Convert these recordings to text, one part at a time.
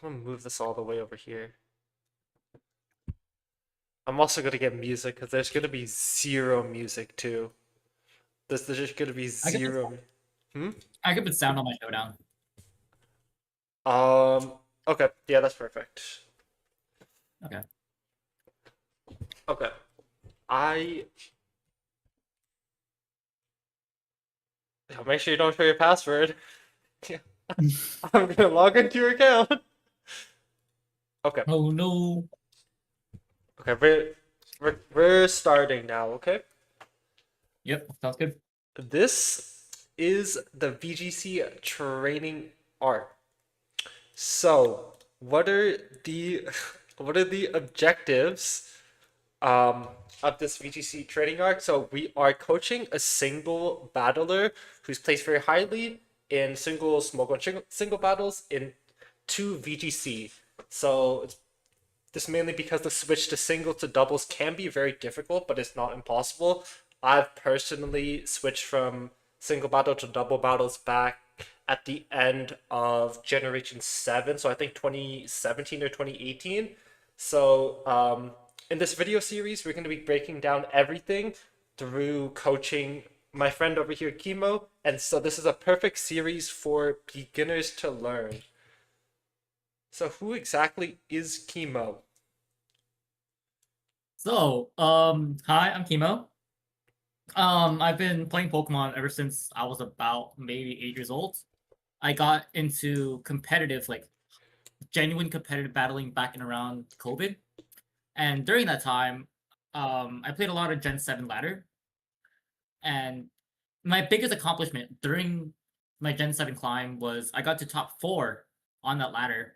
I'm gonna move this all the way over here. I'm also gonna get music because there's gonna be zero music too. There's just gonna be I could put zero. Hmm? I could put sound on my showdown. Um, okay, yeah, that's perfect. Okay. Okay. I Make sure you don't show your password. I'm gonna log into your account. Okay. Oh no. Okay, we're starting now, okay? Yep, sounds good. This is the VGC training arc. So, what are the objectives um of this VGC training arc? So we are coaching a single battler who's placed very highly in single smoke on single battles in 2 VGC. So it's this mainly because the switch to singles to doubles can be very difficult, but it's not impossible. I've personally switched from single battle to double battles back at the end of Generation 7, so I think 2017 or 2018. So, in this video series, we're going to be breaking down everything through coaching my friend over here, Chemo, and so this is a perfect series for beginners to learn. So, who exactly is Chemo? So, hi, I'm Kimo. I've been playing Pokemon ever since I was about maybe 8 years old. I got into competitive, like genuine competitive battling back in around COVID. And during that time, I played a lot of Gen 7 ladder. And my biggest accomplishment during my Gen 7 climb was I got to top 4 on that ladder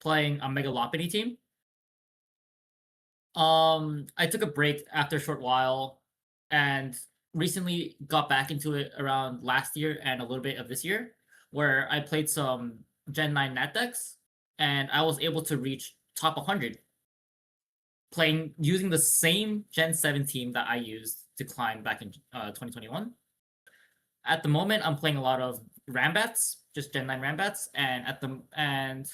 playing a Megalopony team. I took a break after a short while and recently got back into it around last year and a little bit of this year, where I played some Gen 9 Nat decks and I was able to reach top 100 playing using the same Gen 7 team that I used to climb back in 2021. At the moment, I'm playing a lot of Rambats, just Gen 9 Rambats, and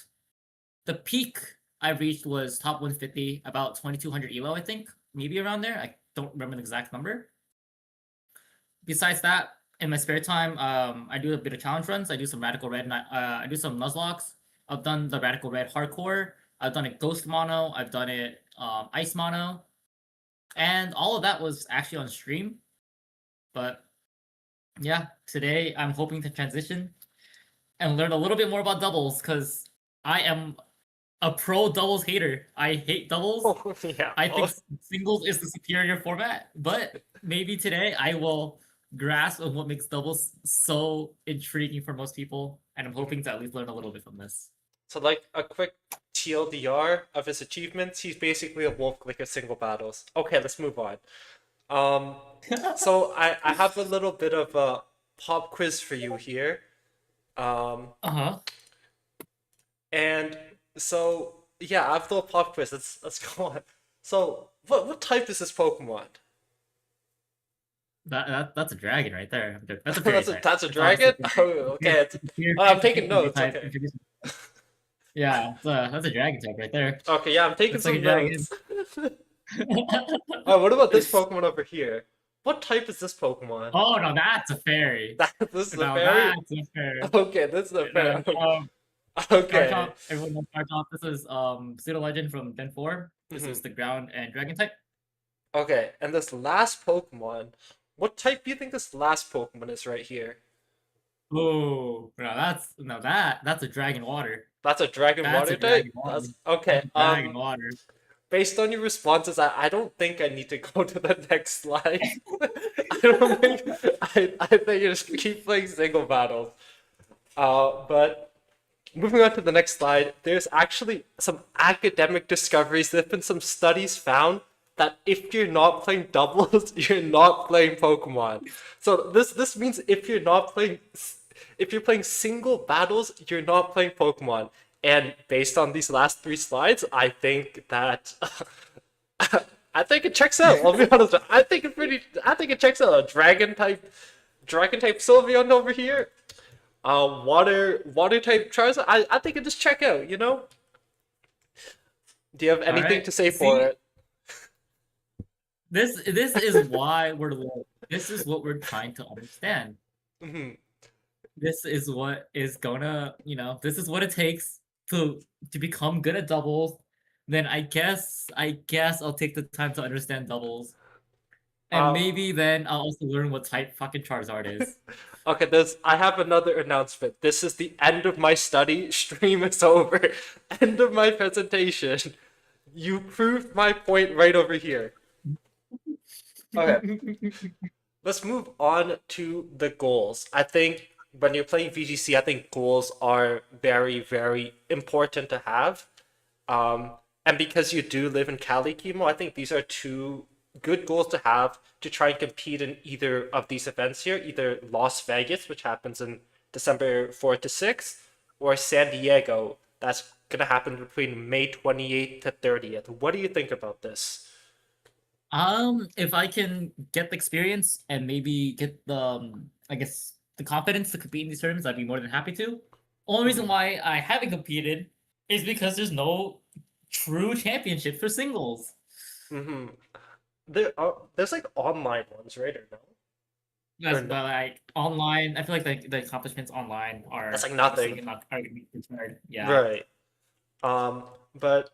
the peak I reached was top 150, about 2200 elo, I think, maybe around there. I don't remember the exact number. Besides that, in my spare time, I do a bit of challenge runs. I do some Radical Red, and I do some Nuzlocks. I've done the Radical Red Hardcore. I've done it Ghost Mono. I've done it Ice Mono. And all of that was actually on stream. But yeah, today I'm hoping to transition and learn a little bit more about doubles because I am a pro doubles hater. I hate doubles. Oh, yeah. I think singles is the superior format, but maybe today I will grasp on what makes doubles so intriguing for most people, and I'm hoping to at least learn a little bit from this. So, like a quick TLDR of his achievements, he's basically a wolf clicker single battles. Okay, let's move on. Um, so I have a little bit of a pop quiz for you here. Uh-huh. And so yeah, I have the pop quiz. Let's go on. So what type is this Pokemon? That's a dragon right there. That's a fairy That's a type. that's a It's honestly dragon. Oh, okay. I'm taking notes. type. Okay. Yeah, that's a dragon type right there. Okay. Yeah, I'm taking Looks like a some dragon. notes. Oh, what about this Pokemon over here? What type is this Pokemon? Oh no, that's a fairy. This is a No, fairy. that's a fairy. Okay, this is a No, fairy. Okay. Startop, everyone knows Startop. This is Pseudo Legend from Gen 4. This Mhm. is the ground and dragon type. Okay, and this last Pokemon, what type do you think this last Pokemon is right here? Oh no, that's a dragon water. That's a Dragon That's a Water type? dragon water. That's That's okay. a dragon water. Based on your responses, I don't think I need to go to the next slide. I don't think I think you just keep playing single battles. But moving on to the next slide, there's actually some academic discoveries. There've been some studies found that if you're not playing doubles, you're not playing Pokemon. So this means if you're playing single battles, you're not playing Pokemon. And based on these last 3 slides, I think that I think it checks out. I'll be honest. I think it checks out. A dragon type Sylveon over here. Water type Charizard. I think it just check out. Do you have All anything right. to say for See, it? this is why this is what we're trying to understand. Mhm. This is what is gonna, this is what it takes to become good at doubles. Then I guess I'll take the time to understand doubles. And Um, maybe then I'll also learn what type fucking Charizard is. okay, I have another announcement. This is the end of my study. Stream is over. End of my presentation. You proved my point right over here. Okay, let's move on to the goals. I think when you're playing VGC, I think goals are very, very important to have. And because you do live in Cali, Chemo, I think these are two good goals to have to try and compete in either of these events here, either Las Vegas, which happens in December 4th to 6th, or San Diego, that's going to happen between May 28th to 30th. What do you think about this? If I can get the experience and maybe get the, I guess, the confidence to compete in these tournaments, I'd be more than happy to. Only reason Mhm. why I haven't competed is because there's no true championship for singles. Mhm. There's like online ones, right? Or no? Or That's no? but like online, I feel like the accomplishments online That's are like obviously nothing. not are gonna be considered. Yeah. Right. But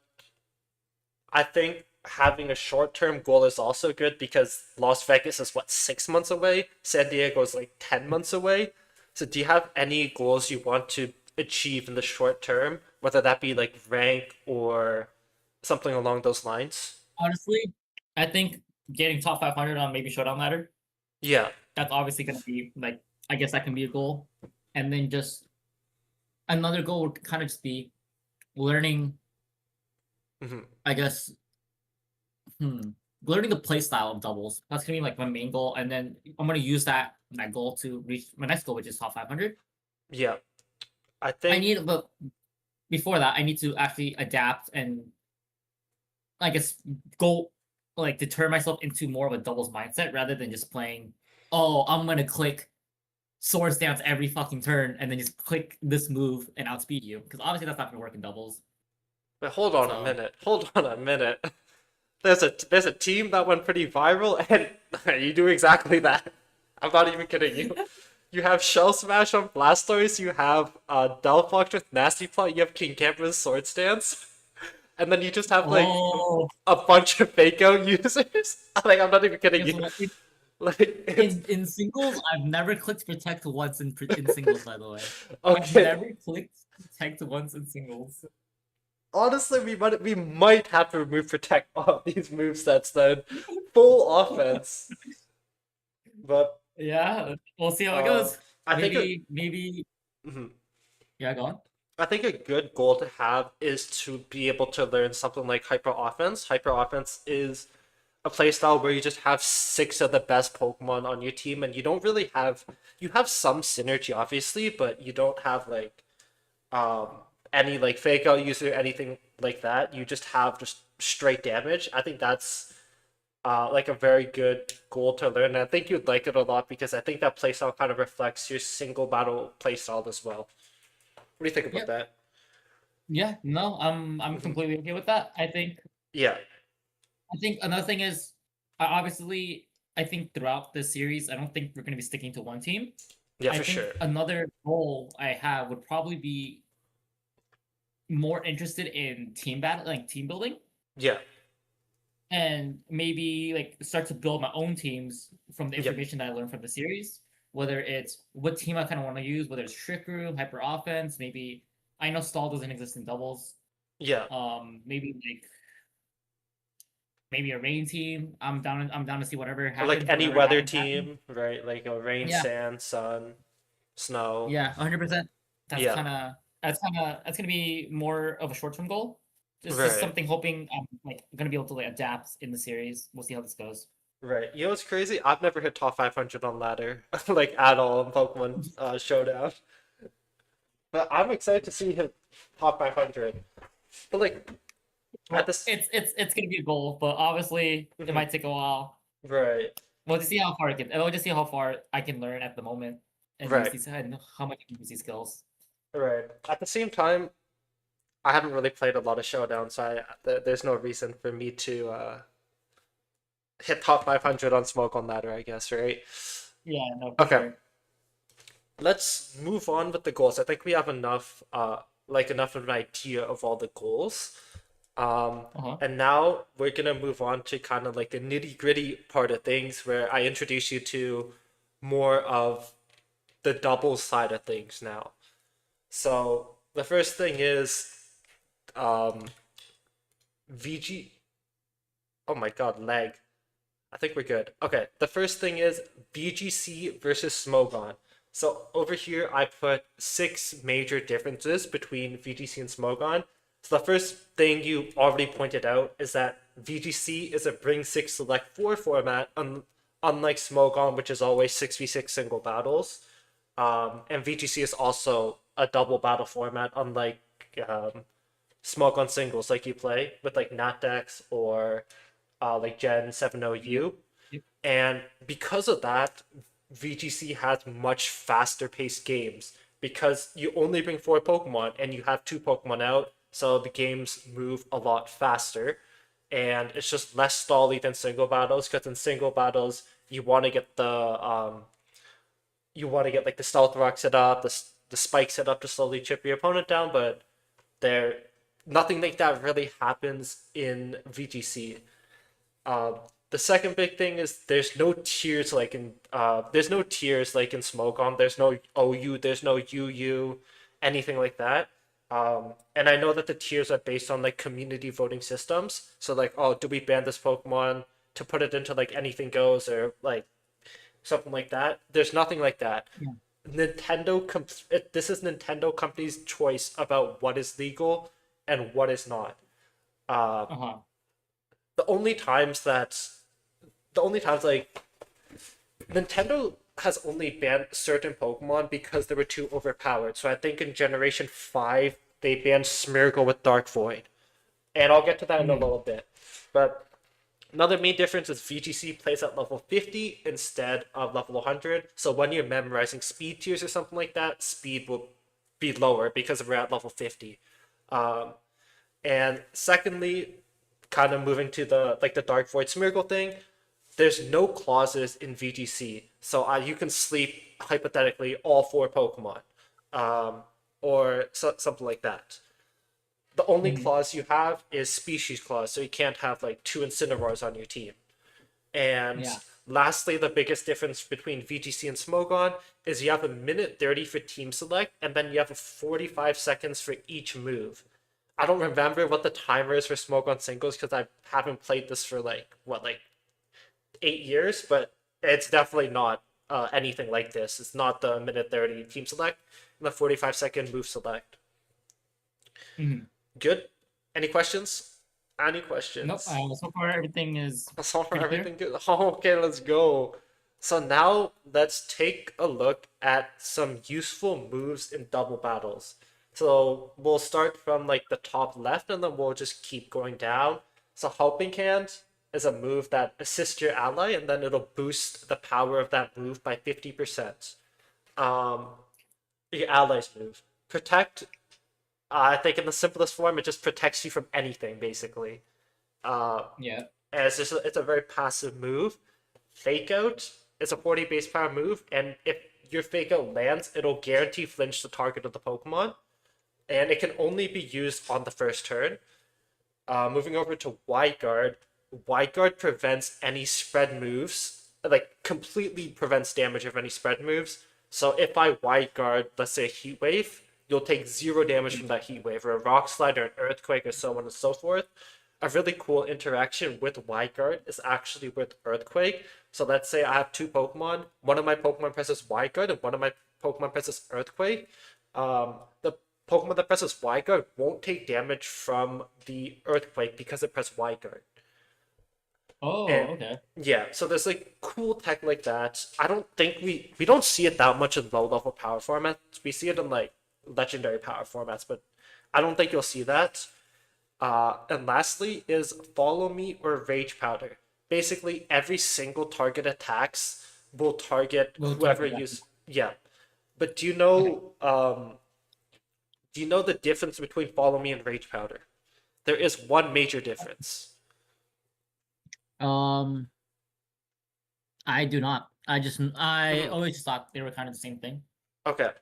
I think having a short-term goal is also good because Las Vegas is what, 6 months away? San Diego is like 10 months away. So do you have any goals you want to achieve in the short term, whether that be like rank or something along those lines? Honestly, I think getting top 500 on maybe Showdown Ladder, Yeah. that's obviously gonna be like, I guess that can be a goal. And then just another goal would kind of just be learning, Hmm. I guess, hmm, learning the play style of doubles. That's gonna be like my main goal, and then I'm gonna use that goal to reach my next goal, which is top 500. Yeah. I I think need, but before that, I need to actually adapt and I guess go like deter myself into more of a doubles mindset rather than just playing. Oh, I'm gonna click sword stance every fucking turn and then just click this move and outspeed you because obviously that's not gonna work in doubles. but hold on a So minute. Hold on a minute. There's a team that went pretty viral and you do exactly that. I'm not even kidding you. You have Shell Smash on Blastoise, you have Delphox with Nasty Plot, you have King Camper's Sword Stance, and then you just have like oh, a bunch of fake out users. Like I'm not even kidding guess you. what? Like it's In singles, I've never clicked protect once in singles. By the way, I've okay. never clicked protect once in singles. Honestly, we might have to remove Protect off these move sets then. Full offense. But Yeah, we'll see how it uh goes. I think a Maybe. mhm. Yeah, go on. I think a good goal to have is to be able to learn something like hyper offense. Hyper offense is a playstyle where you just have six of the best Pokemon on your team, and you don't really have you have some synergy, obviously, but you don't have like um any like fake out user, anything like that. You just have just straight damage. I think that's like a very good goal to learn, and I think you'd like it a lot because I think that playstyle kind of reflects your single battle playstyle as well. What do you think about Yep. that? Yeah. No, I'm Hmm. completely okay with that. Yeah. I think another thing is, obviously, I think throughout the series, I don't think we're going to be sticking to one team. Yeah, I for think sure. another goal I have would probably be more interested in team battle, like team building, Yeah. and maybe like start to build my own teams from the Yep. information that I learned from the series. Whether it's what team I kind of want to use, whether it's Trick Room, Hyper Offense, maybe I know Stall doesn't exist in doubles. Yeah. Maybe like maybe a rain team. I'm down to see whatever Or like happens. any Whatever weather happens, happens. team, right? Like a rain, Yeah, sand, sun, snow. yeah, 100%. Yeah. That's gonna be more of a short term goal. Just Right. something hoping I'm like gonna be able to like adapt in the series. We'll see how this goes. Right. You know what's crazy? I've never hit top 500 on ladder, like at all in Pokemon Showdown. But I'm excited to see him top 500. But like at Well, this, it's gonna be a goal, but obviously it mhm, might take a while. right. We'll just see how far I can. We'll just see how far I can learn at the moment. and use Right. these and how much I can use these skills. Right. At the same time, I haven't really played a lot of Showdown, so there's no reason for me to hit top 500 on Smoke on ladder, I guess, right? Yeah, no, for Okay, sure. let's move on with the goals. I think we have enough, enough of an idea of all the goals. Uh-huh. And now we're gonna move on to kind of like the nitty gritty part of things, where I introduce you to more of the double side of things now. So the first thing is um, VG. Oh my God, lag. I think we're good. Okay, the first thing is VGC versus Smogon. So over here, I put 6 major differences between VGC and Smogon. So the first thing you already pointed out is that VGC is a bring 6 select 4 format, unlike Smogon, which is always 6v6 single battles. And VGC is also a double battle format, unlike Smogon singles, like you play with like Natdex or like Gen 7.0U. Yep. And because of that, VGC has much faster paced games because you only bring 4 Pokemon and you have 2 Pokemon out, so the games move a lot faster. And it's just less stally than single battles because in single battles you want to get like the stealth rock set up, the spike set up to slowly chip your opponent down, but there nothing like that really happens in VGC. The second big thing is there's no tiers like in Smogon. There's no OU, there's no UU, anything like that. And I know that the tiers are based on like community voting systems. So like, oh, do we ban this Pokemon to put it into like anything goes or like something like that? There's nothing like that. Yeah. This is Nintendo company's choice about what is legal and what is not. Uh, Uh-huh. the only times that the only times like Nintendo has only banned certain Pokemon because they were too overpowered. So I think in Generation 5 they banned Smeargle with Dark Void. And I'll get to that in a Mhm. little bit. But another main difference is VGC plays at level 50 instead of level 100. So when you're memorizing speed tiers or something like that, speed will be lower because we're at level 50. Um, and secondly, kind of moving to the Dark Void Smeargle thing, there's no clauses in VGC, so you can sleep hypothetically all 4 Pokemon, um, or something like that. The only Mhm. clause you have is species clause, so you can't have like 2 Incineroars on your team. And Yeah. lastly, the biggest difference between VGC and Smogon is you have a minute 30 for team select, and then you have a 45 seconds for each move. I don't remember what the timer is for Smogon singles because I haven't played this for like 8 years, but it's definitely not anything like this. It's not the minute 30 team select and the 45-second move select. Mhm. Good? Any questions? Any Nope. questions? So far everything is That's all for pretty clear. everything good. Okay, let's go. So now let's take a look at some useful moves in double battles. So we'll start from like the top left and then we'll just keep going down. So Helping Hand is a move that assists your ally and then it'll boost the power of that move by 50%. Um, your ally's move. Protect, I think in the simplest form, it just protects you from anything basically. Uh, Yeah. and it's a very passive move. Fake Out is a 40 base power move, and if your Fake Out lands, it'll guarantee flinch the target of the Pokemon, and it can only be used on the first turn. Moving over to Wide Guard, Wide Guard prevents any spread moves, like completely prevents damage of any spread moves. So if I Wide Guard, let's say a Heat Wave, you'll take 0 damage from that Heat Wave, or a Rock Slide, or an Earthquake, or so on and so forth. A really cool interaction with Wide Guard is actually with Earthquake. So let's say I have 2 Pokemon. One of my Pokemon presses Wide Guard, and one of my Pokemon presses Earthquake. The Pokemon that presses Wide Guard won't take damage from the Earthquake because it pressed Wide Guard. And Oh, okay. yeah, so there's like cool tech like that. I don't think we don't see it that much in low level power formats. We see it in like legendary power formats, but I don't think you'll see that. And lastly is Follow Me or Rage Powder. Basically, every single target attacks will target We'll whoever target that. use. Yeah. But Okay. do you know the difference between Follow Me and Rage Powder? There is one major difference. Um, I do not. I Mhm. always just thought they were kind of the same thing. Okay.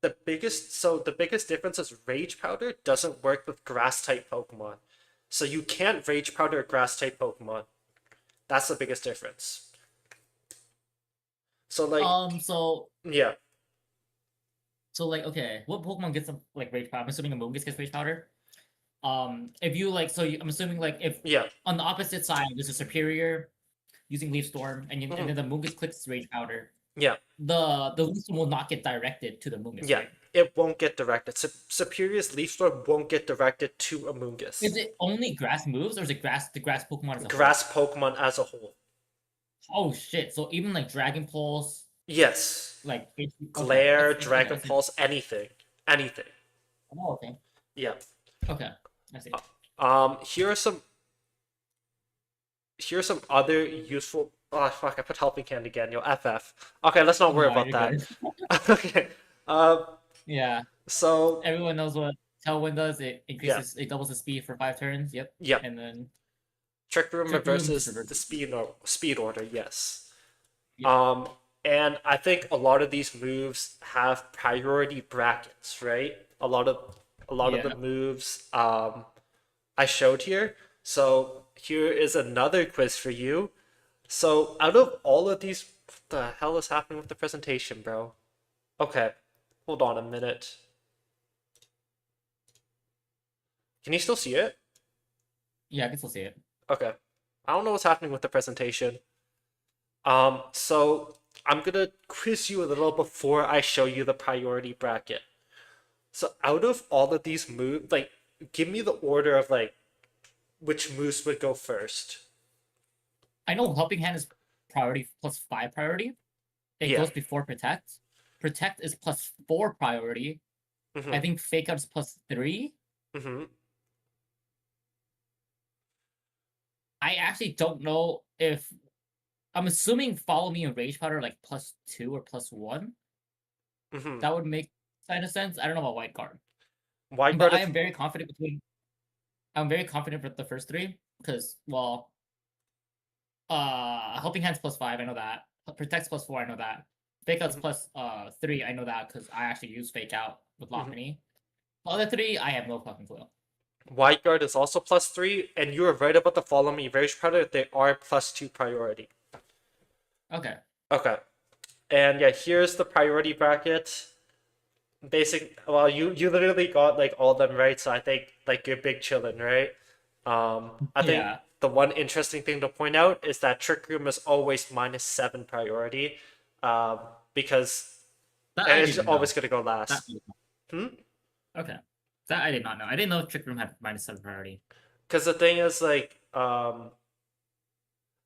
The biggest difference is Rage Powder doesn't work with grass type Pokemon. So you can't Rage Powder a grass type Pokemon. That's the biggest difference. So like So yeah. like okay, what Pokemon gets like Rage Powder? I'm assuming a Moongus gets Rage Powder. If you like, I'm assuming like if Yeah. on the opposite side there's a Superior using Leaf Storm, and Mhm. then the Moongus clicks Rage Powder, Yeah. the Leaf Storm will not get directed to the Moongus, Yeah. right? It won't get directed. Superior's Leaf Storm won't get directed to Amoonguss. Is it only grass moves, or is it the grass Pokemon as a whole? Grass Pokemon as a whole. Oh shit! So even like Dragon Pulse, Yes. okay, Glare, that's okay. Dragon Pulse, anything. Anything. Oh, okay, Yeah. okay, I see. Here are some other useful. Oh fuck! I put Helping Hand again. Yo, FF. Okay, let's not worry No, about you're that. good. Okay. Um. Yeah, So everyone knows what Tailwind does. yeah, It doubles the speed for 5 turns. Yep, yeah. and then Trick Room Trick Room just reverses the reverses. speed order. Yes. Yep. Um. And I think a lot of these moves have priority brackets, right? A lot of the Yeah. moves I showed here. So here is another quiz for you. So out of all of these, what the hell is happening with the presentation, bro? Okay, hold on a minute. Can you still see it? Yeah, I can still see it. Okay. I don't know what's happening with the presentation. So I'm gonna quiz you a little before I show you the priority bracket. So out of all of these moves, like, give me the order of like which moves would go first. I know Helping Hand is priority +5 priority. It Yeah. goes before Protect. Protect is +4 priority. I Mm-hmm. think Fake Out's +3. Mm-hmm. I actually don't know if I'm assuming Follow Me and Rage Powder are like +2 or +1. Mm-hmm. That would make kind of sense. I don't know about White Guard, Wide but guard I is am very confident between. I'm very confident with the first three because, well, Helping Hands +5, I know that. Protects +4, I know that. Fake Out's mhm, +3, I know that because I actually use Fake Out with mhm. Lockney. The other three, I have no fucking clue. Wide guard is also +3, and you were right about the follow me rage predator. They are +2 priority. Okay. Okay, and yeah, here's the priority bracket. Well, you literally got like all of them right, so I think like you're big chillin', right? I think Yeah. the one interesting thing to point out is that Trick Room is always -7 priority, um, because That and I it's didn't always know. gonna go That last. Hmm. okay. That I did not know. I didn't know Trick Room had -7 priority. Because the thing is like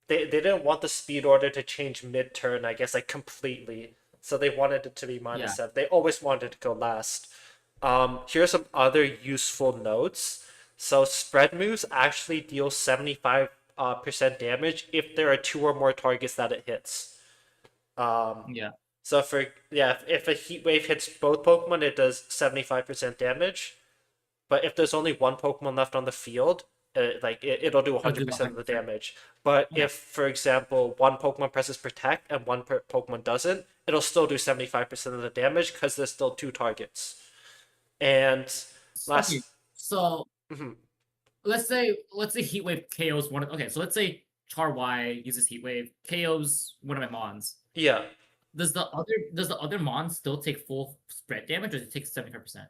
they didn't want the speed order to change mid turn, I guess, like completely. So they wanted it to be Yeah. -7. They always wanted to go last. Here's some other useful notes. So spread moves actually deal 75% percent damage if there are two or more targets that it hits. Um, Yeah. so if a heat wave hits both Pokemon, it does 75% damage. But if there's only one Pokemon left on the field, it'll do It'll do 100% of the 100%. damage. But Okay. if, for example, one Pokemon presses Protect and one Pokemon doesn't, it'll still do 75% of the damage because there's still two targets. And Okay. last, So mhm, let's say Heat Wave KOs one of okay, so let's say Char Y uses Heat Wave, KOs one of my Mons. yeah, Does the other Mon still take full spread damage, or does it take 75%?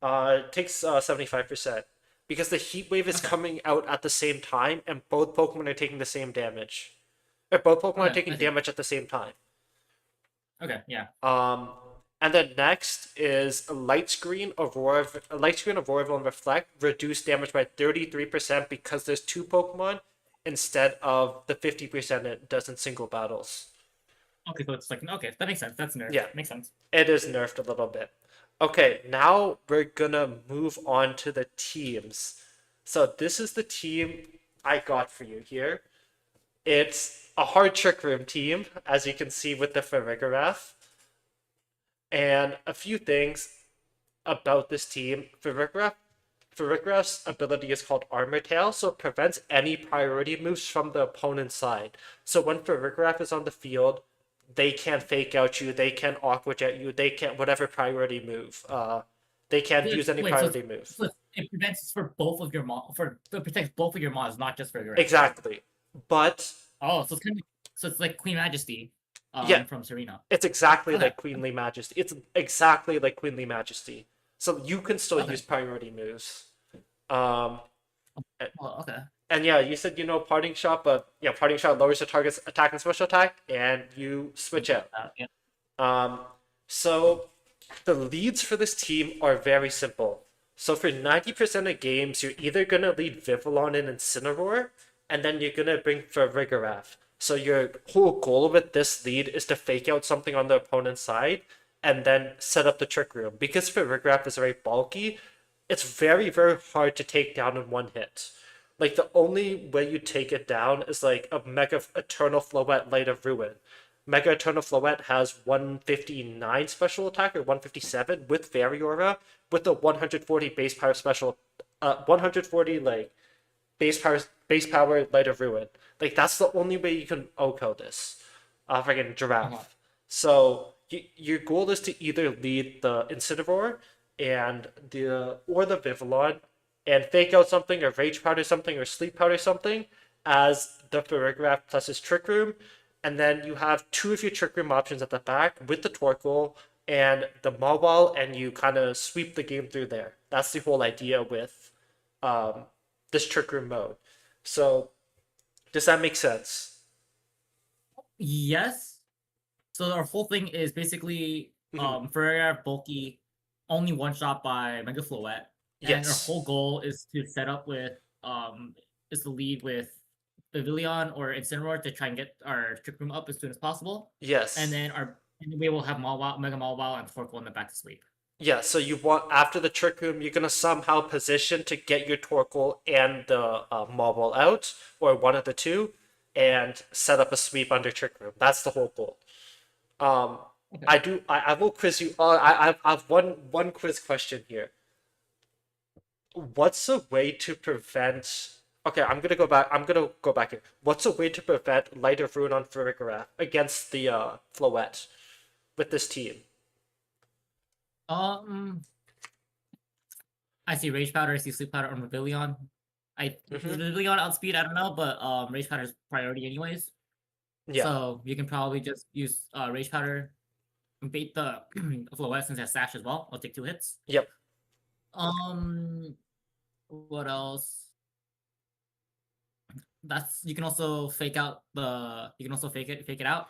it takes 75% because the Heat Wave is Okay. coming out at the same time, and both Pokemon are taking the same damage. Or both Pokemon are Okay, taking I see. damage at the same time. Okay, yeah. Um, and then next is Light Screen, Aurora, and Reflect reduce damage by 33% because there's two Pokemon instead of the 50% it does in single battles. Okay, so it's like okay, that makes sense. That's nerfed. Yeah, Makes sense. it is nerfed a little bit. Okay, now we're gonna move on to the teams. So this is the team I got for you here. It's a hard Trick Room team, as you can see with the Farigiraf. And a few things about this team. Farigrav's ability is called Armor Tail, so it prevents any priority moves from the opponent's side. So when Farigrav is on the field, they can't fake out you, they can't Aqua Jet you, they can't whatever priority move. They can't use any Wait, so, priority move. so it prevents for both of your mod for it protects both of your mods, not just for your Exactly. But Oh, so it's like Queen Majesty, yeah, from Serena. it's exactly Okay. like Queenly Majesty. It's exactly like Queenly Majesty. So you can still Okay. use priority moves. Um, Well, okay. and yeah, you said parting shot, but yeah, parting shot lowers the target's attack and special attack, and you switch out. Yeah. Um, so the leads for this team are very simple. So for 90% of games, you're either gonna lead Vivillon and Incineroar, and then you're gonna bring Farigiraf. So your whole goal with this lead is to fake out something on the opponent's side, and then set up the Trick Room. Because Farigiraf is very bulky, it's very, very hard to take down in one hit. Like the only way you take it down is like a Mega Eternal Floette Light of Ruin. Mega Eternal Floette has 159 special attack or 157 with Variora with the 140 base power special 140 like base power Light of Ruin. Like that's the only way you can OHKO this. Freaking Uh-huh. Giraffe. So your goal is to either lead the Incineroar and the Vivillon and fake out something or Rage Powder something or Sleep Powder something as the Farigiraf plus his Trick Room, and then you have two of your Trick Room options at the back with the Torkoal and the Mawile, and you kind of sweep the game through there. That's the whole idea with um, this Trick Room mode. So, does that make sense? Yes. So our whole thing is basically Mhm. Ferreira bulky, only one shot by Mega Floette. And our Yes. whole goal is to set up with is to lead with Pavilion or Incineroar to try and get our Trick Room up as soon as possible. And Yes. then we will have Mega Mawile and Torkoal in the back to sweep. Yeah, so you want after the Trick Room, you're gonna somehow position to get your Torkoal and the Mawile out, or one of the two, and set up a sweep under Trick Room. That's the whole goal. Um, Okay. I will quiz you. I have one quiz question here. What's a way to prevent? Okay, I'm gonna go back here. What's a way to prevent Light of Ruin on Farigiraf against the Floette with this team? Um I see Rage Powder, I see Sleep Powder on Pavilion. The Mm-hmm. Pavilion outspeed, I don't know, but Rage Powder is priority anyways. Yeah. So you can probably just use Rage Powder, bait the Fluorescence as Sash as well. I'll take 2 hits. Yep. What else? That's you can also fake out the you can also fake it out.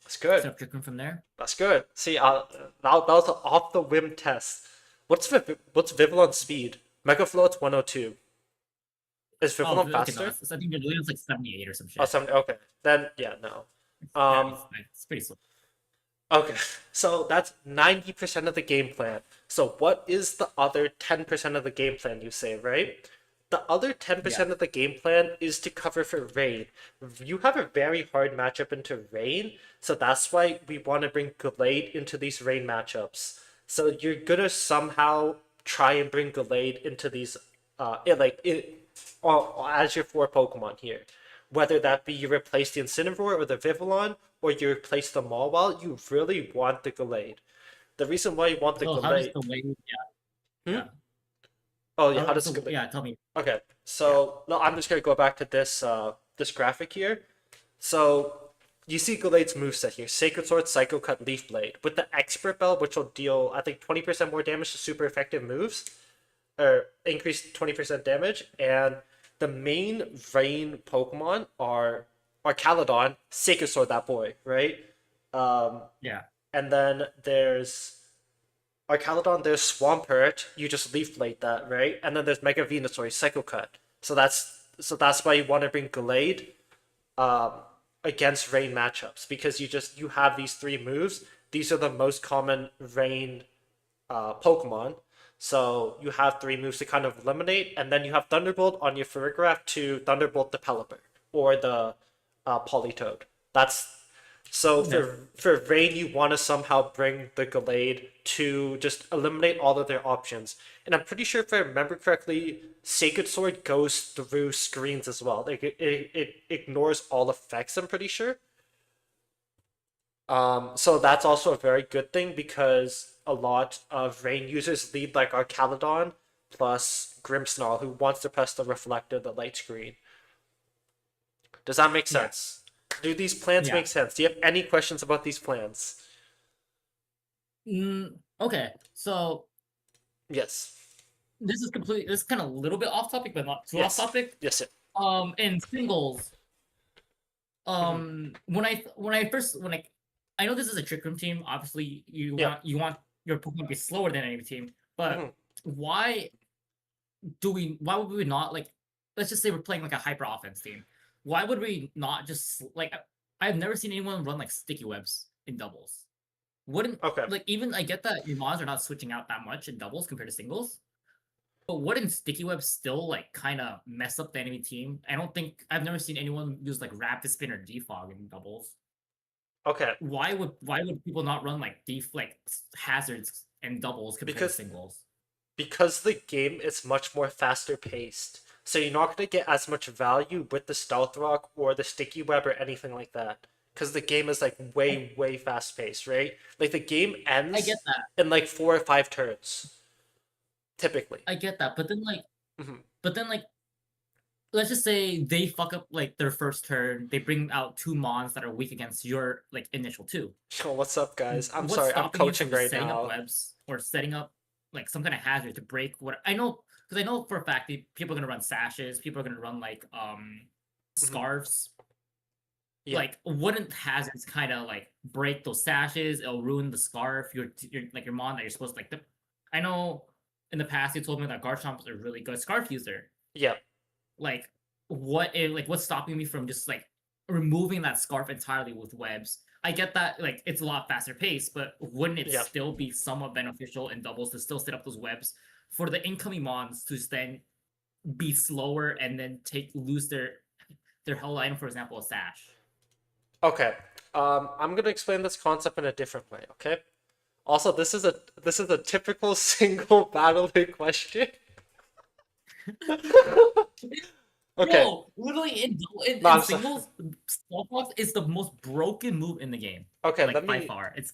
That's good. Set up Trick Room from there. That's good. See, that was an off the whim test. What's Vivillon's speed? Mega Float's 102. Is Oh, Vivillon okay, no, faster? I think Pavilion's like 78 or some Oh, shit. 70. Okay. Then yeah, no. Yeah, Um. it's pretty slow. Okay. So that's 90% of the game plan. So what is the other 10% of the game plan? You say, right? The other 10% Yeah. of the game plan is to cover for rain. You have a very hard matchup into rain, so that's why we want to bring Gallade into these rain matchups. So you're gonna somehow try and bring Gallade into these, as your 4 Pokemon here. Whether that be you replace the Incineroar or the Vivillon, or you replace the Mawile, you really want the Gallade. The reason why you want the So how does Gallade. the wave? Hmm? Yeah. Oh yeah, how does So Gallade? yeah, tell me. Okay, Yeah. so no, I'm just gonna go back to this graphic here. So you see Gallade's moveset here: Sacred Sword, Psycho Cut, Leaf Blade. With the Expert Bell, which will deal I think 20% more damage to super effective moves, or increase 20% damage. And the main rain Pokemon are Caledon, Sacred Sword, that boy, right? Um, Yeah. and then there's Arcaladon, there's Swampert, you just Leaf Blade that, right? And then there's Mega Venusaur, Psycho Cut. So that's why you want to bring Gallade um, against Rain matchups, because you have these 3 moves. These are the most common Rain Pokemon. So you have 3 moves to kind of eliminate, and then you have Thunderbolt on your Farigiraf to Thunderbolt the Pelipper or the Politoed. That's So Okay. for Rain, you want to somehow bring the Gallade to just eliminate all of their options. And I'm pretty sure if I remember correctly, Sacred Sword goes through screens as well. Like it ignores all effects, I'm pretty sure. So that's also a very good thing because a lot of Rain users lead like our Caledon plus Grimmsnarl, who wants to press the reflector, the light screen. Does that make Yeah. sense? Do these plans Yeah. make sense? Do you have any questions about these plans? Okay. So Yes. this is kind of a little bit off topic, but not too off Yes. topic. Yes, sir. In singles, Mhm. when I know this is a trick room team. Obviously, Yeah. you want your Pokemon to be slower than any team, but Mhm. why why would we not like, let's just say we're playing like a hyper offense team. Why would we not just like, I've never seen anyone run like sticky webs in doubles. Wouldn't Okay. like, even I get that your mods are not switching out that much in doubles compared to singles, but wouldn't sticky webs still like kind of mess up the enemy team? I don't think I've never seen anyone use like rapid spin or defog in doubles. Okay. Why would people not run like hazards and doubles compared to Because singles? the game is much more faster paced. So you're not gonna get as much value with the stealth rock or the sticky web or anything like that. Because the game is like I, way fast paced, right? Like the game I get ends that. in like 4 or 5 turns, typically. I get that. Mhm. But then like, let's just say they fuck up like their first turn, they bring out two mons that are weak against your like initial two. Oh, what's up, guys? I'm What's sorry, I'm stopping you from coaching just right setting up now. webs or setting up like some kind of hazard to break what I know? Because I know for a fact that people are gonna run sashes, people are gonna run like Mhm. scarves. Yeah. Like, wouldn't hazards kind of like break those sashes? It'll ruin the scarf. Your like your mon that you're supposed to like. I know in the past you told me that Garchomp is a really good scarf user. Yeah. Like, what's stopping me from just like removing that scarf entirely with webs? I get that like it's a lot faster pace, but wouldn't it Yeah. still be somewhat beneficial in doubles to still set up those webs for the incoming mons to then be slower and then take lose their hell item, for example, a sash? Okay. I'm gonna explain this concept in a different way, okay? Also, this is a typical single battle question. Okay. Bro, literally No, in I'm sorry. singles, Smallpox is the most broken move in the game. Okay, Like by far. It's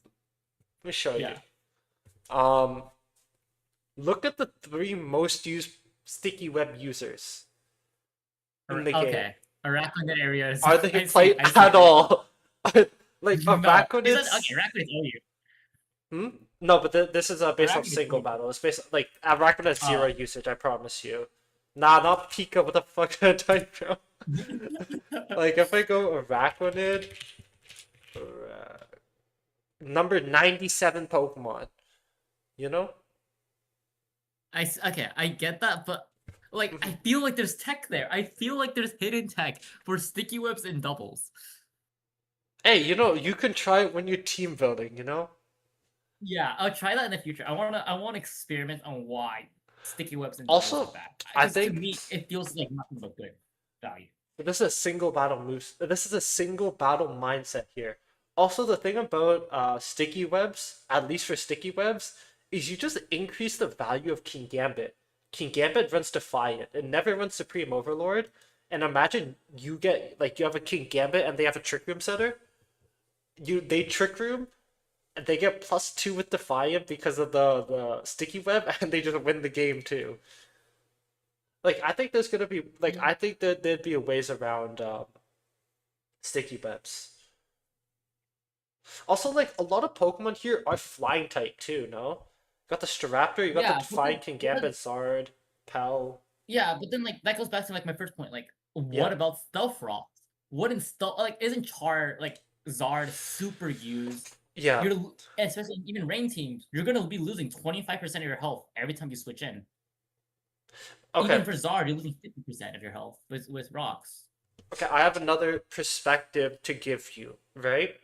let me show you. yeah. Um, Look at the three most used sticky web users in the game. Okay. Arachnid area is Are they I see, played I see. at all? Like No. Is that okay, Arachnids? Arachnid is OU. Hmm? No, but this is based on Arachnid is single OU. battle. It's based like Arachnid has zero Oh. usage. I promise you. Nah, not Pika. What the fuck did I type, bro? Like if I go Arachnid, Ara- number 97 Pokemon. You know? Okay, I get that, but like I Mhm. feel like there's tech there. I feel like there's hidden tech for sticky webs and doubles. Hey, you can try it when you're team building. Yeah, I'll try that in the future. I want to experiment on why sticky webs and doubles are Also, bad. I Because to think me, it feels like nothing but good value. this is a single battle move. This is a single battle mindset here. Also, the thing about sticky webs, at least for sticky webs, is you just increase the value of King Gambit. King Gambit runs Defiant. It never runs Supreme Overlord. And imagine you have a King Gambit and they have a Trick Room setter. They Trick Room and they get +2 with Defiant because of the sticky web, and they just win the game too. Like I think there's gonna be like Yeah. I think that there'd be ways around sticky webs. Also, like a lot of Pokemon here are flying type too. No, you got the Staraptor, you got the Yeah, Defiant King Gambit, Zard, Pell. but then like that goes back to like my first point. Like, Yeah. what about stealth rocks? Wouldn't stealth like isn't Char like Zard super used? Yeah. Especially even rain teams, you're gonna be losing 25% of your health every time you switch in. Okay. Even for Zard, you're losing 50% of your health with rocks. Okay. I have another perspective to give you. Right?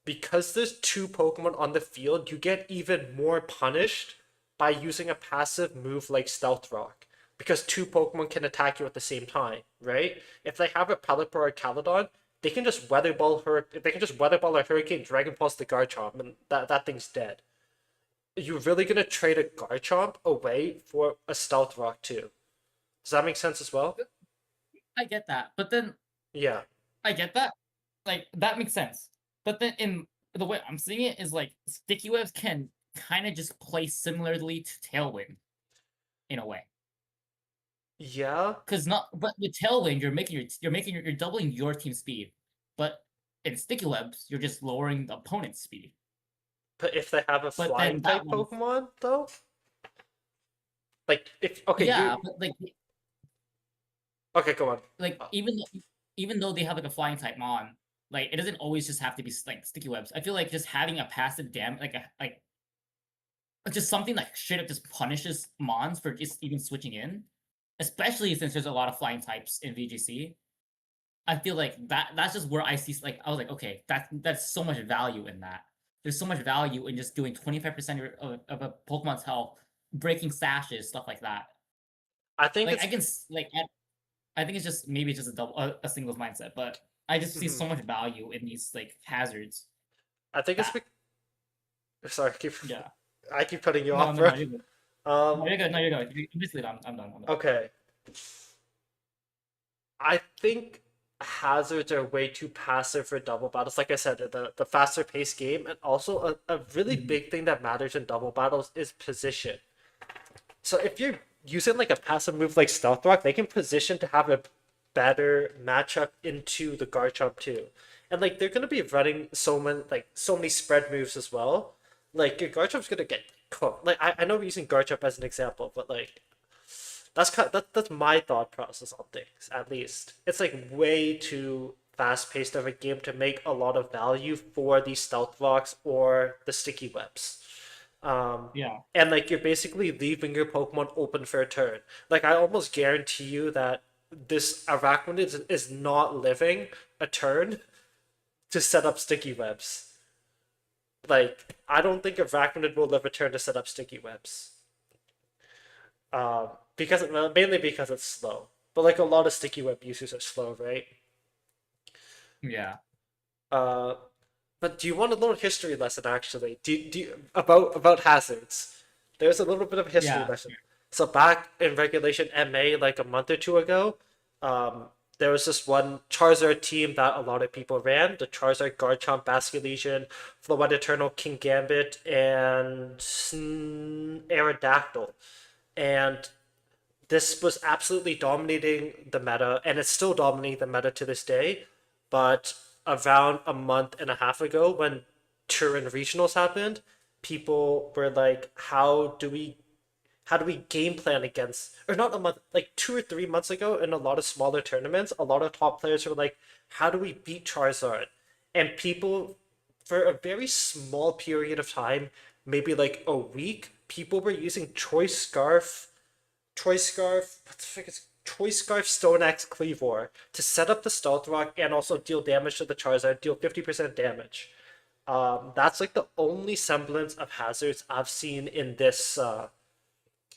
Because there's two Pokemon on the field, you get even more punished by using a passive move like Stealth Rock. Because two Pokemon can attack you at the same time, right? If they have a Pelipper or Caledon, they can just weather ball her. They can just weather ball a Hurricane, Dragon Pulse the Garchomp, and that thing's dead. You're really gonna trade a Garchomp away for a Stealth Rock too? Does that make sense as well? I get that, but then Yeah. I get that. Like that makes sense. But then in the way I'm seeing it is like sticky webs can kind of just play similarly to Tailwind in a way. Yeah, Because not but with Tailwind you're doubling your team speed. But in sticky webs, you're just lowering the opponent's speed. but if they have a But flying then that type one Pokemon though, like if okay, yeah, you but okay, go on. like Uh, even though they have like a flying type mon, like it doesn't always just have to be like sticky webs. I feel like just having a passive damage like just something that straight up just punishes mons for just even switching in, especially since there's a lot of flying types in VGC. I feel like that's just where I see like I was like, okay, that's so much value in that. There's so much value in just doing 25% of a Pokemon's health, breaking sashes, stuff like that. I think Like it's I think it's just maybe it's just a singles mindset, but I just see mhm. so much value in these like hazards I think it's that sorry, yeah. I keep cutting you No, off, no, bro. no, you're good. No, Um, you're good. No, you're good. Basically, I'm done. I'm done. okay. I think hazards are way too passive for double battles. Like I said, the faster paced game, and also a really Mhm. big thing that matters in double battles is position. So if you're using like a passive move like Stealth Rock, they can position to have a better matchup into the Garchomp too. And like they're gonna be running so many spread moves as well. Like your Garchomp's gonna get cooked. Like I know we're using Garchomp as an example, but like that's my thought process on things, at least. It's like way too fast paced of a game to make a lot of value for these stealth rocks or the sticky webs. Um, Yeah. and like you're basically leaving your Pokemon open for a turn. Like I almost guarantee you that this Arachnid is not living a turn to set up sticky webs. Like I don't think Arachnid will live a turn to set up sticky webs. Because well, mainly because it's slow. But like a lot of sticky web users are slow, right? Yeah. Uh, but do you want a little history lesson actually? About hazards? There's a little bit of a history Yeah. lesson. So back in Regulation MA, like a month or two ago, um, there was this one Charizard team that a lot of people ran: the Charizard, Garchomp, Basculegion, Floette Eternal, King Gambit, and Aerodactyl. And this was absolutely dominating the meta, and it's still dominating the meta to this day. But around a month and a half ago, when Turin regionals happened, people were like, how do we game plan against, or not a month, like 2 or 3 months ago in a lot of smaller tournaments, a lot of top players were like, how do we beat Charizard? And people, for a very small period of time, maybe like a week, people were using Choice Scarf, what the frick is Choice Scarf Stoneaxe Cleavor to set up the Stealth Rock and also deal damage to the Charizard, deal 50% damage. That's like the only semblance of hazards I've seen in this,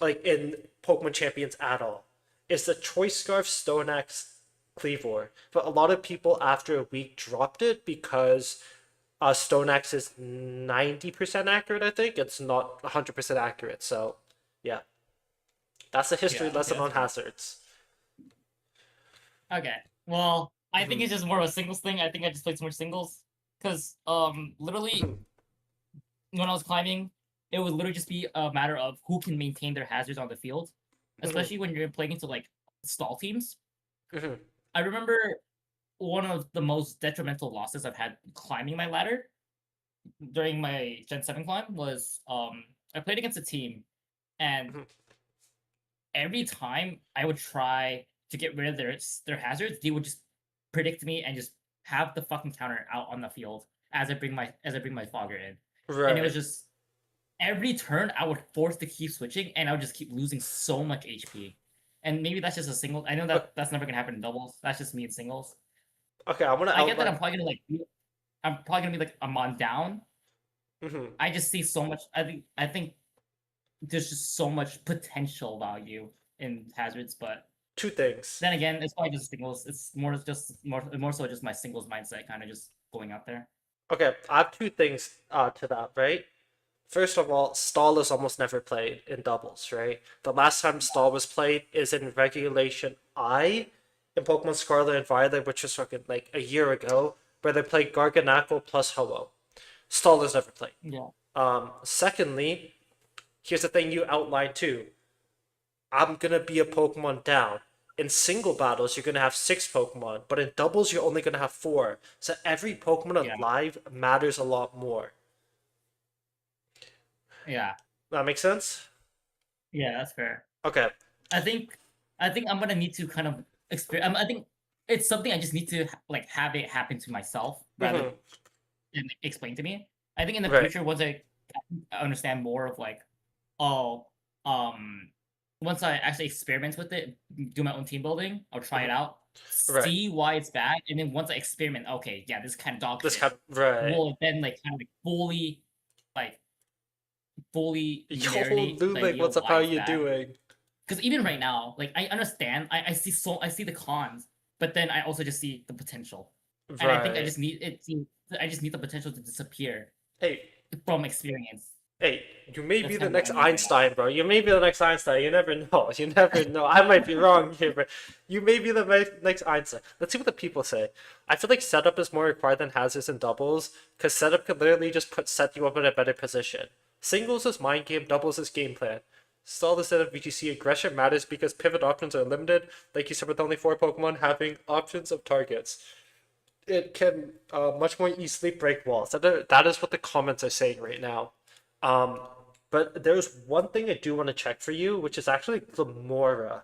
like in Pokemon Champions at all. Is the Choice Scarf Stoneaxe Cleavor. But a lot of people after a week dropped it because Stoneaxe is 90% accurate, I think. It's not 100% accurate. So, yeah. That's a history Yeah. Okay, lesson that's on fair. hazards. Okay. Well, I think Mhm, it's just more of a singles thing. I think I just played too much singles. Because literally mhm, when I was climbing, it would literally just be a matter of who can maintain their hazards on the field. mhm, Especially when you're playing into like stall teams. mhm, I remember one of the most detrimental losses I've had climbing my ladder during my Gen 7 climb was I played against a team and mhm. every time I would try to get rid of their hazards, they would just predict me and just have the fucking counter out on the field as I bring my fogger in. And it was Right. just every turn I would force to keep switching and I would just keep losing so much HP. And maybe that's just a single. I know O- that that's never gonna happen in doubles. That's just me in singles. Okay, I want to I get that outline. I'm probably gonna be like I'm on down. Mhm. I just see so much. I think there's just so much potential value in hazards, but two things. Then again, it's probably just singles. It's more so just my singles mindset, kind of just going out there. Okay, I have two things to that, right? First of all, stall is almost never played in doubles, right? The last time stall was played is in Regulation I in Pokemon Scarlet and Violet, which was fucking like a year ago, where they played Garganacl plus Ho-Oh. Stall is never played. Yeah. Secondly, here's the thing you outlined too. I'm gonna be a Pokemon down. In single battles, you're gonna have 6 Pokemon, but in doubles, you're only gonna have 4. So every Pokemon Yeah. alive matters a lot more. Yeah. That makes sense? Yeah, that's fair. Okay. I think I'm gonna need to kind of experience. I think it's something I just need to like have it happen to myself rather Mhm. than explain to me. I think in the Right. future, once I understand more of like, oh, once I actually experiment with it, do my own team building, I'll try it Mhm. out, Right. see why it's bad, and then once I experiment, okay, yeah, this is kind of dog This shit. kind of, right. Will then like kind of like like fully Yo, marinate the Lulik, idea what's of up? why How it's you bad. doing? Because even right now, like I understand, I see the cons, but then I also just see the potential, and I think I Right. just need it. I just need the potential to disappear Hey, from experience. hey, you may That's be the kind of what next I need right now. Einstein, bro. You may be the next Einstein. You never know. You never know. I might be wrong here, but you may be the next Einstein. Let's see what the people say. I feel like setup is more required than hazards and doubles, because setup could literally just set you up in a better position. Singles is mind game, doubles is game plan. Stall instead of VGC aggression matters because pivot options are limited, like you said, with only 4 Pokemon having options of targets. It can much more easily break walls. That is what the comments are saying right now. Um, but there's one thing I do want to check for you, which is actually Glamora.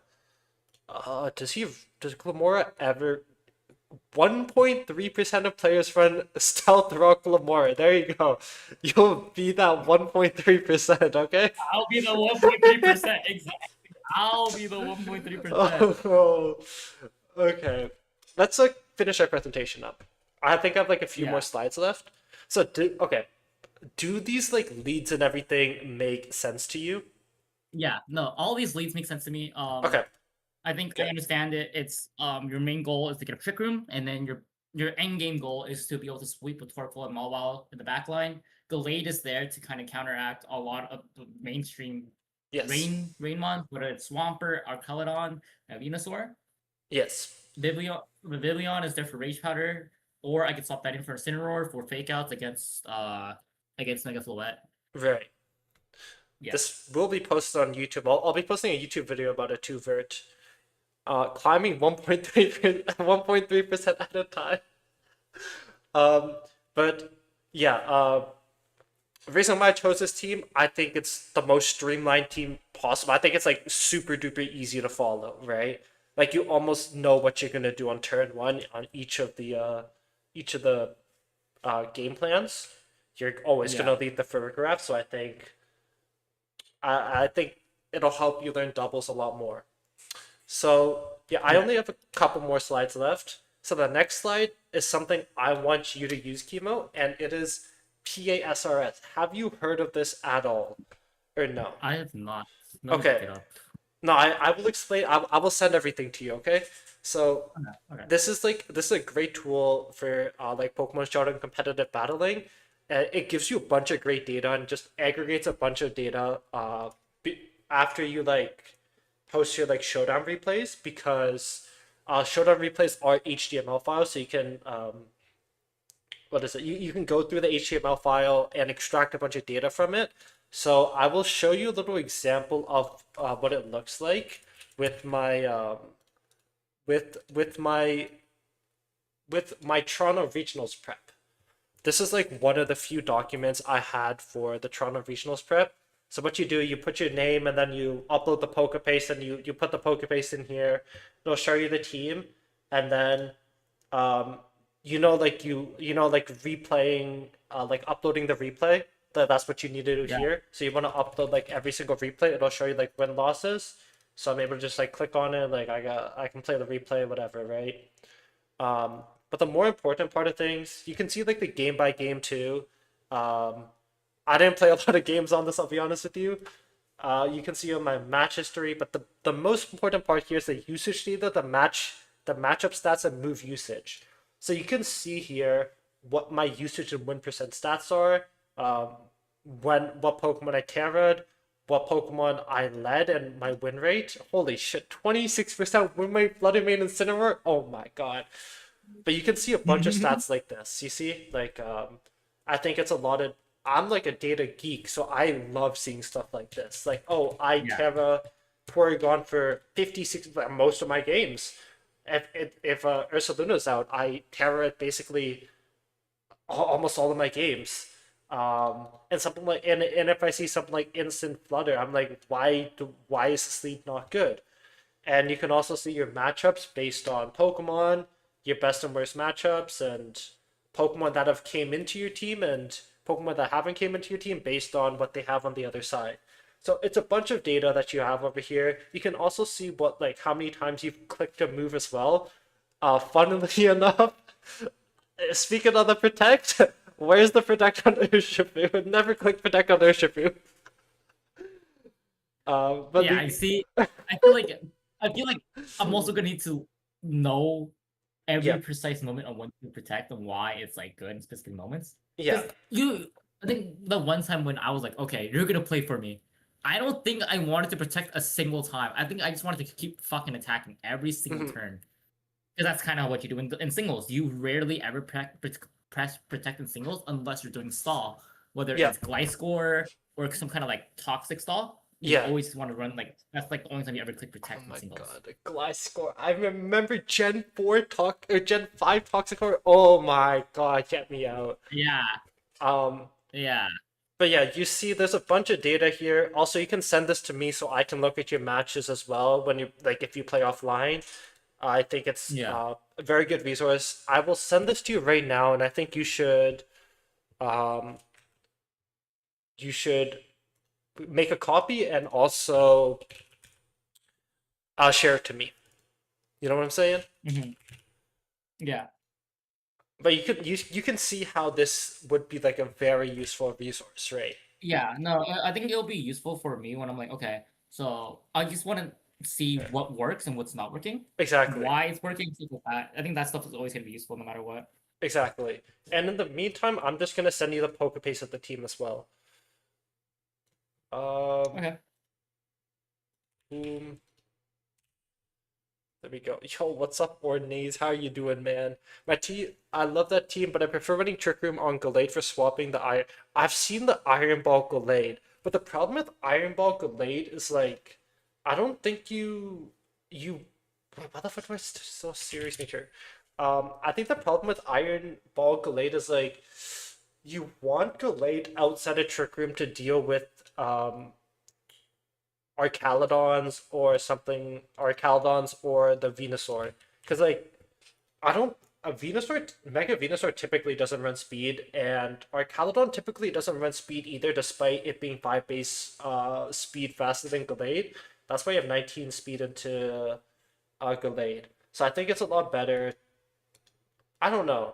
Does Glamora ever 1.3% of players run Stealth Rock Glamora. There you go. You'll be that 1.3%, okay? I'll be the 1.3% exactly. I'll be the 1.3%. Oh, okay. Let's like finish our presentation up. I think I have like a few more Yeah, slides left. Okay. Do these like leads and everything make sense to you? yeah. No, all these leads make sense to me. Okay, I think I good. understand it. It's your main goal is to get a trick room, and then your end game goal is to be able to sweep with Torkoal and Mawile in the back line. Gallade is there to kind of counteract a lot of the mainstream Yes. Rainmon, whether it's Swampert, Arcaladon, and Venusaur. Yes. Vivillon is there for Rage Powder, or I could swap that in for Incineroar for fake outs against Mega Floette. Right. Yeah. This will be posted on YouTube. I'll be posting a YouTube video about a two vert. Climbing 1.3% at a time. Um, but yeah, the reason why I chose this team, I think it's the most streamlined team possible. I think it's like super duper easy to follow, right? Like you almost know what you're gonna do on turn one on each of the game plans. You're always Yeah. gonna lead the photograph, so I think it'll help you learn doubles a lot more. So yeah, I Yeah. only have a couple more slides left. So the next slide is something I want you to use, Chemo, and it is PASRS. Have you heard of this at all, or no? I have not. Let me look Okay, it up. no, I will explain. I will send everything to you. Okay, so Okay. Okay. this is a great tool for like Pokemon Showdown competitive battling. It gives you a bunch of great data and just aggregates a bunch of data after you like post your like Showdown replays because Showdown replays are HTML files, so you can what is it? You can go through the HTML file and extract a bunch of data from it. So I will show you a little example of what it looks like with my with my with my Toronto Regionals prep. This is like one of the few documents I had for the Toronto Regionals prep. So what you do, you put your name and then you upload the poker paste and you put the poker paste in here. It'll show you the team, and then um, like replaying, like uploading the replay. That's what you need to do Yeah. here. So you want to upload like every single replay. It'll show you like win losses. So I'm able to just like click on it, like I can play the replay, whatever, right? But the more important part of things, you can see like the game by game too. Um, I didn't play a lot of games on this, I'll be honest with you. You can see on my match history, but the most important part here is the usage data, the matchup stats and move usage. So you can see here what my usage and win percent stats are, what Pokemon I terra'd, what Pokemon I led, and my win rate. Holy shit, 26% win rate, Bloody Mane, and Incineroar. Oh my god. But you can see a bunch of stats like this. You see, like I think it's a lot of. I'm like a data geek, so I love seeing stuff like this. Like, oh, I Yeah. Terra Porygon for 56 most of my games. If Ursaluna's out, I Terra it basically almost all of my games. And something like and if I see something like Instant Flutter, I'm like, why is this lead not good? And you can also see your matchups based on Pokemon, your best and worst matchups, and Pokemon that have came into your team and Pokemon that haven't came into your team based on what they have on the other side. So it's a bunch of data that you have over here. You can also see what like how many times you've clicked a move as well. Funnily enough, speaking of the protect, where's the protect on Urshifu? Never click protect on Urshifu. But Yeah, the I see. I feel like I'm also gonna need to know yeah every precise moment on when to protect and why it's like good in specific moments. yeah. Because I think the one time when I was like, okay, you're gonna play for me. I don't think I wanted to protect a single time. I think I just wanted to keep fucking attacking every single Mhm. turn. Because that's kind of what you do in singles. You rarely ever press protect in singles unless you're doing stall, whether Yeah it's Gliscor or some kind of like toxic stall. You yeah. always want to run like that's like the only time you ever click Oh protect in my singles. god, the Gliscor. I remember Gen 4 talk or Gen 5 Toxicor. Oh my god, get me out. Yeah, Um yeah, but yeah, you see there's a bunch of data here. Also, you can send this to me so I can look at your matches as well when you like if you play offline. I think it's yeah. a very good resource. I will send this to you right now and I think um you should make a copy and also share it to me. You know what I'm saying? Hmm. Yeah. But you can see how this would be like a very useful resource, right? Yeah, no, I think it'll be useful for me when I'm like, okay, so I just want to see what works and what's not working, Exactly. why it's working, stuff like that. I think that stuff is always going to be useful no matter what. Exactly. And in the meantime, I'm just gonna send you the poker paste of the team as well. Um, Okay. boom. There we go. Yo, what's up, Ordinaise? How you doing, man? My team, I love that team, but I prefer running Trick Room on Gallade for swapping the iron. I've seen the Iron Ball Gallade, but the problem with Iron Ball Gallade is like, I don't think you. Wait, why the fuck am I so serious nature? I think the problem with Iron Ball Gallade is like, you want Gallade outside of Trick Room to deal with Archaludons or something, Archaludons or the Venusaur. Because, like, I don't. A Venusaur, Mega Venusaur typically doesn't run speed, and Archaludon typically doesn't run speed either, despite it being 5 base speed faster than Gallade. That's why you have 19 speed into Gallade. So I think it's a lot better. I don't know.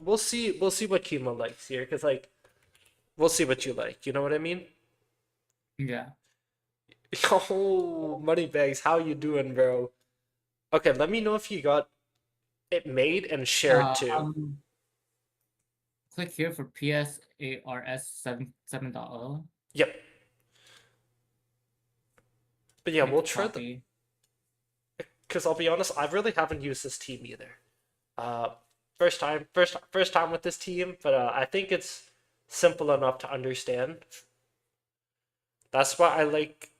We'll see. We'll see what Kimo likes here, because like we'll see what you like. You know what I mean? Yeah. Oh, Moneybags, how you doing, bro? Okay, let me know if you got it made and shared Uh, too. um, Click here for PSARS 7.0. Yep. But yeah, Make we'll the try the. copy. Because I'll be honest, I really haven't used this team either. Uh, first time with this team, but I think it's simple enough to understand. That's why I like.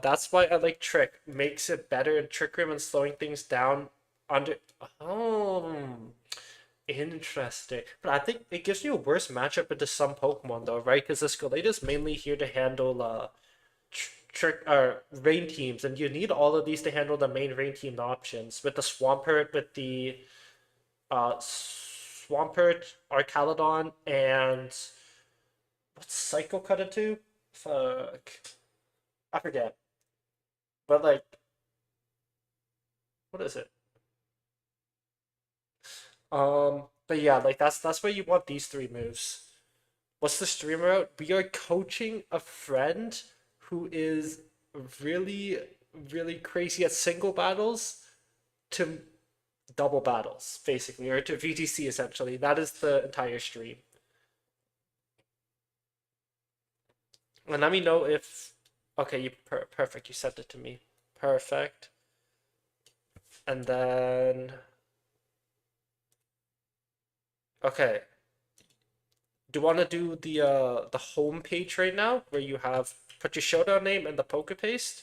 That's why I like Trick. Makes it better in Trick Room and slowing things down under. Oh, interesting. But I think it gives you a worse matchup into some Pokemon though, right? Because the Scalade is mainly here to handle trick rain teams, and you need all of these to handle the main rain team options with the Swampert, with the Swampert, Archaludon, and what's Psycho cut into? Fuck, I forget. But like, what is it? But yeah, like that's where you want these three moves. What's the stream route? We are coaching a friend who is really, really crazy at single battles to double battles, basically, or to VGC essentially. That is the entire stream. And let me know if. Okay, perfect. You sent it to me. Perfect. And then. Okay. Do you want to do the home page right now, where you have put your showdown name and the poker paste?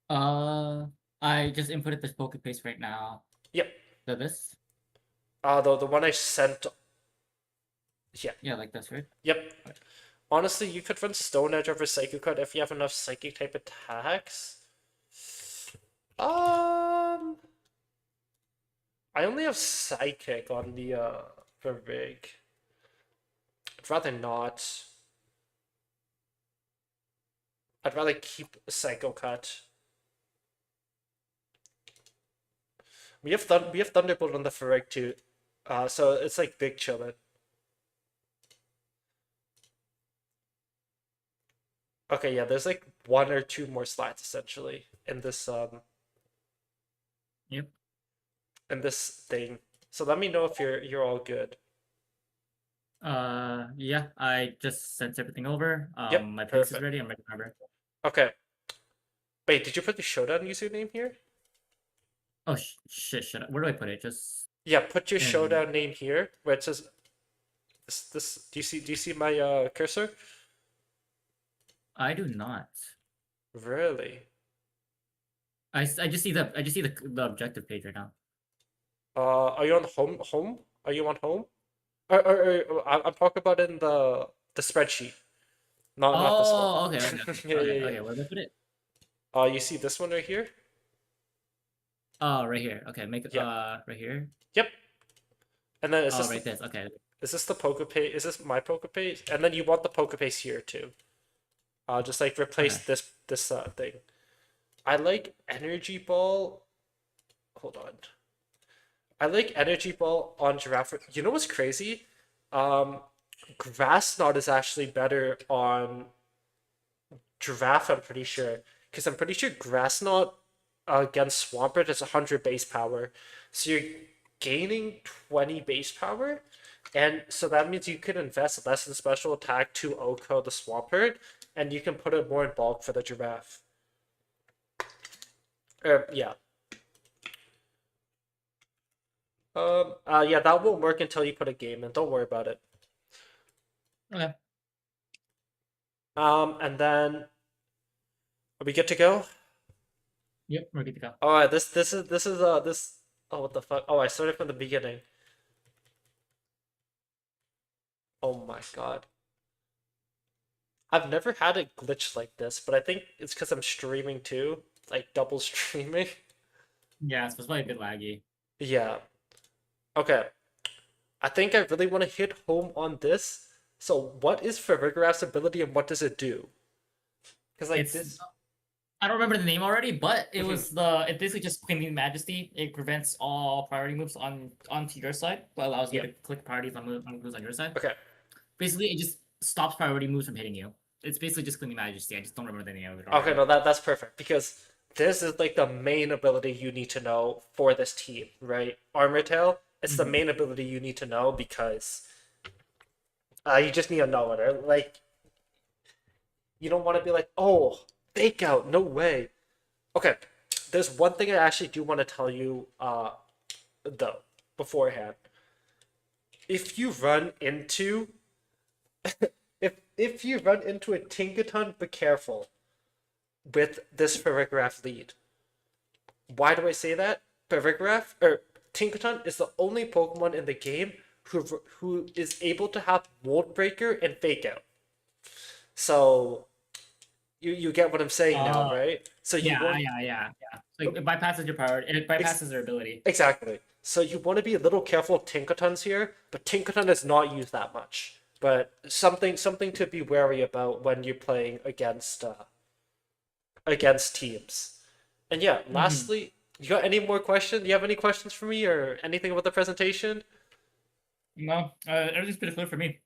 I just inputted this poker paste right now. Yep. This? The one I sent. Yeah. Yeah, like this, right? Yep. Honestly, you could run Stone Edge over Psychic Cut if you have enough Psychic type attacks. Um, I only have Psychic on the rig. I'd rather not. I'd rather keep Psycho Cut. We have Thunderbolt on the Ferrig too, so it's like big chillin'. Okay, yeah, there's like one or two more slots essentially in this Yep. in this thing. So let me know if you're all good. Yeah, I just sent everything over. Yep, My paste is perfect. ready. I'm ready to remember. Okay. Wait, did you put the Showdown username here? Oh shit! Where do I put it? Just Yeah, put your in. Showdown name here where it says this. Do you see my cursor? I do not. Really? I just see the objective page right now. Are you on home? Are you on home? I'm talking about in the spreadsheet, not this one. Oh, okay, okay, Yeah, yeah, yeah. okay. Where do I put it? You see this one right here? Oh, right here. Okay, make it Yeah. right here. Yep. And then Oh, right this. Okay. is this the poker paste? Is this my poker paste? And then you want the poker paste here too. Just like replace Okay. this thing. I like energy ball. Hold on. I like energy ball on giraffe. You know what's crazy? Um, grass knot is actually better on giraffe. I'm pretty sure because I'm pretty sure grass knot against swampert is 100 base power, so you're gaining 20 base power, and so that means you can invest less in special attack to Oko the swampert, and you can put it more in bulk for the giraffe. Yeah. Yeah, that won't work until you put a game in. Don't worry about it. Okay. And then are we good to go? Yep, we're good to go. All right. This. Oh, what the fuck? Oh, I started from the beginning. Oh my god. I've never had a glitch like this, but I think it's because I'm streaming too, like double streaming. Yeah, it's probably a bit laggy. Yeah. Okay. I think I really want to hit home on this. So, what is Farigaraph's ability and what does it do? Because like It's this. I don't remember the name already, but it Mhm. was it basically just claiming majesty. It prevents all priority moves onto your side, but allows you Yeah. to click priorities on moves on your side. Okay. Basically, it just stops priority moves from hitting you. It's basically just claiming majesty. I just don't remember the name of it Okay. already. No, that's perfect because this is like the main ability you need to know for this team, right? Armor Tail. It's the Mhm. main ability you need to know because you just need to know it. Or, like you don't want to be like, oh, fake out, no way. Okay, there's one thing I actually do want to tell you, though, beforehand. If you run into, if you run into a Tinkaton, be careful with this Farigiraf lead. Why do I say that? Farigiraf or Tinkaton is the only Pokemon in the game who is able to have Mold Breaker and Fake Out. So you get what I'm saying now, Oh, right? So you want yeah. Like it bypasses your priority. It ex- bypasses their ability. exactly. So you want to be a little careful of Tinkatons here, but Tinkaton is not used that much. But something to be wary about when you're playing against teams. And yeah, Hmm. lastly, you got any more questions? Do you have any questions for me or anything about the presentation? No, everything's pretty clear for me.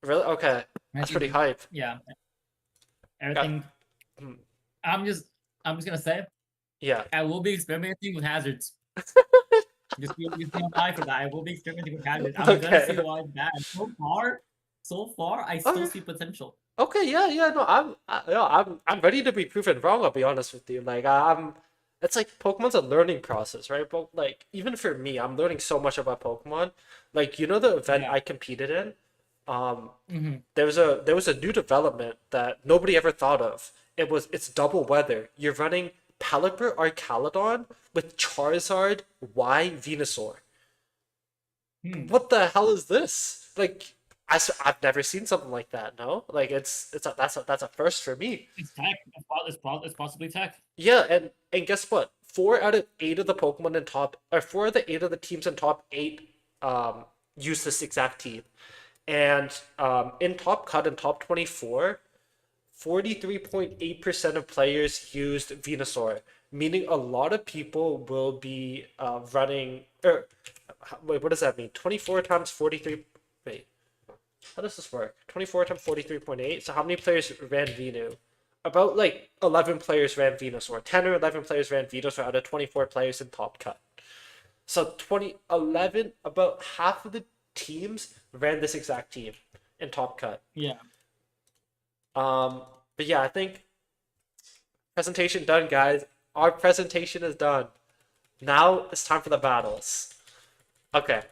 Really? Okay, I that's pretty think, hype. yeah. everything. Hmm. I'm just I'm just gonna say Yeah. I will be experimenting with hazards. Just be on the eye for that. I will be experimenting with hazards. I'm gonna see Okay. why it's bad. So far, I still Okay. see potential. Okay. Yeah. Yeah. No. I'm ready to be proven wrong. I'll be honest with you. Like I'm. It's like Pokemon's a learning process, right? But like even for me, I'm learning so much about Pokemon. Like the event Yeah. I competed in. Um, Mm-hmm. there was a new development that nobody ever thought of. It's double weather. You're running Pelipper Archaludon with Charizard Y Venusaur. Hmm. What the hell is this? Like I've never seen something like that. No, like that's a first for me. It's tech. It's possibly tech. Yeah, and guess what? 4 out of 8 of the Pokemon in top, or 4 of the 8 of the teams in top 8 use this exact team, and in top cut in top 24, 43.8% of players used Venusaur, meaning a lot of people will be running. Wait, what does that mean? 24 times 43. Wait, how does this work? 24 times 43.8. So how many players ran Venu? About like 11 players ran Venusaur. 10 or 11 players ran Venusaur out of 24 players in top cut. So 2011, about half of the teams ran this exact team in top cut. Yeah. Um, but yeah, I think presentation done, guys. Our presentation is done. Now it's time for the battles. Okay,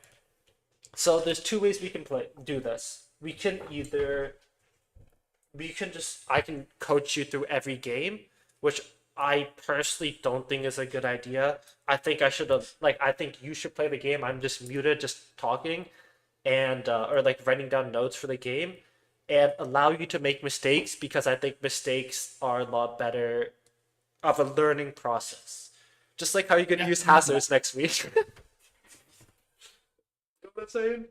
so there's two ways we can do this. I can coach you through every game, which I personally don't think is a good idea. I think you should play the game. I'm just muted, just talking, and or like writing down notes for the game, and allow you to make mistakes because I think mistakes are a lot better of a learning process. Just like how you're gonna Yeah. use hazards next week. You know what I'm saying?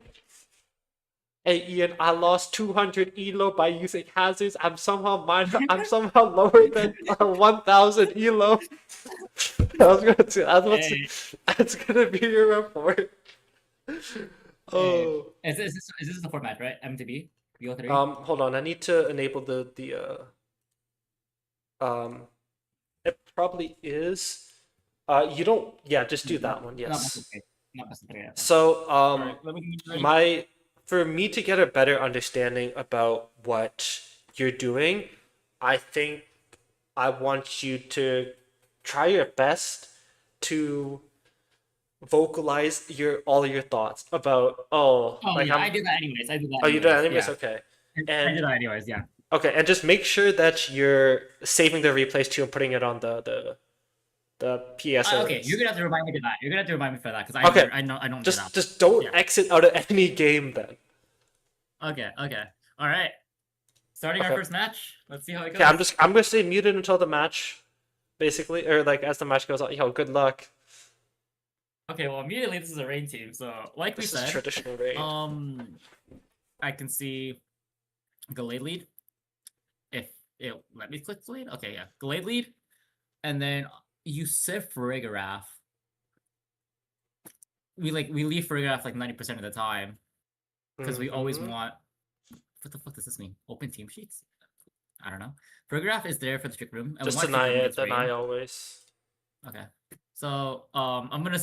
Hey Ian, I lost 200 elo by using hazards. I'm somehow lower than 1,000 elo. I was gonna say Hey, that's gonna be your report. hey. Oh, Is this the format, right? MTB? BO3? hold on. I need to enable it probably is. You don't. Yeah, just do that one. Not best of Yes. three. Not best of three. Okay. So, All right. Let me get ready. my for me to get a better understanding about what you're doing, I think I want you to try your best to vocalize all your thoughts about Oh like yeah, I I'm did that anyways. I did that oh you did anyways. anyways, Yeah. okay. I And did that anyways. Yeah. okay, and just make sure that you're saving the replays too and putting it on the Okay, you're PSOs. gonna have to remind me to that. You're gonna have to remind me for that because Okay, I don't do that. just don't Yeah. exit out of any game then. Okay. Okay. All right. Starting our Okay. first match. Let's see how it Okay, goes. I'm gonna stay muted until the match, basically, or like as the match goes on. Yo, good luck. Okay. Well, immediately this is a rain team. So, like we This is said, traditional raid. I can see Gallade lead. If it let me click lead. Okay. Yeah. Gallade lead, and then you said Farigiraf. We leave Farigiraf like 90% of the time because we always Mm-hmm. want. What the fuck does this mean? Open team sheets? I don't know. Farigiraf is there for the trick room, and we Just want trick deny room it. against Deny rain. always. Okay. So I'm gonna.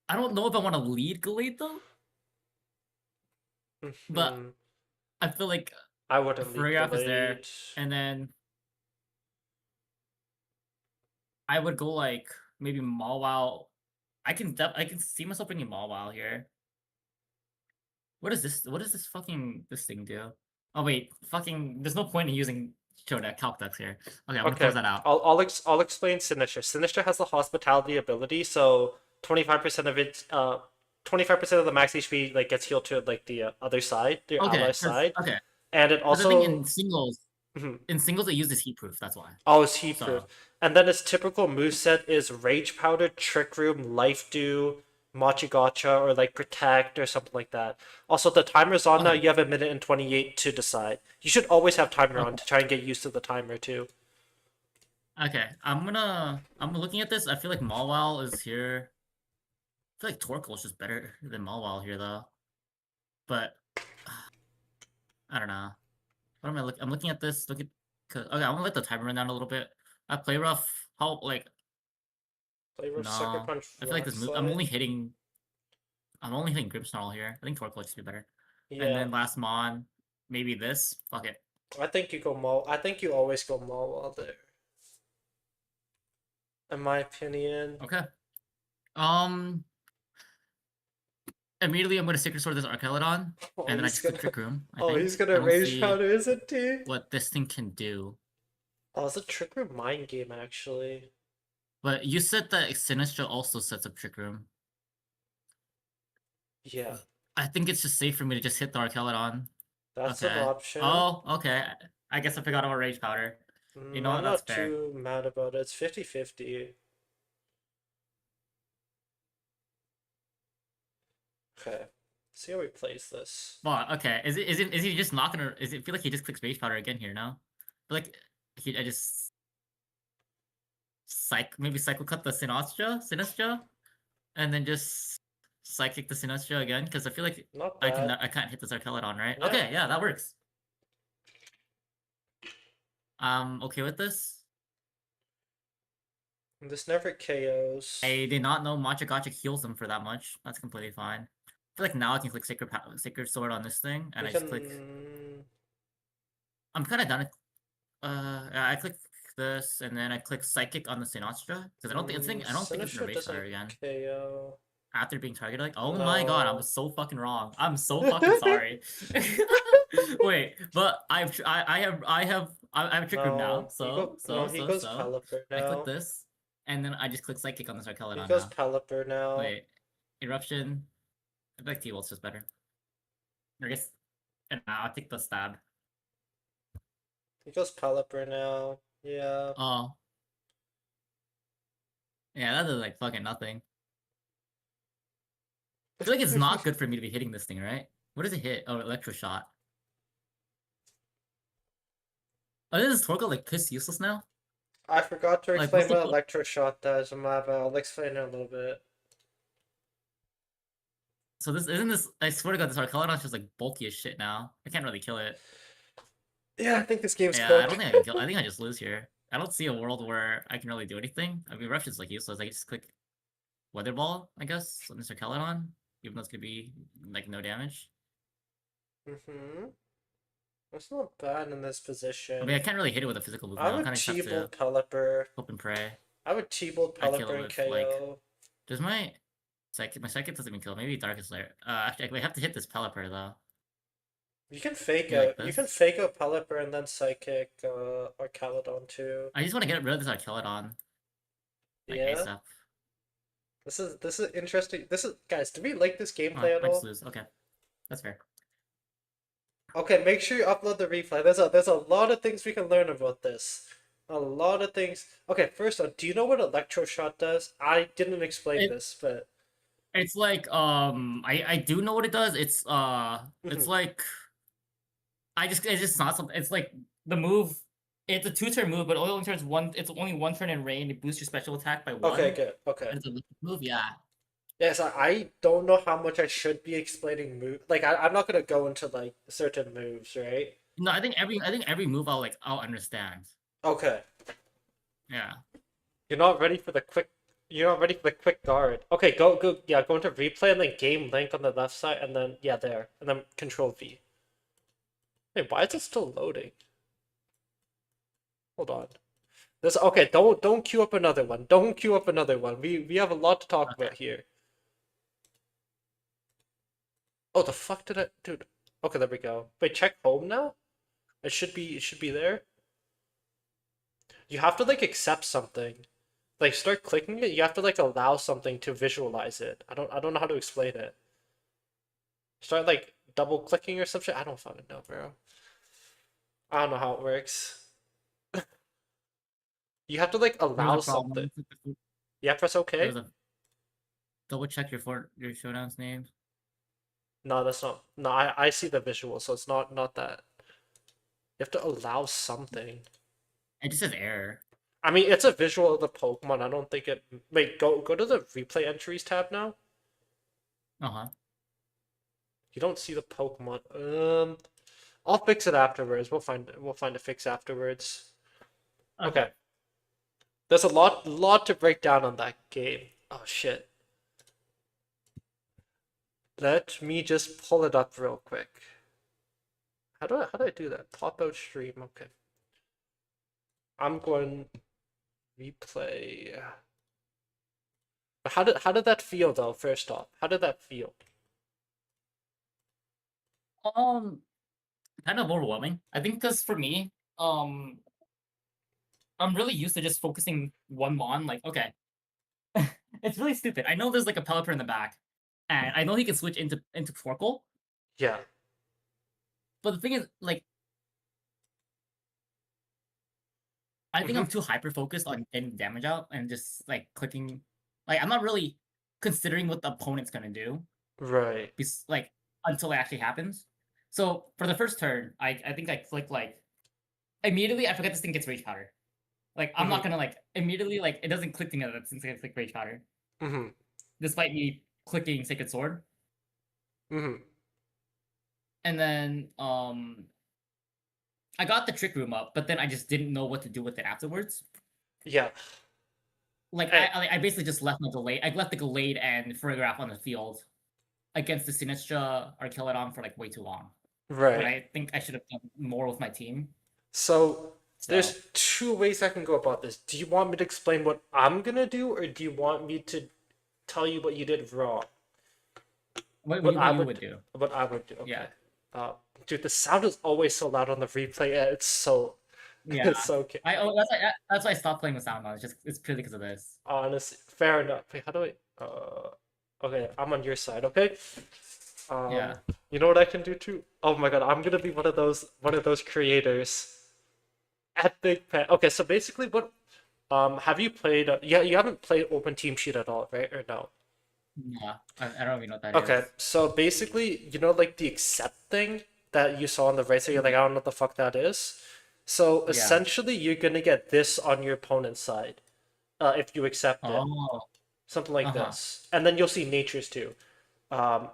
I don't know if I want to lead Gallade though, but Mhm. I feel like I wouldn't lead Farigiraf is there, Gallade. and then I would go like maybe Mawile. I can see myself bringing Mawile here. What is this? What does this thing do? Oh wait, fucking. There's no point in using Calcdex here. Okay, I'm gonna Okay, close that out. I'll explain Sinister. Sinister has the hospitality ability, so 25% of it 25% of the max HP like gets healed to like the other side, the ally side, Okay. and it Because I think also Mhm. in singles it uses heat proof. That's why. Oh, it's heat proof. So And then its typical moveset is Rage Powder, Trick Room, Life Dew, Machi Gotcha, or like Protect or something like that. Also, the timer's on now. okay, You have a minute and 28 to decide. You should always have timer on okay, to try and get used to the timer too. okay. I'm looking at this. I feel like Mawile is here. I feel like Torkoal is just better than Mawile here though. But I don't know. What am I looking? I'm looking at this. Look at 'cause okay, I'm gonna let the timer run down a little bit. I play rough. How like Play rough, sucker no? punch, I feel like rock this move. slide. I'm only hitting grip snarl here. I think torque will just be better. And Yeah, then last mon, maybe this. Fuck it. I think you go Maul. I think you always go Maul there. In my opinion. Okay. Um. Immediately, I'm gonna Sacred Sword this Archelodon, Oh, and then I he's just click gonna. Trick Room. I Oh, he's think I gonna don't rage see powder, isn't he? what this thing can do. Oh, it's a trick room mind game actually. But you said that Sinistra also sets up Trick Room. Yeah, I think it's just safe for me to just hit the Archelodon. that's an Okay. option. Oh, okay. I guess I forgot about Rage Powder. You know what? I'm That's not fair. too mad about it. It's 50-50. Okay. See how he plays this. Well, okay. Is he just not gonna? Is it feel like he just clicks Rage Powder again here now? Like I just maybe cycle cut the Sinistra, and then just psychic the Sinistra again because I feel like Not bad. I can't hit this Archelodon, right? Yeah. Okay, yeah, that works. Okay with this. This never KOs. I did not know Matcha Gotcha heals them for that much. That's completely fine. I feel like now I can click Sacred Sword on this thing, and You I just click. can. I'm kind of done. Yeah, I click this, and then I click Psychic on the Sinastra because I don't think it's gonna Sinistcha Rage doesn't Powder again KO. after being targeted. Like, oh my god, I'm No. so fucking wrong. I'm so fucking sorry. Wait, but I have Trick Room now. No. He goes So Pelipper I click now. this, and then I just click Psychic on this He Archelodon goes now. Pelipper now. Wait, Eruption. I feel like T-Bolt's just better. I guess. And I'll take the stab. He goes Pelipper now. Yeah. Oh. Yeah, that does like fucking nothing. I feel like it's not good for me to be hitting this thing, right? What does it hit? Oh, Electro Shot. Oh, this is Torkoal like piss useless now? I forgot to Like, what's explain the what Electroshot does. I'll explain it a little bit. So this isn't this. I swear to God, this Archelodon's just like bulky as shit now. I can't really kill it. Yeah, I think this game's Yeah, I cooked. don't think I can kill. I think I just lose here. I don't see a world where I can really do anything. I mean, Rush is like useless. I can just click Weather Ball, I guess, on this Archelodon, even though it's gonna be like no damage. Mm-hmm. That's not bad in this I position. mean, I can't really hit it with a physical move I now. I would kind of just have to T-Bolt Pelipper. hope and pray. I would T-Bolt I kill Pelipper it and with like. KO. Does my psychic doesn't even kill? Maybe Darkest Lair. Actually, I have to hit this Pelipper though. You can fake Maybe like out. You this. can fake out Pelipper and then Psychic or Caledon too. I just want to get rid of this Archelodon like Yeah. ASAP. This is interesting. This is guys. Do we like this gameplay at I just all? lose. Okay, that's fair. Okay, make sure you upload the replay. There's a lot of things we can learn about this. A lot of things. Okay, first off, do you know what Electroshot does? I didn't explain It, this, but it's like I do know what it does. It's Mhm. like it's just not something. It's like the move. It's a two-turn move, but it only turns one. It's only one turn in range. It boosts your special attack by Okay, one. good. Okay. And it's a move. Yeah. Yes, I don't know how much I should be explaining move. Like I'm not gonna go into like certain moves, right? No, I think every move I'll understand. Okay. Yeah. You're not ready for the quick. You're not ready for the quick guard. Okay, go. Yeah, go into replay and then game link on the left side, and then yeah, there, and then Control V. Wait, why is it still loading? Hold on. This okay. Don't queue up another one. Don't queue up another one. We have a lot to talk Okay. about here. Oh, the fuck did I, dude? Okay, there we go. Wait, check home now. It should be there. You have to like accept something. Like start clicking it. You have to like allow something to visualize it. I don't know how to explain it. Start like double clicking or some shit. I don't fucking know, bro. I don't know how it works. You have to like There was allow a something. problem. Yeah, press There OK. was a double check your showdown's name. No, that's not. No, I see the visual, so it's not that. You have to allow something. It just says error. I mean, it's a visual of the Pokemon. I don't think it. Wait, go to the replay entries tab now. Uh huh. You don't see the Pokemon. I'll fix it afterwards. We'll find a fix afterwards. Okay. Okay. There's a lot to break down on that game. Oh shit. Let me just pull it up real quick. How do I do that? Pop out stream. Okay. I'm going replay. How did that feel though? First off, how did that feel? Um, Kind of overwhelming. I think because for me, um, I'm really used to just focusing one mon. Like, okay, it's really stupid. I know there's like a Pelipper in the back, and I know he can switch into Torkoal. Yeah. But the thing is, like, I think I'm Hmm. too hyper focused on getting damage out and just like clicking. Like, I'm not really considering what the opponent's gonna do, Right. like until it actually happens. So for the first turn, I think I click like immediately. I forget this thing gets Rage Powder. Like, I'm not Hmm. gonna like immediately like it doesn't click together that since I click Rage Powder, Hmm. despite me clicking Sacred Sword. Hmm. And then I got the Trick Room up, but then I just didn't know what to do with it afterwards. Yeah. Like Eh, I basically just left my Gallade. I left the Gallade and Photograph on the field against the Sinistra Archelodon for like way too long. When right. I think I should have done more with my team. So So there's two ways I can go about this. Do you want me to explain what I'm gonna do, or do you want me to tell you what you did wrong? What what I you would would do? what I would do. Yeah, Okay. Uh, dude, the sound is always so loud on the replay. It's so yeah. it's so okay. That's why I stopped playing with sound on. It's purely because of this. Honestly, fair enough. Wait, how do I? Okay, I'm on your side. Okay. Yeah. Um, you know what I can do too? Oh my god, I'm gonna be one of those creators. Epic pet. Okay, so basically, have you played? Yeah, you haven't played Open Team Sheet at all, right? Or no? Yeah. I don't even know what that Okay, is. so basically, like the accept thing that you saw on the right, so you're like, I don't know what the fuck that is. So Yeah. essentially, you're gonna get this on your opponent's side, if you accept it, Oh. something like Uh-huh. this, and then you'll see natures too. Um,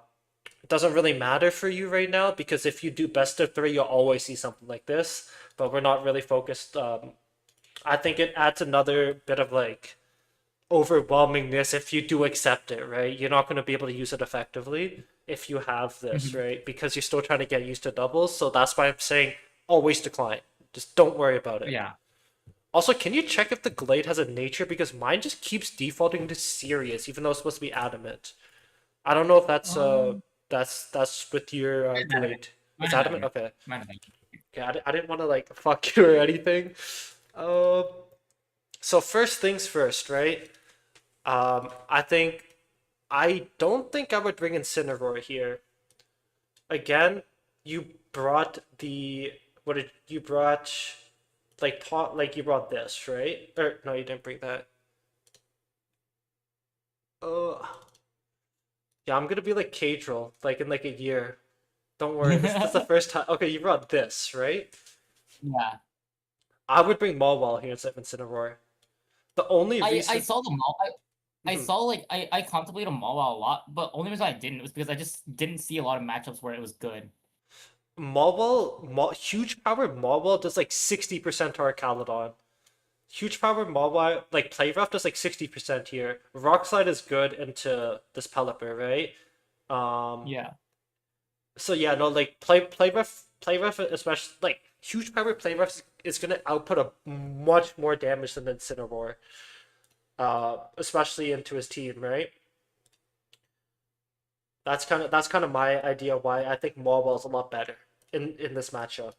it doesn't really matter for you right now because if you do best of three, you'll always see something like this. But we're not really focused. I think it adds another bit of like overwhelmingness if you do accept it, right? You're not going to be able to use it effectively if you have this, Mhm. right? Because you're still trying to get used to doubles. So that's why I'm saying always decline. Just don't worry about it. Yeah. Also, can you check if the Glade has a nature? Because mine just keeps defaulting to serious, even though it's supposed to be adamant. I don't know if Um, that's with your Mine have it. Glade. Mine It's have adamant. it. Okay. Mine have it. Okay. I didn't want to like fuck you or anything. Um. So first things first, right? I don't think I would bring Incineroar here. Again, you brought the what did you brought like pot like you brought this, right? Or no, you didn't bring that. Uh yeah, I'm gonna be like Cadril, like in like a year. Don't worry, this is the first time. Okay, you brought this, right? Yeah. I would bring Mawile here instead of Incineroar. The only I reason saw the mall. I Mhm. saw like I contemplated Mawile a lot, but only reason I didn't was because I just didn't see a lot of matchups where it was good. Huge power Mawile does like 60% to our Caledon. Huge power Mobile, like play rough does like 60% here. Rock slide is good into this Pelipper, right? Um Yeah. so yeah, no, like play rough especially like huge power play rough is gonna output a much more damage than Incineroar. Especially into his team, right? That's kind of my idea why I think Mobile is a lot better in this matchup.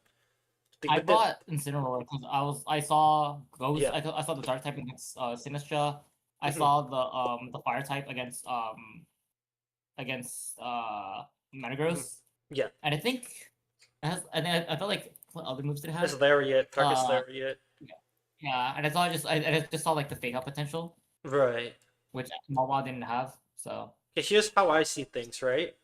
I It, bought Incineroar because I saw Ghost. yeah. I saw the Dark type against Sinistra. I Mhm. saw the Fire type against Mhm. Metagross, Yeah. and I think and then I felt like what other moves did it There's have? Lariat, Tarkus Uh, Lariat. yeah, yeah, and I just saw like the fake out potential, Right. which Mawile didn't have. So Okay, here's how I see things, right?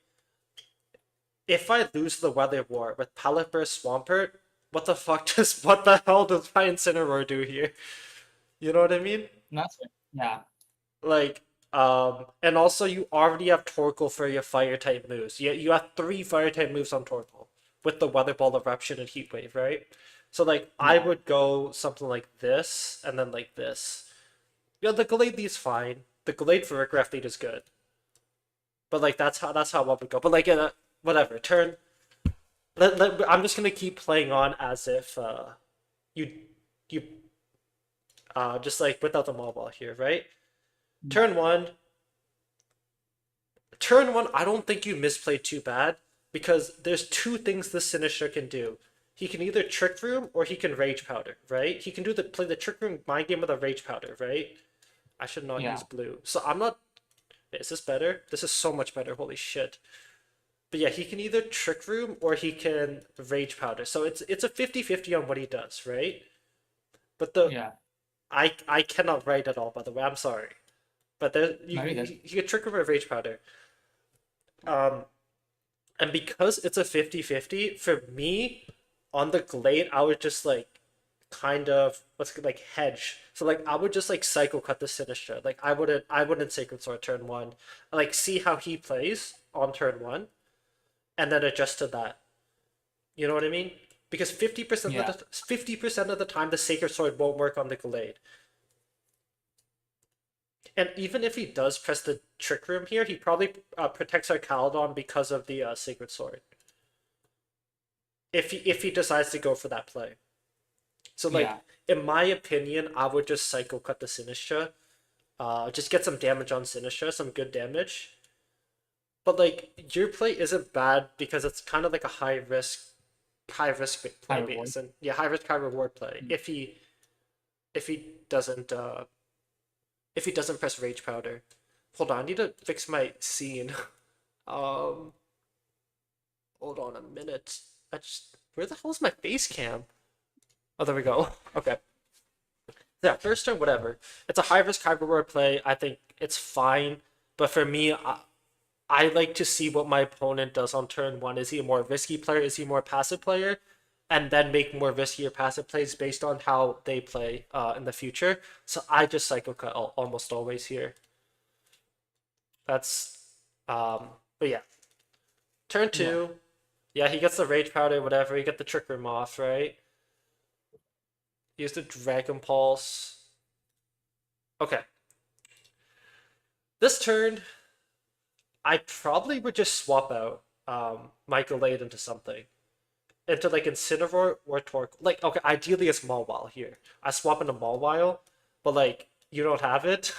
If I lose the weather war with Pelipper Swampert, what the hell does my Incineroar do here? You know what I mean? that's it. Yeah. Like, and also you already have Torkoal for your fire type moves. You have three fire type moves on Torkoal with the Weather Ball Eruption and Heat Wave, right? So like I Yeah. would go something like this and then like this. Yeah, the Gallade lead's fine. The Gallade for Rickcraft lead is good. But like that's how I would go. But like whatever turn. I'm just gonna keep playing on as if you you just like without the mobile here, right? Yeah. Turn one. Turn one. I don't think you misplayed too bad because there's two things the Sinister can do. He can either Trick Room or he can Rage Powder, right? He can play the Trick Room mind game with a Rage Powder, right? I should not use Yeah. blue. So I'm not. Is this better? This is so much better. Holy shit. But yeah, he can either Trick Room or he can Rage Powder. So it's a 50-50 on what he does, right? But the Yeah. I cannot write at all, by the way. I'm sorry. But there No, you're good. you can Trick Room or Rage Powder. Um and because it's a 50-50, for me, on the Glade, I would just like kind of what's like hedge. So like I would just like cycle cut the Sinistra. Like I wouldn't Sacred Sword turn one. Like see how he plays on turn one and then adjust to that. You know what I mean? Because 50% Yeah. of the 50% of the time the Sacred Sword won't work on the Glade. And even if he does press the Trick Room here, he probably protects our Caledon because of the Sacred Sword. If he decides to go for that play. So like Yeah. in my opinion, I would just cycle cut the Sinistra. Just get some damage on Sinistra, some good damage. But like your play isn't bad because it's kind of like a high risk High play reward. base and yeah, high risk high reward play. Mm. If he doesn't if he doesn't press Rage Powder. Hold on, I need to fix my scene. Um hold on a minute. Where the hell is my face cam? Oh, there we go. Okay. Yeah, first turn, whatever. It's a high risk, high reward play. I think it's fine. But for me, I like to see what my opponent does on turn one. Is he a more risky player? Is he a more passive player? And then make more risky or passive plays based on how they play in the future. So I just cycle cut almost always here. That's but yeah. Turn Yeah. two. Yeah, he gets the Rage Powder, whatever. You get the Trick Room off, right? Use the Dragon Pulse. Okay. This turn, I probably would just swap out Michael Lade into something. Into like Incineroar or Torque. Like, okay, ideally it's Mawile here. I swap into Mawile, but like, you don't have it.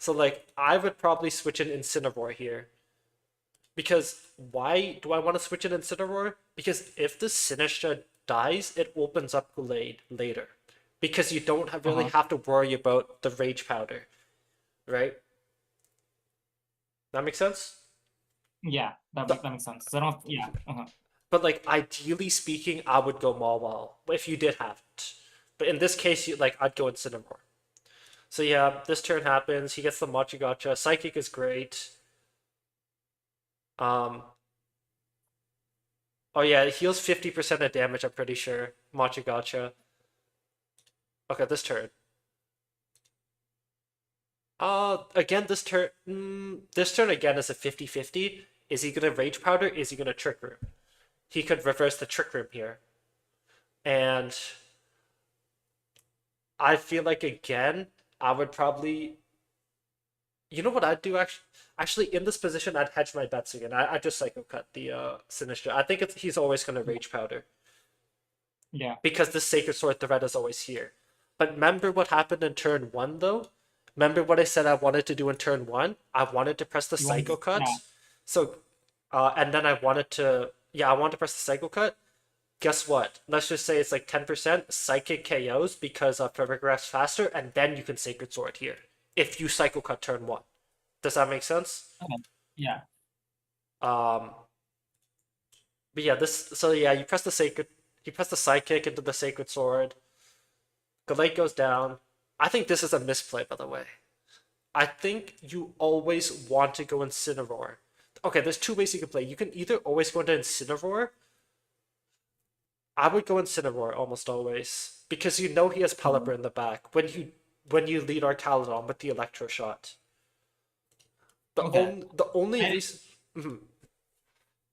So like, I would probably switch in Incineroar here. Because why do I want to switch in Incineroar? Because if the Sinistra dies, it opens up Gallade later. Because you don't really Uh-huh. have to worry about the Rage Powder, right? That makes sense? Yeah. The, That makes sense. So I don't. Yeah. Uh-huh. but like ideally speaking, I would go Mawile if you did have it. But in this case, I'd go Incineroar. So yeah, this turn happens. He gets the Machi Gotcha. Psychic is great. Um. Oh yeah, it heals 50% of damage. I'm pretty sure. Machi Gotcha. Okay, this turn. Again, this turn again is a 50-50. Is he gonna Rage Powder? Is he gonna Trick Room? He could reverse the Trick Room here. And I feel like again, I would probably, you know what I'd do actually in this position I'd hedge my bets again. I just Psycho Cut the Sinister. I think he's always gonna Rage Powder Yeah. because the Sacred Sword threat is always here. But remember what happened in turn one though? Remember what I said I wanted to do in turn one? I wanted to press the You want? Psycho Cut. Yeah. So and then I wanted to press the Psycho Cut. Guess what? Let's just say it's like 10% Psychic KOs because Paragraph's faster, and then you can Sacred Sword here if you Psycho Cut turn one. Does that make sense? Okay. Yeah. Um, but yeah, so yeah, you press the Psychic into the Sacred Sword. Galate goes down. I think this is a misplay, by the way. I think you always want to go Incineroar. Okay, there's two ways you can play. You can either always go into Incineroar. I would go Incineroar almost always because you know he has Mhm. Pelipper in the back when you lead our Caledon with the Electro Shot. Okay. The only I reason. Mhm.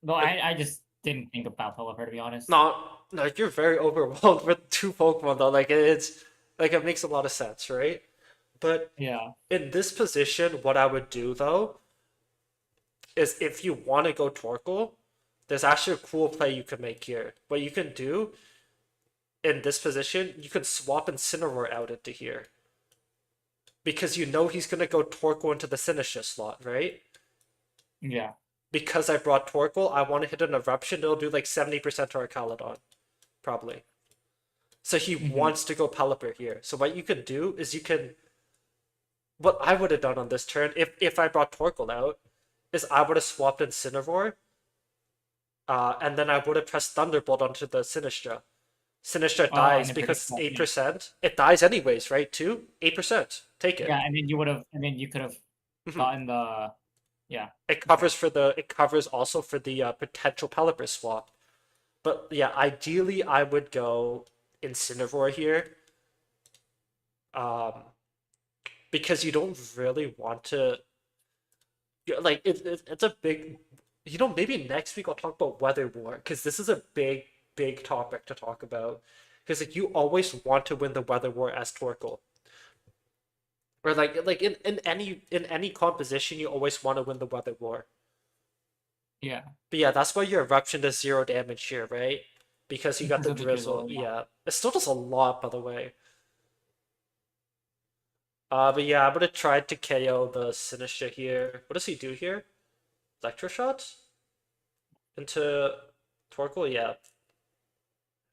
no. Like, I just didn't think about Pelipper, to be honest. No, no, you're very overwhelmed with two Pokemon though. Like it's like it makes a lot of sense, right? But Yeah. in this position, what I would do though is if you want to go Torkoal, there's actually a cool play you can make here. What you can do in this position, you can swap Incineroar out into here. Because you know he's gonna go Torkoal into the Sinistcha slot, right? Yeah. Because I brought Torkoal, I want to hit an Eruption, it'll do like 70% to our Caledon. Probably. So he Hmm. wants to go Pelipper here. So what you can do is you can what I would have done on this turn, if I brought Torkoal out, is I would have swapped Incineroar, and then I would have pressed Thunderbolt onto the Sinistcha. Sinistcha Oh, and dies then because predict it's that. Yeah. 8%. It dies anyways, right? Too? 8%. Take it. Yeah, and then you would have, and then you could have Mhm. gotten the, yeah. Okay. It covers also for the potential Pelipper swap. But yeah, ideally I would go Incineroar here. Um, because you don't really want to like it's a big maybe next week I'll talk about weather war because this is a big topic to talk about because like you always want to win the weather war as Torkoal or like in any composition you always want to win the weather war. Yeah. But yeah, that's why your eruption does 0 damage here, right? Because you got Because the of the drizzle. drizzle. Yeah. Yeah, it still does a lot, by the way. But yeah, I'm gonna try to KO the Sinistcha here. What does he do here? Electroshots into Torkoal, yeah.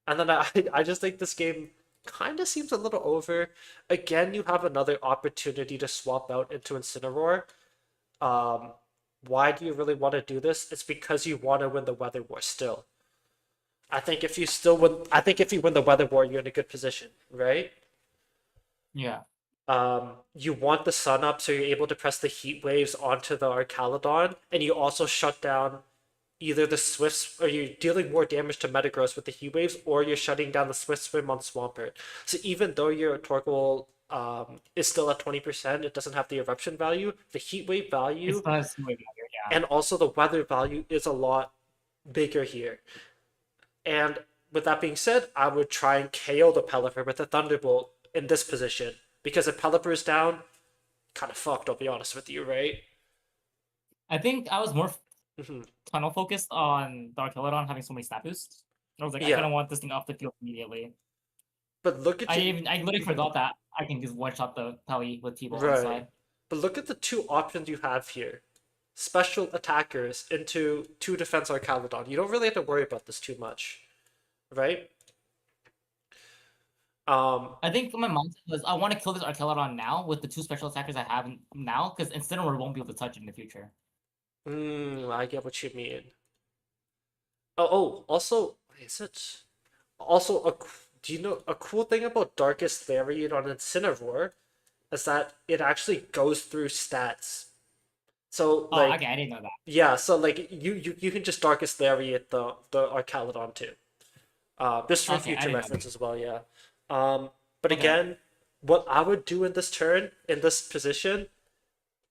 And then I just think this game kind of seems a little over. Again, you have another opportunity to swap out into Incineroar. Um, why do you really want to do this? It's because you want to win the Weather War still. I think if you win the Weather War, you're in a good position, right? Yeah. You want the sun up so you're able to press the heat waves onto the Archaludon, and you also shut down either the Swifts or you're dealing more damage to Metagross with the heat waves, or you're shutting down the Swift Swim on Swampert. So even though your Torkoal is still at 20%, it doesn't have the eruption value, the heat wave It's value, the smooth here. Yeah. and also the weather value is a lot bigger here. And with that being said, I would try and KO the Pelipper with a Thunderbolt in this position. Because if Pelipper is down, kind of fucked, I'll be honest with you, right? I think I was more Hmm. tunnel focused on Dark Hilodon having so many stat boosts. I was like, I kind Yeah. of want this thing off the field immediately. But look at you. I literally Mhm. forgot that I can just one shot the Peli with T-Ball on the Right. side. But look at the two options you have here. Special attackers into two defense Archaludon. You don't really have to worry about this too much, right? Um, I think my mindset was I want to kill this Archelodon now with the two special attackers I have now, because Incineroar won't be able to touch it in the future. I get what you mean. Also, is it? Also, do you know a cool thing about Darkest Lariat on Incineroar is that it actually goes through stats. So Oh, like, okay, I didn't know that. yeah, so like you can just Darkest Lariat the Archaludon too. Just for Okay, I future didn't know reference as well, yeah. But that. Okay. again, what I would do in this turn, in this position,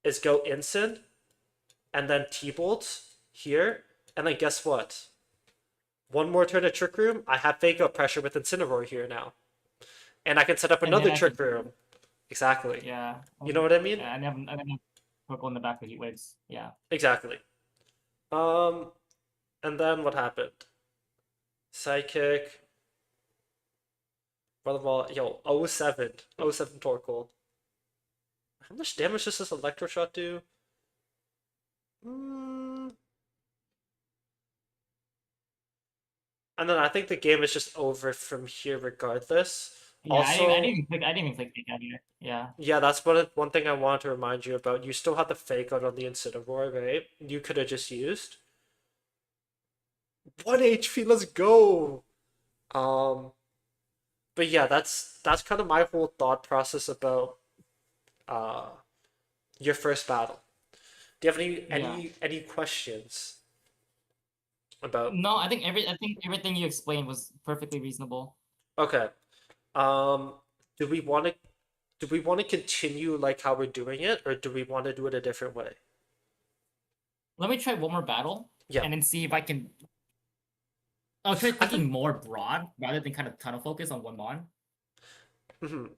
is go Incin and then T-Bolt here, and then guess what? One more turn of Trick Room, I have Fake Out Pressure with Incineroar here now. And I can set up And then another I Trick could, Room. Exactly. yeah. You know what I mean? Yeah, and then Purple in the back with Heat Waves. Yeah. Exactly. Um, and then what happened? Psychic. Volleyball. Yo, 07 Torkoal. How much damage does this Electroshock do? Mm. And then I think the game is just over from here regardless. Yeah, Also, I didn't even click Fake Out here. Yeah. yeah, that's one thing I wanted to remind you about. You still have the fake out on the Incineroar, right? You could have just used 1 HP. Let's go. Um, but yeah, that's kind of my whole thought process about uh your first battle. Do you have Yeah. any questions about? No, I think everything you explained was perfectly reasonable. Okay. Um, do we want to continue like how we're doing it, or do we want to do it a different way? Let me try one more battle Yeah. and then see if I can I'll try I think. thinking more broad rather than kind of tunnel focus on one mon. Mhm.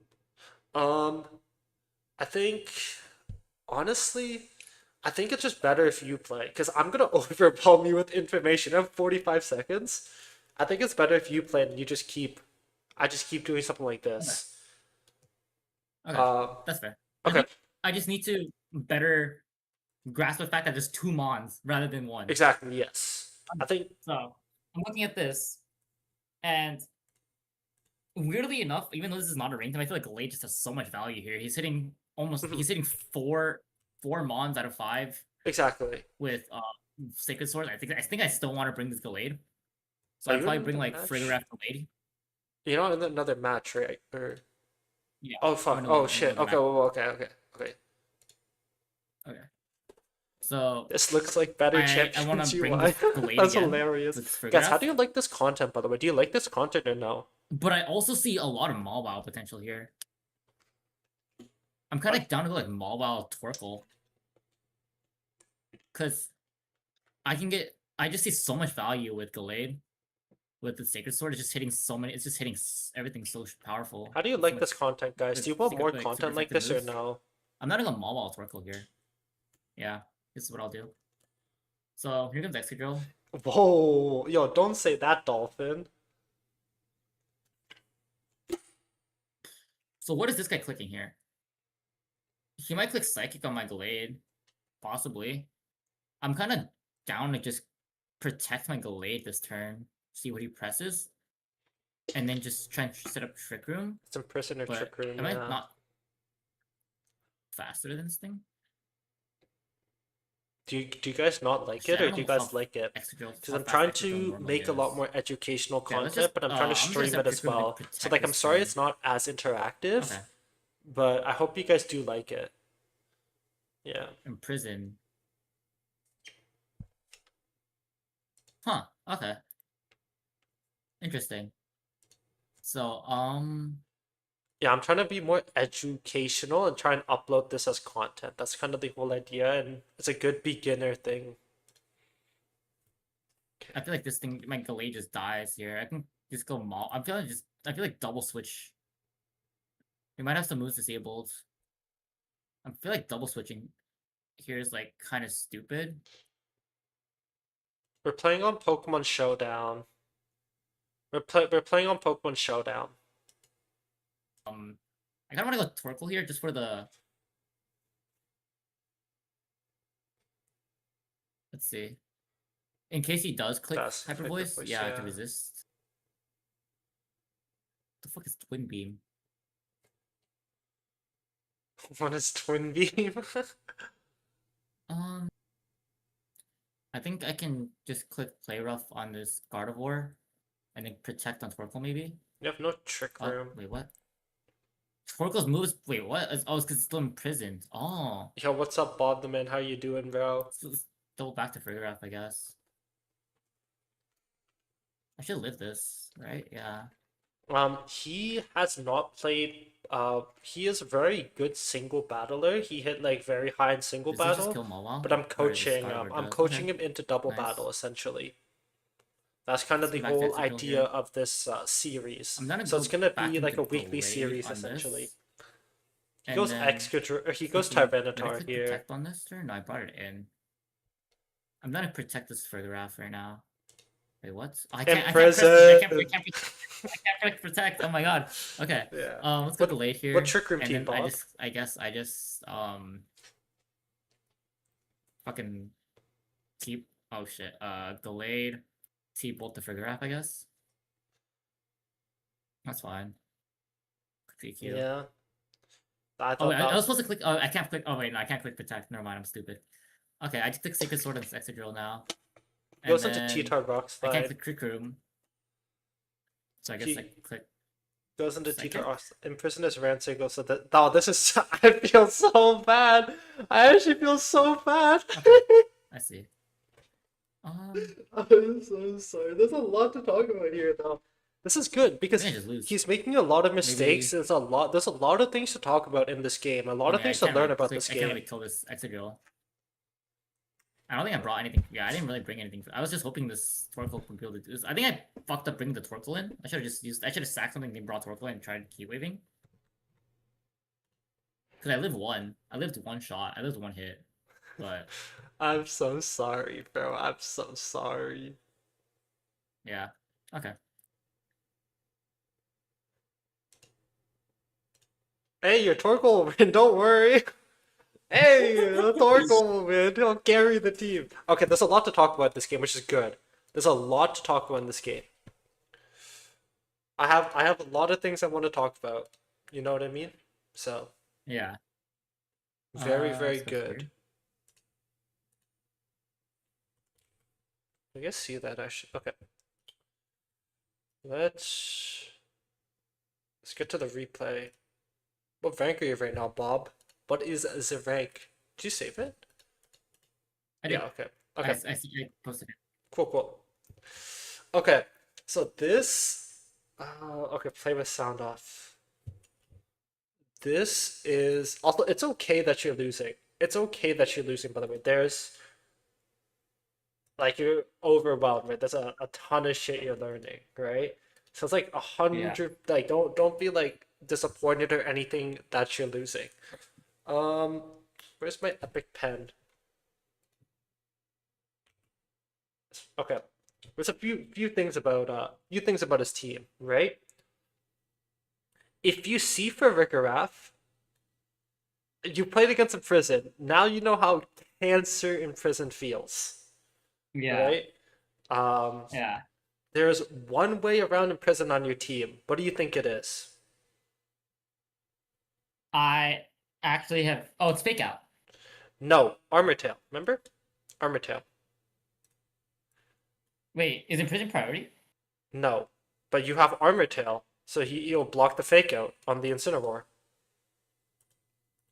Um, I think honestly, I think it's just better if you play because I'm gonna overwhelm you with information. I have 45 seconds. I think it's better if you play and you just keep. I just keep doing something like Okay. this. Okay. Uh, That's fair. I okay, think I just need to better grasp the fact that there's two mons rather than one. exactly. Yes, I think. So I'm looking at this, and weirdly enough, even though this is not a ring time, I feel like Galade just has so much value here. He's hitting almost Mhm, he's hitting four mons out of five exactly. with Sacred Sword. I think I still want to bring this Galade. So Are I'd you in probably bring another like match? Frigoraph Galade. You're not in another match, right? Or Yeah. oh I'm fuck. in Oh I'm in shit. another Okay. match. Well, okay. Okay. Okay. Okay. So This looks like better I want to champions bring UI. this Galade That's again hilarious. with this Guys, how Frigoraph. do you like this content, by the way? Do you like this content or no? But I also see a lot of Mawile potential here. I'm kind What? of down to go like Mawile Torkoal. Because I just see so much value with Gallade. With the Sacred Sword, it's just hitting so many, it's just hitting everything so powerful. How do you With so like much, this content, guys? with Do you want more super content like effective this or moves. no? I'm not gonna Mawile Torkoal here. Yeah, this is what I'll do. So here comes Excadrill. Whoa, yo, don't say that, Dolphin. So what is this guy clicking here? He might click Psychic on my Gallade. Possibly. I'm kind of down to just protect my Gallade this turn. See what he presses. And then just try and set up Trick Room. It's Imprison or But Trick Room, am I yeah. not faster than this thing? Do you guys not like Actually, it I or don't do you know guys like it? Because how I'm fast trying Excadrill to normally make a lot is. more educational Okay, let's just content, but I'm trying to I'm just gonna stream set up it as Trick Room and then well. So protect like I'm this sorry turn. it's not as interactive, Okay. but I hope you guys do like it. Yeah. Imprison. Huh. Okay. Interesting. So, Yeah, I'm trying to be more educational and try and upload this as content. That's kind of the whole idea, and it's a good beginner thing. I feel like this thing, my Gallade just dies here. I can just go Maul. I feel like double switch. We might have some moves disabled. I feel like double switching here is like kind of stupid. We're playing on Pokemon Showdown. We're playing on Pokemon Showdown. I kind of want to go Torkoal here just for the. Let's see. In case he does click That's Hyper Hyper Voice, Voice, yeah, to yeah. resist. The fuck is Twin Beam? What is Twin Beam? Um, I think I can just click Play Rough on this Gardevoir, and then Protect on Torkoal maybe. You have no Trick Oh, Room. wait, what? Torkoal's moves. Wait, what? Oh, it's because it's still imprisoned. Oh, Yo, what's up, Bob the Man? How you doing, bro? so let's double back to Frigoraph, I guess. I should live this, right? Yeah. He has not played. He is a very good single battler. He hit like very high in single Does this just battle, kill Mawile? but I'm Or this coaching. Gardevoir I'm does? coaching Okay, him into double nice. battle essentially. That's kind of Let's the go back to whole Excadrill idea here. of this series. I'm gonna So it's go gonna back be like into a weekly Glade series on essentially. this. He And goes then Excadrill, or he goes did I Tyranitar click here. Protect on this turn? No, I brought it in. I'm gonna protect this Frigoraph right now. Wait, what? Oh, I can't press it. Imprison. I can't protect. Oh my god. Okay. Yeah. Let's go Glade What here. Trick Room And team, then Bob? I just fucking keep oh shit. Glade. T-bolt the Frigoraph, I guess. That's fine. Click PQ. Yeah. I Oh thought wait, I was that. supposed to click. Oh, I can't click. Oh wait, no, I can't click protect. Never mind, I'm stupid. Okay, I just click Sacred Sword on this Excadrill now, and Goes into then T-Tar Rock I can't Slide. click Trick Room, so I guess I He click goes into T-Tar Psychic. Rock. Imprison his Rancid goes to the. Oh, this is. I feel so bad. I actually feel so bad. Okay, I see. I'm so sorry. There's a lot to talk about here, though. This is good I because think I just lose. he's making a lot of mistakes. Maybe. There's a lot. There's a lot of things to talk about in this game. A lot I of mean, things to learn about this I can't really game. kill this Excadrill. I don't think I brought anything. Yeah, I didn't really bring anything. I was just hoping this Torkoal would be able to do this. I think I fucked up bringing the Torkoal in. I should have just used. I should have sacked something, then brought Torkoal and tried key waving. Because I lived one. I lived one shot. I lived one hit. But I'm so sorry, bro. I'm so sorry. yeah. Okay. Hey, your Torkoal will win, don't worry. Hey, the Torkoal will win. He'll carry the team. Okay, there's a lot to talk about in this game, which is good. There's a lot to talk about in this game. I have a lot of things I want to talk about. You know what I mean? So Yeah. very, very So good. weird. I guess see that actually. Okay. Let's get to the replay. What rank are you right now, Bob? What is the rank? Did you save it? I Yeah, did. okay. Okay. I see. I posted it. Cool. Okay. So this okay, play with sound off. This is also it's okay that you're losing. It's okay that you're losing, by the way. There's like you're overwhelmed, right? There's a ton of shit you're learning, right? So it's like a Yeah. hundred like don't be like disappointed or anything that you're losing. Um where's my epic pen? Okay. There's a few things about his team, right? If you see for Rickerath, you played against a prison. Now you know how cancer in prison feels, Yeah. right? Um, Yeah. there's one way around in prison on your team. What do you think it is? I actually have. Oh, it's fake out. No, Armor Tail. Remember? Armor Tail. Wait, is imprison priority? No, but you have Armor Tail, so he'll block the fake out on the Incineroar.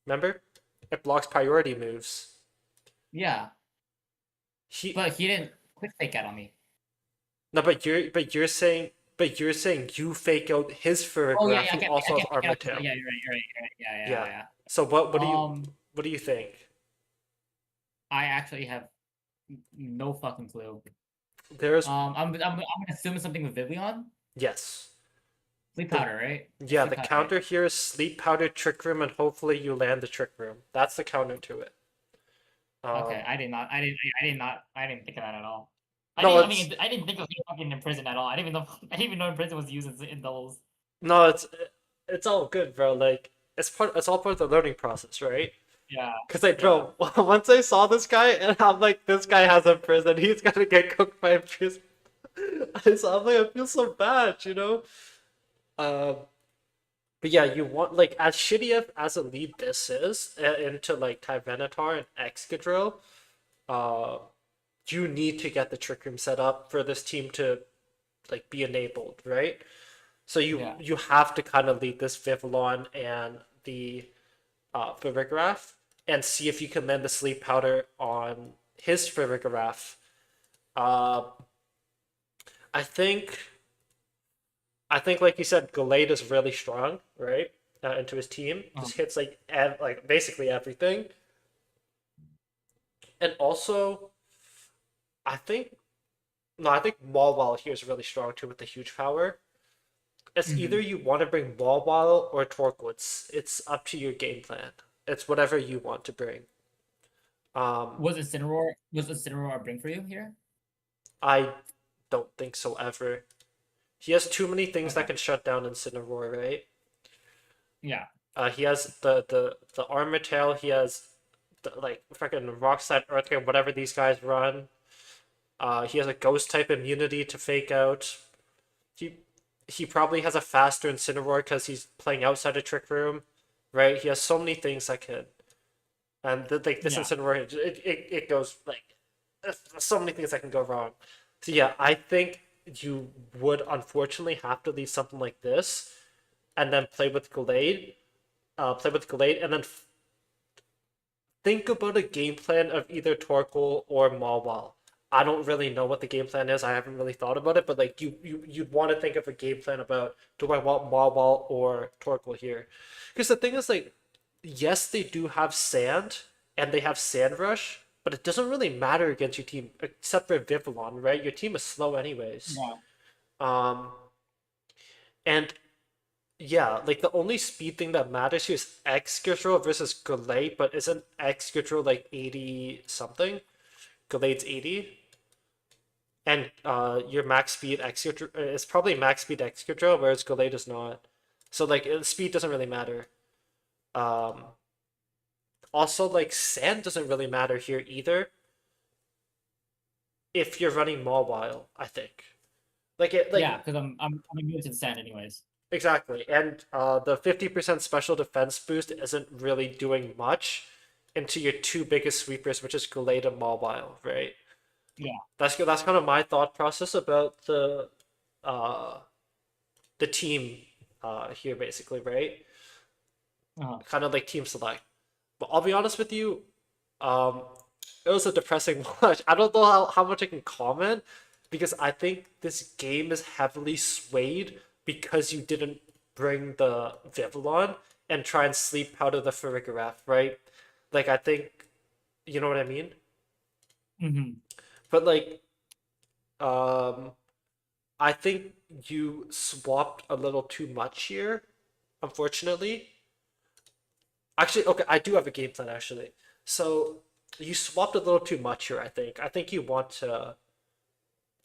Remember? It blocks priority moves. Yeah. He But he didn't quick fake out on me. No, but you're saying you fake out his Oh yeah, Ferrograph, yeah. who also has Armor Tail. Yeah, you're right. Yeah. Yeah. So Um, what do you think? I actually have no fucking clue. There's I'm gonna assume something with Vivian. yes. Sleep The powder, right? Yeah, Sleep the powder, right? counter here is Sleep Powder Trick Room, and hopefully you land the Trick Room. That's the counter to it. Okay, Um, I did not. I didn't think of that at all. no, it's I didn't think of him fucking in prison at all. I didn't even know. I didn't even know in prison was used in doubles. no, it's all good, bro. Like it's all part of the learning process, right? Yeah. Cause like, Yeah. bro, once I saw this guy, and I'm like, this guy has a prison. He's gonna get cooked by a prison. So I'm like, I feel so bad, you know. Um, but yeah, you want like as shitty as a lead this is into like Tyranitar and Excadrill, uh, you need to get the Trick Room set up for this team to like be enabled, right? So you Yeah. you have to kind of lead this Vivillon and the Farigiraf and see if you can land the Sleep Powder on his Farigiraf. Uh, I think like you said, Gallade is really strong, right? Into his team, Um, just hits like basically everything, and also I think no, I think Mawile here is really strong too with the huge power. It's either mhm. you want to bring Mawile or Torkoal. It's up to your game plan. It's whatever you want to bring. Um, Was Incineroar a bring for you here? I don't think so ever. He has too many things that Okay. can shut down Incineroar, right? Yeah. He has the Armor Tail. He has the, like freaking Rock Slide, Earthquake, whatever these guys run. He has a Ghost type immunity to fake out. He he probably has a faster Incineroar because he's playing outside a Trick Room, right? He has so many things that can, and like this Yeah. Incineroar, it goes like there's so many things that can go wrong. So yeah, I think you would unfortunately have to leave something like this, and then play with Gallade, and then think about a game plan of either Torkoal or Mawile. I don't really know what the game plan is. I haven't really thought about it, but like you'd want to think of a game plan about do I want Mawile or Torkoal here? Because the thing is like, yes, they do have sand and they have Sand Rush, but it doesn't really matter against your team except for Vivillon, right? Your team is slow anyways. Yeah. Um, and yeah, like the only speed thing that matters here is X Gudro versus Gallade, but isn't X Gudro like 80 something? Gallade's 80? And your max speed X Gudro is probably max speed X Gudro, whereas Gallade is not. So like speed doesn't really matter. Um, Also, like sand doesn't really matter here either. If you're running mobile, I think. Yeah, because I'm immune to the sand anyways. Exactly, and the 50% special defense boost isn't really doing much into your two biggest sweepers, which is Gallade and mobile, right? Yeah. That's kind of my thought process about uh the team here basically, right? Uh-huh. Kind of like team select. But I'll be honest with you, um, it was a depressing watch. I don't know how much I can comment because I think this game is heavily swayed because you didn't bring the Vivillon and try and sleep out of the Farigiraf, right? Like I think you know what I mean? Mm-hmm. But like um I think you swapped a little too much here, unfortunately. Actually, okay, I do have a game plan actually. So you swapped a little too much here, I think. I think you want to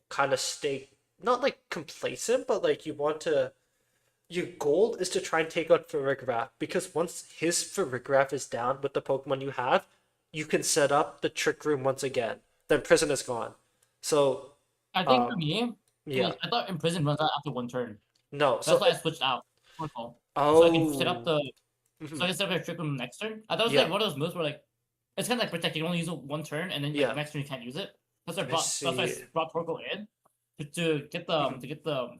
kind of stay not like complacent, but like you want to your goal is to try and take out Farigiraf because once his Farigiraf is down with the Pokemon you have, you can set up the Trick Room once again. Then Prison is gone. So, I think for um, me, yeah. I thought Imprison runs out after one turn. No, That's so why I switched out. Oracle. So I can set up oh, the mhm, so I can set up a trick room next turn. I thought it was yeah, like one of those moves where like it's kind of like protect. You only use it one turn, and then like yeah. next turn you can't use it. I That's why I see. brought Torkoal in to get Mhm.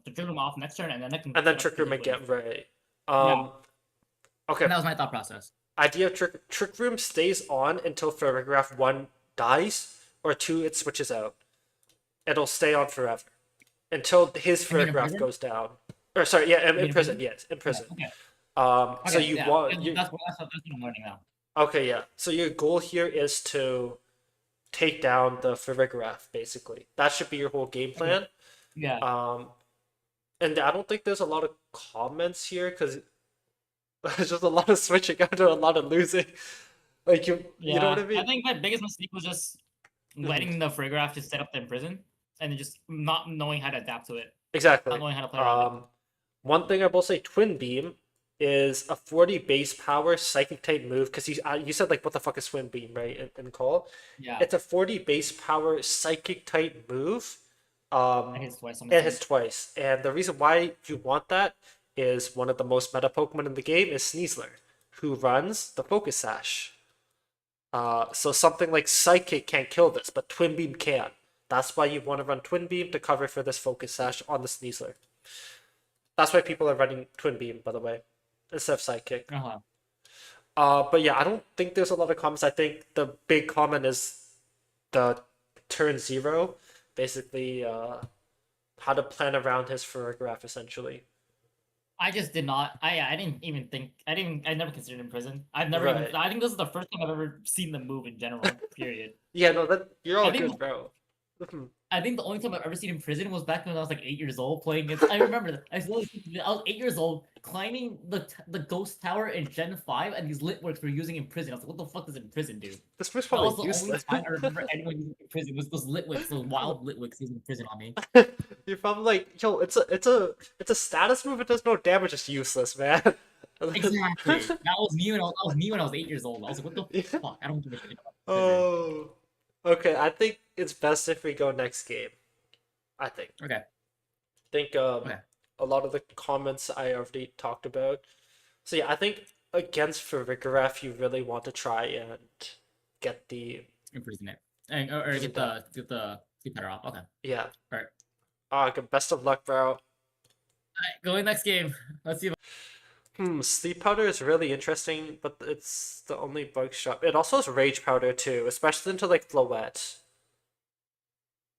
the trick room off next turn, and then I can And then set up Trick Room Prison Twin. again, right? Yeah, Okay. and that was my thought process. Idea of Trick Room stays on until Farigiraf 1 dies, or 2 it switches out. It'll stay on forever until his I mean, in Farigiraf prison. goes down. Or sorry, yeah, You in mean in prison, prison? yes, in Yeah. prison. Okay. So Okay. you Yeah. want you That's what I'm learning now. okay, yeah. So your goal here is to take down the Farigiraf, basically. That should be your whole game Okay. plan. Yeah. Um, and I don't think there's a lot of comments here because there's just a lot of switching out and a lot of losing. Like you know what Yeah. I I mean? think my biggest mistake was just Mhm. letting the Frigoraph just set up in prison, and then just not knowing how to adapt to it, not Exactly. knowing how to play around it. Um, One thing I will say, Twin Beam is a 40 base power psychic type move because you said like what the fuck is Twin Beam, right? In call, Yeah. it's a 40 base power psychic type move. It Um, hits twice on the it turn. hits twice, and the reason why you want that is one of the most meta Pokemon in the game is Sneasler, who runs the Focus Sash. So something like Psychic can't kill this, but Twin Beam can. That's why you want to run Twin Beam to cover for this Focus Sash on the Sneasler. That's why people are running Twin Beam, by the way, instead of Sidekick. Uh-huh. But yeah, I don't think there's a lot of comments. I think the big comment is the turn zero, basically how to plan around his Farigiraf, essentially. I just did not. I didn't even think. I never considered in prison. I've never even. Right. I think this is the first time I've ever seen the move in general. Period. Yeah, no, that you're I all think good, bro. Mhm. I think the only time I've ever seen in prison was back when I was like 8 years old playing it. I remember that. I was 8 years old climbing the ghost tower in Gen 5 and these lit works were using in prison. I was like, what the fuck does in prison do? This was That probably was the only useless. time I remember anyone using in prison was those litwicks, those wild litwicks using in prison on me. You're probably like, yo, it's a status move. It does no damage. It's useless, man. Exactly. That was me when I was 8 years old. I was like, what the Yeah. fuck? I don't give a shit about prison. Oh, okay. I think it's best if we go next game. I think. Okay. Think Okay. a lot of the comments I already talked about. So yeah, I think against Farigiraf, you really want to try and get the Imprison it. And or prison down. get the keep better off. Okay. Yeah. Alright. Good. Best of luck, bro. Alright, going next game. Let's see if Sleep powder is really interesting, but it's the only bug shot. It also has rage powder too, especially into like Floette.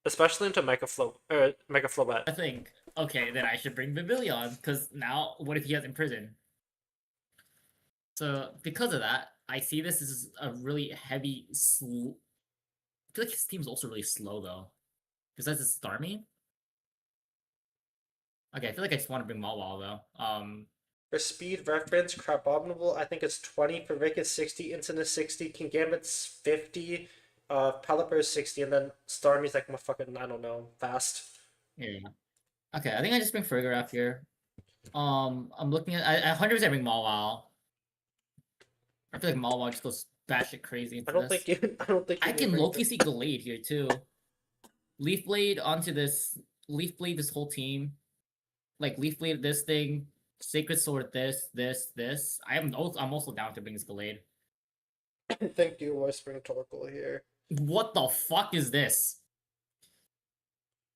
Especially into Mega Floette. I think, okay, then I should bring Babylon, because now what if he has imprison? So because of that, I see this as a really heavy feel like his team's also really slow though. Besides the Starmie. Okay, I feel like I just want to bring Malwal though. For speed reference, Crabominable, I think it's 20, Pavik is 60, Instant is 60, King Gambit's 50, Pelipper is 60, and then Starmie's like my fucking, I don't know, fast. Yeah. Okay, I think I just bring Farigiraf here. I'm looking at I 100% bring Malwal. I feel like Malwal just goes batshit crazy into this. I don't think you I need can bring Loki see Glade here too. Leaf Blade onto this. Leaf Blade this whole team. Like Leaf Blade this thing. Sacred Sword this. I'm also down to bring this Glade. I think you was bring Torkoal here. What the fuck is this?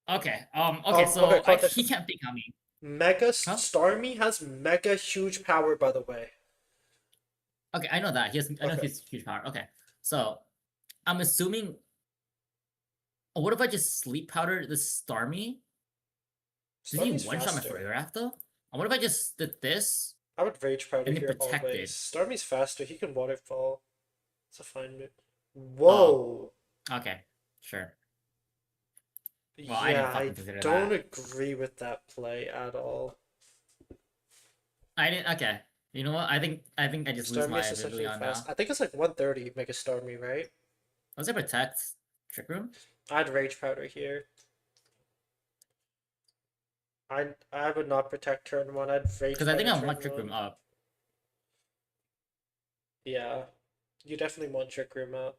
Okay. Okay, So context. he can't pick on me. Mega Huh? Starmie has mega huge power, by the way. Okay, I know that. I know Okay. he has huge power. Okay. So I'm assuming. What if I just sleep powder the Starmie? Does he Starmie's one shot my faster. Farigiraf though? And what if I just did this? I would Rage Powder And then here protected. always. Starmie's faster. He can Waterfall. It's a fine move. Oh. Whoa. Okay, sure. Well, I Yeah, didn't I fucking consider don't that. agree with that play at all. I didn't. Okay, you know what? I think I just lose Starmie my is essentially ability on fast. now. I think it's like 130 Mega Starmie, right? Was I protect Trick Room? I'd Rage Powder here. I would not protect turn one. I'd Rage Because I think Powder I want turn Trick Room one. up. Yeah, you definitely want Trick Room up.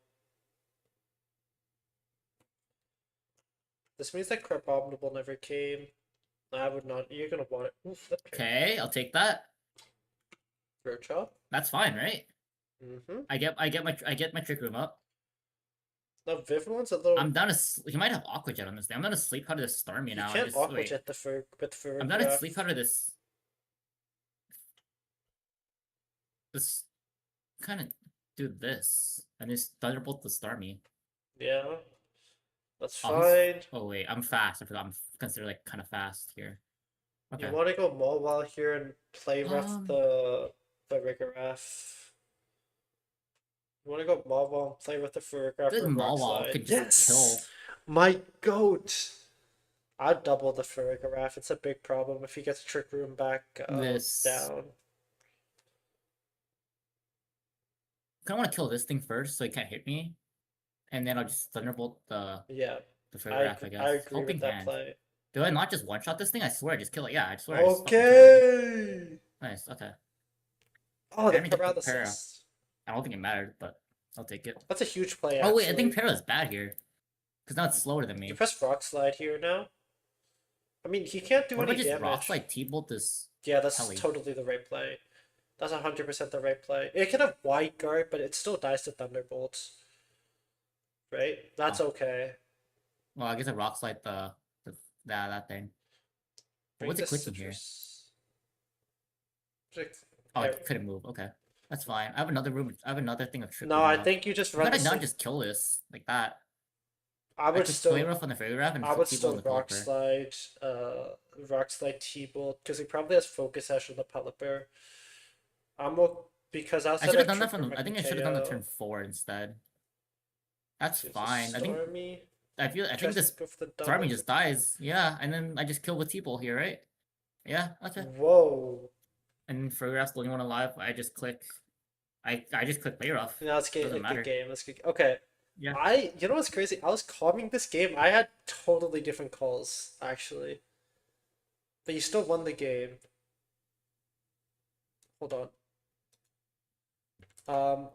This means that Crabominable never came. I would not. You're gonna want it. Oof, Okay, I'll take that. Throat Chop. That's fine, right? Mm-hmm. I get my Trick Room up. No, Vivian's a little. I'm down to. He might have Aqua Jet on this thing. I'm down to sleep powder this Starmie You now. can't and just, Aqua wait. Jet the fur with fur. I'm down to sleep powder this. This kind of do this and just Thunderbolt the Starmie. Yeah, that's Oh, fine. oh wait, I'm fast. I forgot I'm considered like kind of fast here. Okay. You want to go Mobile here and play rough the Rigorath. You want to go Mobile and play with the Furgraph This or Rock Malwal Slide. could just Yes, kill. my goat. I'd double the Furgraph. It's a big problem if he gets Trick Room back This down. I want to kill this thing first so he can't hit me, and then I'll just Thunderbolt the Yeah, Photograph, I guess. I agree Hoping with that hand. play. Do I not just one shot this thing? I swear I just kill it. Yeah, I swear. I just fucking kill it. Okay. Nice. Okay. Oh, the Damage to Para. paralysis. I don't think it mattered, but I'll take it. That's a huge play. Oh wait, I think actually. Para is bad here, because now it's slower than me. You press Rock Slide here now. I mean, he can't do What if I any just damage. Rock Slide T-Bolt this? Yeah, that's Telly? totally the right play. That's 100% the right play. It can have wide guard, but it still dies to Thunderbolts. Right? That's okay. Well, I guess I Rock Slide that thing. Bring What's it the clicking here? citrus. Oh, I couldn't move. Okay, that's fine. I have another room. I have another thing of trick. No, I think you just run. Could I not just kill this like that? I would could still. Play rough on the Photograph and I would T-Bolt still on the rock Pelipper. slide. Rock slide T-bolt because he probably has focus ash on the Pelipper. Because outside I should have of done that Trick Room, from. I think I should have done the turn 4 instead. That's fine. I think. Stormy. I think this Go for the Starmie double. just dies. Yeah, and then I just kill with T-Bolt here, right? Yeah. Okay. Whoa. And Photograph's the only one alive. I just click. I just click play rough. No, it's Doesn't good matter. game. Let's get okay. Yeah. You know what's crazy? I was calming this game. I had totally different calls actually, but you still won the game. Hold on.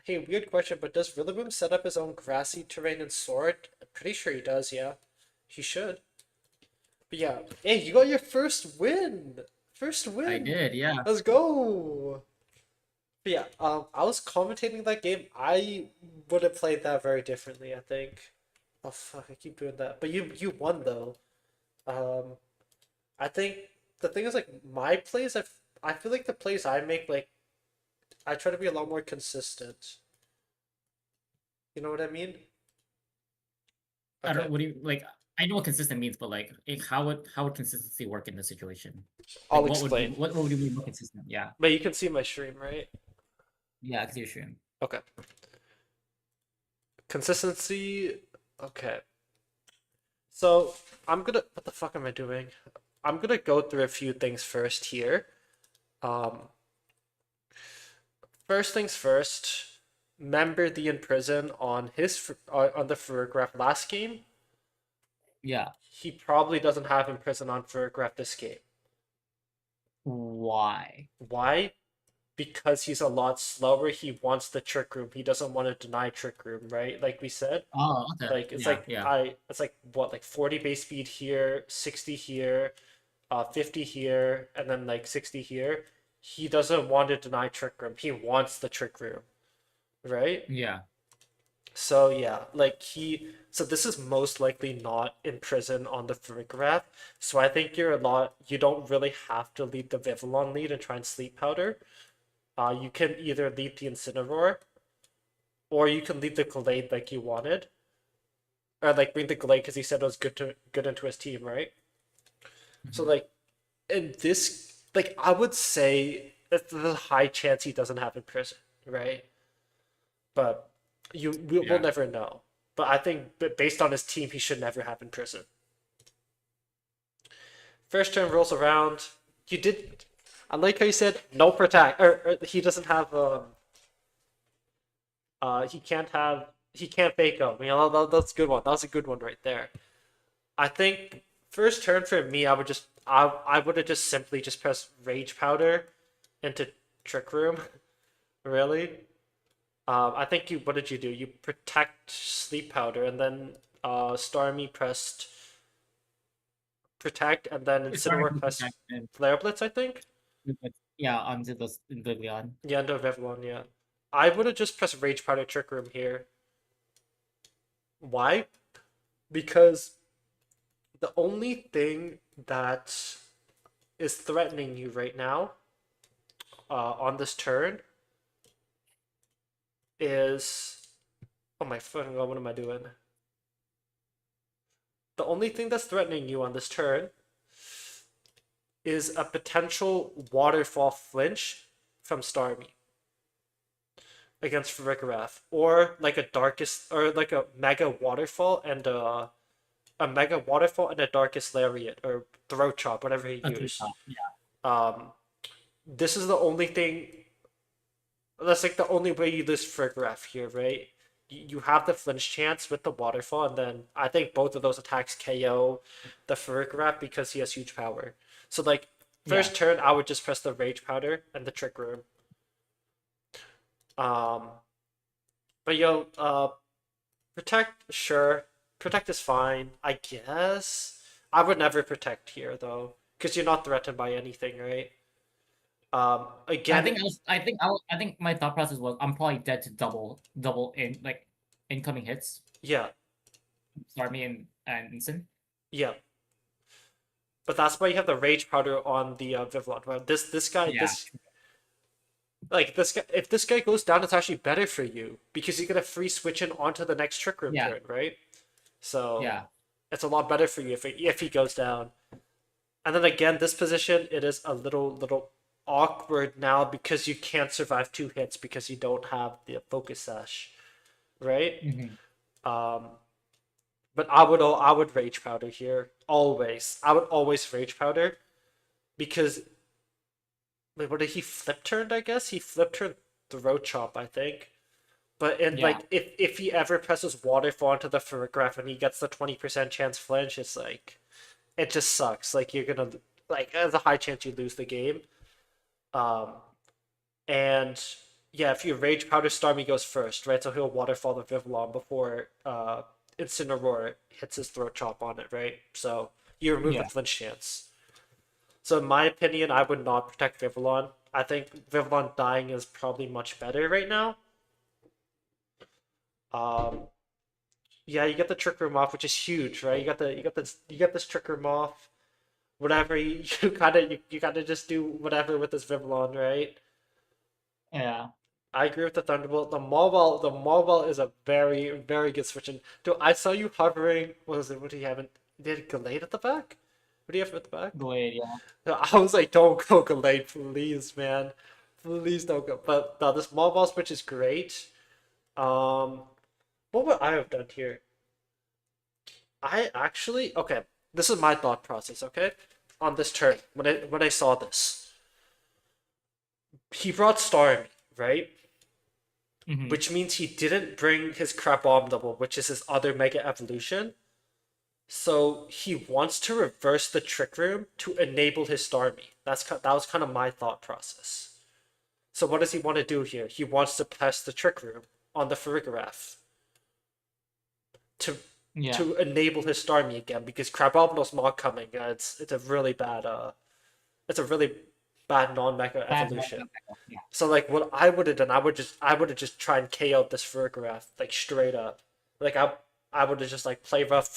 Hey, weird question, but does Rillaboom set up his own grassy terrain and sword? I'm pretty sure he does. Yeah, he should. But yeah, hey, you got your first win. First win. I did. Yeah. Let's go. But yeah, I was commentating that game. I would have played that very differently, I think. Oh fuck, I keep doing that. But you won though. I think the thing is like my plays. I feel like the plays I make like, I try to be a lot more consistent. You know what I mean? I don't. Okay. What do you like? I know what consistent means, but like, how would consistency work in this situation? I'll Like, explain. What would you mean more consistent? Yeah. But you can see my stream, right? Yeah, I can see your stream. Okay. Consistency. Okay. So I'm gonna. What the fuck am I doing? I'm gonna go through a few things first here. Um, First things first. Member the in prison on on the photograph last game. Yeah. He probably doesn't have in prison on photograph this game. Why? Why? Because he's a lot slower. He wants the trick room. He doesn't want to deny trick room, right? Like we said. Oh, okay. Like Yeah, yeah. it's like what, like 40 base speed here, 60 here, 50 here, and then like 60 here. He doesn't want to deny trick room. He wants the trick room, right? Yeah. So yeah, so this is most likely not in prison on the photograph. So I think you don't really have to lead the Vivillon lead and try and sleep powder. You can either lead the Incineroar or you can lead the Glade like you wanted. Or like bring the Glade because he said it was good into his team, right? So Mhm. like in this, like I would say that there's a high chance he doesn't have in prison, right? But we'll Yeah. never know. But I think based on his team, he should never have in prison. First turn rolls around. You did. I like how you said no protect, or he doesn't have he can't fake out. That's a good one. That was a good one right there. I think first turn for me, I would have just simply just pressed Rage Powder into Trick Room. Really. I think you. What did you do? You protect Sleep Powder, and then Starmie pressed Protect, and then It's starting Incineroar to pressed protect and Flare Blitz. I think. yeah, onto the Vivian. Yeah, end of everyone. Yeah, I would have just pressed Rage Powder Trick Room here. Why? Because the only thing that is threatening you right now on this turn is, oh my fucking god, what am I doing? The only thing that's threatening you on this turn is a potential waterfall flinch from Starmie against Farigarath, or like a darkest, or like a mega waterfall and a darkest lariat or throat chop, whatever he A three used. top. Yeah. Um, this is the only thing. That's like the only way you lose Farigarath here, right? You have the flinch chance with the waterfall, and then I think both of those attacks KO the Farigarath because he has huge power. So like Yeah. first turn, I would just press the Rage Powder and the Trick Room. Um, but protect, sure, protect is fine, I guess. I would never protect here though, because you're not threatened by anything, right? I Again, think I was I think my thought process was I'm probably dead to double in like incoming hits. yeah, Start me and Instant. yeah. But that's why you have the Rage Powder on the Vivillon. Well, Yeah. this guy, if this guy goes down, it's actually better for you because you get a free switch in onto the next Trick Room Yeah. turn, right? So Yeah. it's a lot better for you if he goes down. And then again, this position it is a little awkward now because you can't survive 2 hits because you don't have the focus sash, right? Hmm. Um, but I would rage powder here always. I would always rage powder because wait, what did he flip turned? I guess he flip turned throat chop. I think. But in Yeah. like if he ever presses waterfall into the Farigarath and he gets the 20% chance flinch, it's like it just sucks. Like you're gonna like there's a high chance you lose the game. Um, and yeah, if you rage powder Starmie goes first, right? So he'll waterfall the Vivillon before Incineroar hits his throat chop on it, right? So you remove the Yeah. flinch chance. So in my opinion, I would not protect Vivillon. I think Vivillon dying is probably much better right now. Um, yeah, you get the trick room off, which is huge, right? You got this trick room off. Whatever you gotta just do whatever with this Vivillon, right? Yeah. I agree with the Thunderbolt. The Maul is a very good switch. And dude, I saw you hovering. What was it? What do you have? Did Gallade at the back? What do you have at the back? Glade. Yeah. No, I was like, don't go Gallade, please, man. Please don't go. But no, this Maul switch is great. Um, what would I have done here? I actually okay. This is my thought process. Okay, on this turn when I saw this, he brought Starmie, right? Hmm. Which means he didn't bring his Crabominable, which is his other Mega Evolution. So he wants to reverse the Trick Room to enable his Starmie. That was kind of my thought process. So what does he want to do here? He wants to press the Trick Room on the Farigiraf to Yeah. to enable his Starmie again because Crabominal's not coming. It's a really bad non-Mega Bad. evolution. Yeah. So like what I would have done, I would have just tried and KO'd this Farigiraf like straight up. Like I would have just like play rough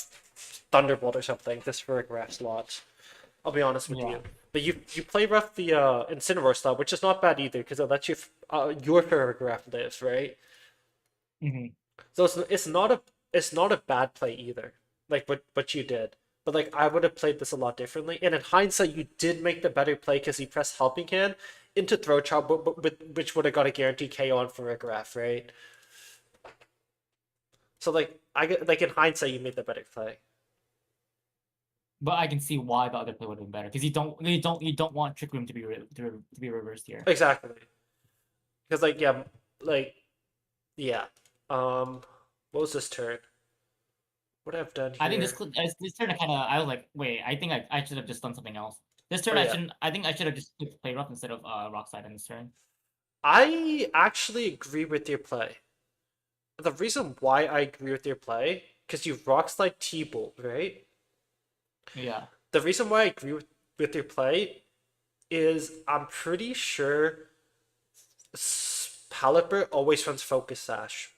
Thunderbolt or something. This Farigiraf slot. I'll be honest with Yeah. you. But you play rough the Incineroar slot, which is not bad either because it lets you your Farigiraf lives, right? Hmm. So it's not a bad play either. Like what you did. But like I would have played this a lot differently. And in hindsight, you did make the better play because you pressed Helping Hand into Throw Chop, which would have got a guaranteed KO on Farigiraf, right? So like I get like in hindsight, you made the better play. But I can see why the other play would have been better because you don't want Trick Room to be to be reversed here. Exactly. Because like yeah. Um, what was this turn? What I've done I think here? this turn I was like, wait, I think I should have just done something else. This Oh turn I yeah. shouldn't. I think I should have just clicked play rough instead of rock slide in this turn. I actually agree with your play. The reason why I agree with your play, because you rock slide T-Bolt, right? Yeah. The reason why I agree with your play is I'm pretty sure Pelipper always runs Focus Sash.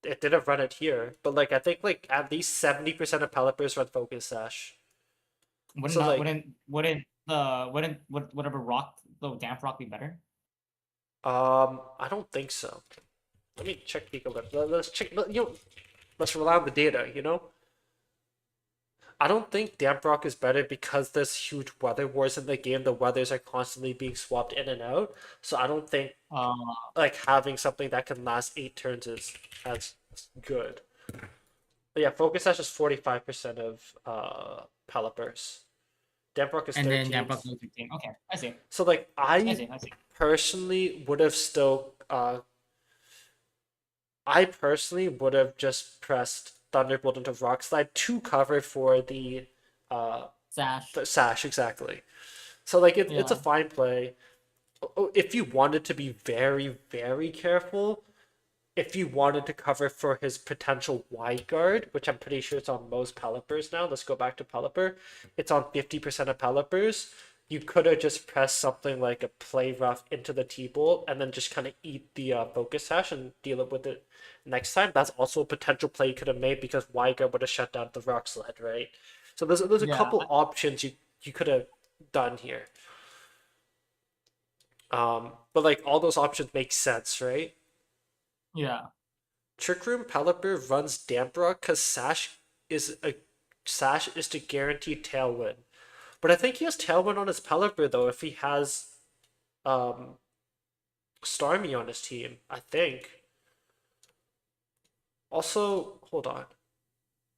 It didn't run it here, but like I think like at least 70% of Pelippers run Focus Sash. Wouldn't So not like whatever rock the damp rock be better? I don't think so. Let me check the Ecolip. Let's check. Let's rely on the data. I don't think Damp Rock is better because there's huge weather wars in the game. The weathers are constantly being swapped in and out. So I don't think Uh, like having something that can last 8 turns is as good. But yeah, Focus Sash is 45% of Pelipper's. Damp Rock is and then damp 13. rock goes 15. Okay, I see. So like I see. personally would have still I personally would have just pressed Thunderbolt into Rock Slide to cover for uh Sash. the Sash exactly. So like it's a Yeah. fine play. If you wanted to be very, very careful, if you wanted to cover for his potential wide guard, which I'm pretty sure it's on most Pelipers now. Let's go back to Pelipper. It's on 50% of Pelipers. You could have just pressed something like a play rough into the T-Bolt and then just kind of eat the focus hash and deal it with it next time. That's also a potential play you could have made because wide guard would have shut down the rock sled, right? So there's a Yeah. couple options you could have done here. But like all those options make sense, right? Yeah. Trick Room Pelipper runs Dampra because Sash is to guarantee Tailwind. But I think he has Tailwind on his Pelipper though if he has um Starmie on his team, I think. Also, hold on.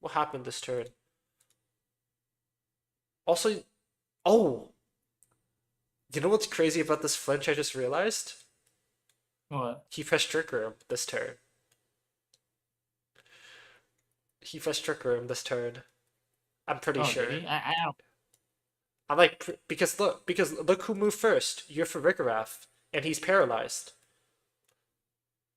What happened this turn? Also, oh, you know what's crazy about this flinch I just realized? What? He pressed Trick Room this turn. He pressed Trick Room this turn. I'm pretty Oh, did sure. he? I don't. I'm like because look who moved first. You're for Rigorath, and he's paralyzed.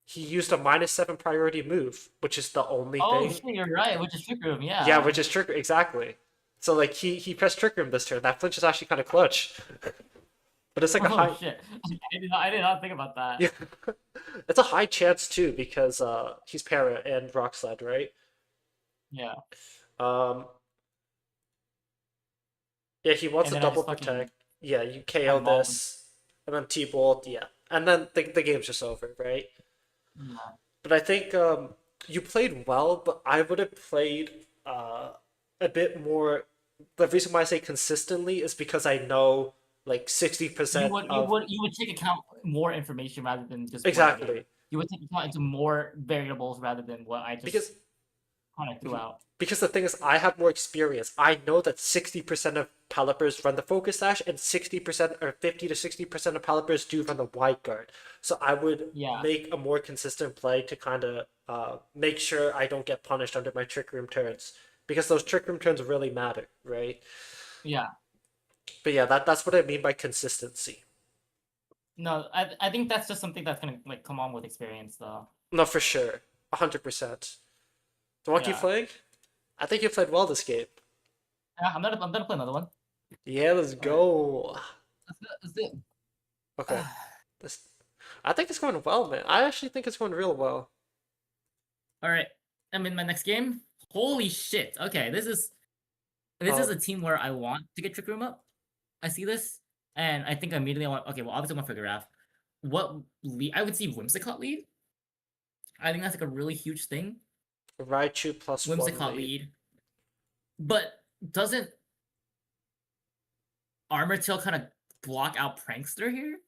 He used a -7 priority move, which is the only Oh thing. shit, you're right. Which is Trick Room. Yeah, Yeah. which is Trick exactly. So like he pressed Trick Room this turn. That flinch is actually kind of clutch, but it's like a Oh high. shit. I did not think about that. Yeah, it's a high chance too because he's para and Rock Sled, right? Yeah. Um, yeah, he wants And a then I double just fucking protect. Yeah, you had KO them all. this, and then T-Bolt. Yeah, and then the game's just over, right? Yeah. But I think you played well, but I would have played a bit more. The reason why I say consistently is because I know like 60% of You would take account more information rather than just what I gave. exactly You would take account into more variables rather than what I because just kind of throughout. Because the thing is, I have more experience. I know that 60% of Palipers run the focus sash, and 60% or 50 to 60% of Palipers do run the wide guard. So I would Yeah, make a more consistent play to kind of make sure I don't get punished under my trick room turns. Because those trick room turns really matter, right? yeah. But yeah, that's what I mean by consistency. No, I think that's just something that's gonna like come on with experience, though. No, for sure. 100%. Do you want to keep Yeah. playing? I think you played well this game. Yeah, I'm gonna play another one. Yeah, let's All right. go. Let's do it. Okay. This I think it's going well, man. I actually think it's going real well. All right. I'm in my next game. Holy shit. Okay, this is Um, a team where I want to get Trick Room up. I see this, and I think immediately I want. Okay, well, obviously I want to figure out what lead. I would see Whimsicott lead. I think that's like a really huge thing. Raichu plus one Whimsicott lead. lead, but doesn't Armor Tail kind of block out Prankster here?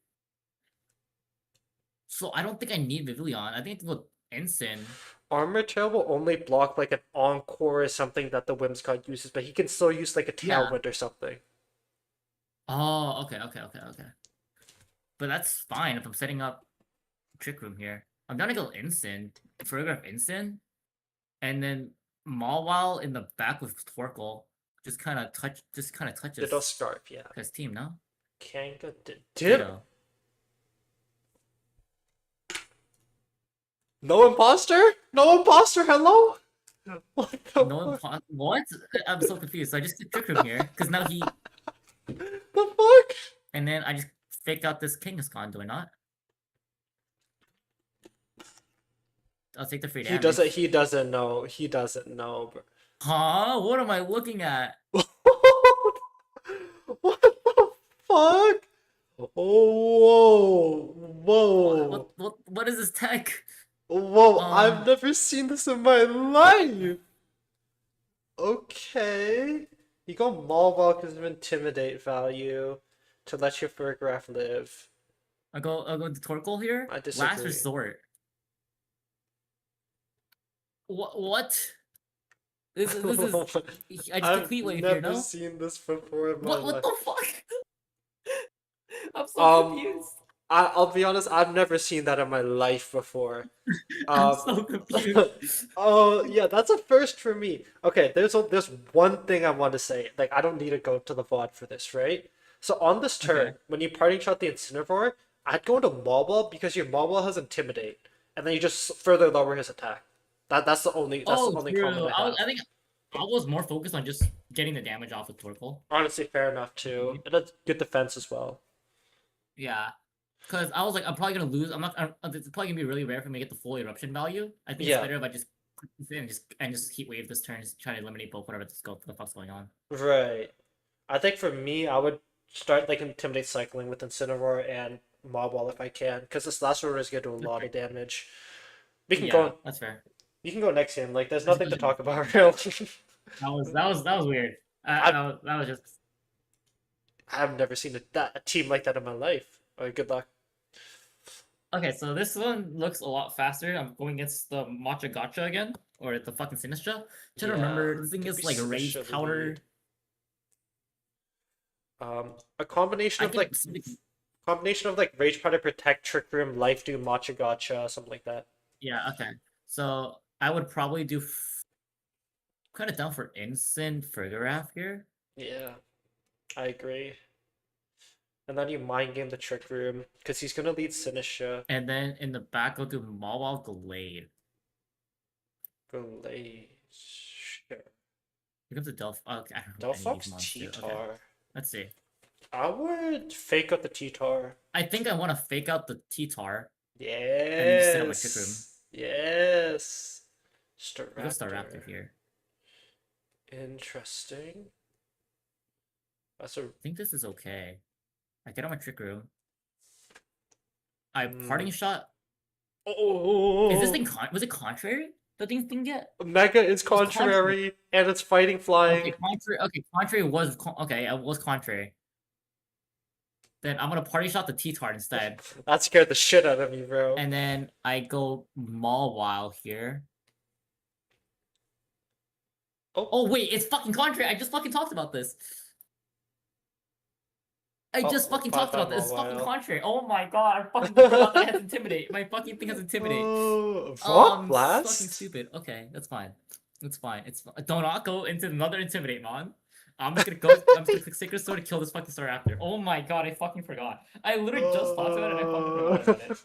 So I don't think I need Vivillon. I think I can go Ensign. Armor Tail will only block like an Encore or something that the Whimsicott uses, but he can still use like a Yeah. Tailwind or something. Oh, okay. But that's fine if I'm setting up Trick Room here. I'm gonna go Ensign, Photograph Ensign, and then Mawile in the back with Torkoal. Just kind of touches Ditto Scarf, yeah. his team, no? Kanga dip. Ditto. No imposter? No imposter, hello? What the No, fuck? what? I'm so confused. So I just did Trick Room here because now he, The fuck? and then I just faked out this Kangaskhan, do I not? I'll take the free damage. He doesn't know. He doesn't know, bro. Huh? What am I looking at? What the fuck? Oh, whoa. What is this tech? Whoa, I've never seen this in my life. Okay. You go Malwalk because of Intimidate value to let your Furgraph live. I'll go to Torkoal here. I disagree. Last resort. What? This is I just I've complete wave never here, no? seen this before in my What life. the fuck? I'm so confused. I'll be honest, I've never seen that in my life before. I'm so confused. Oh yeah, that's a first for me. Okay, there's one thing I want to say. Like I don't need to go to the VOD for this, right? So on this turn, Okay. when you parting shot the Incineroar, I'd go into Mawile because your Mawile has Intimidate, and then you just further lower his attack. That's the only True. comment I have. I think I was more focused on just getting the damage off with Torkoal. Honestly, fair enough too. And that's good defense as well. Yeah. Because I was like, I'm probably gonna lose. It's probably gonna be really rare for me to get the full eruption value. I think Yeah. it's better if I just and just heat wave this turn, just try to eliminate both whatever the fuck's going on. Right. I think for me, I would start like Intimidate cycling with Incineroar and Mawile if I can, because this last roar is gonna do a lot of damage. We can go. That's fair. You can go next game. Like, there's nothing to talk about, really. That was weird. That was just. I've never seen a team like that in my life. All right, good luck. Okay, so this one looks a lot faster. I'm going against the Matcha Gotcha again, or the fucking Sinistra. Trying to remember, this thing could is be like Rage Sinistra Powder. lead. A combination I of think like Rage Powder, Protect, Trick Room, Life Dew, Matcha Gotcha, something like that. yeah, okay. So I would probably do kind of down for Instant Frigoraph here. Yeah, I agree. And then you mind game the Trick Room because he's gonna lead Sinistra. And then in the back, I'll do Mawile Glade. Glade. Sure. Here comes a Delph. Okay, I don't know. Delphox T-Tar. Okay. Let's see. I would fake out the T-Tar. I think I want to fake out the T-Tar. Yes. set up my Trick Room. Yes. We'll go Staraptor here. Interesting. That's a. I think this is okay. I get on my Trick Room. I parting shot. Oh. Is this thing was it contrary? The thing yet? Mega is contrary, and it's fighting flying. Okay, contrary. Okay, contrary was okay. It was contrary. Then I'm gonna party shot the T-Tart instead. That scared the shit out of me, bro. And then I go Mawile here. Oh, Oh wait, it's fucking contrary. I just fucking talked about this. I just oh, fucking talked bye-bye about this. It's fucking mobile. contrary. Oh my god, I fucking forgot that it has intimidate. My fucking thing has intimidate. Oh, rock Fucking blast? stupid. Okay, that's fine. It's fine. Do not go into another intimidate, man. I'm just gonna go. I'm just gonna click Sacred Sword to kill this fucking sword after. Oh my god, I fucking forgot. I literally just talked about it and I fucking forgot about it.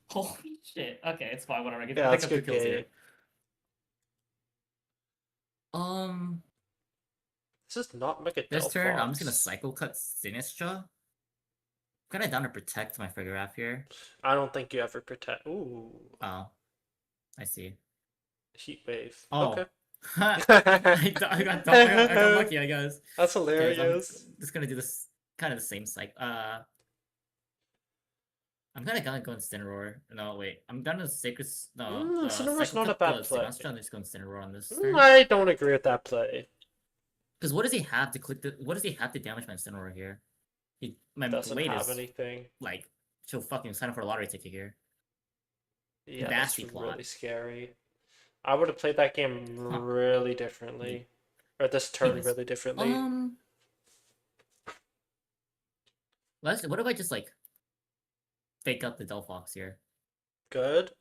Holy shit. Okay, it's fine. Whatever. I Yeah, pick that's a up two good kills game. here. Um, This is not Mega this turn I'm just gonna Delphox. Psycho Cut Sinistra. Kind of down to protect my figure graph here. I don't think you ever protect. Ooh, Oh, I see. heat wave. Okay. Oh, I got lucky, I guess. That's Okay, so I'm hilarious. just gonna do this kind of the same cycle. I'm kind of gonna go Incineroar. No, wait. I'm gonna Sacred. No, Incineroar's Cycle not a Cut bad the play. Sinistra. I'm just going Incineroar on this turn. I don't agree with that play. Because what does he have to click the? What does he have to damage my Incineroar here? My Doesn't blade have is anything. like she'll fucking sign up for a lottery ticket here. Yeah, that's Nasty plot. really scary. I would have played that game Huh. really differently. Or this turn Anyways, really differently. what if I just like fake out the Delphox here? Good.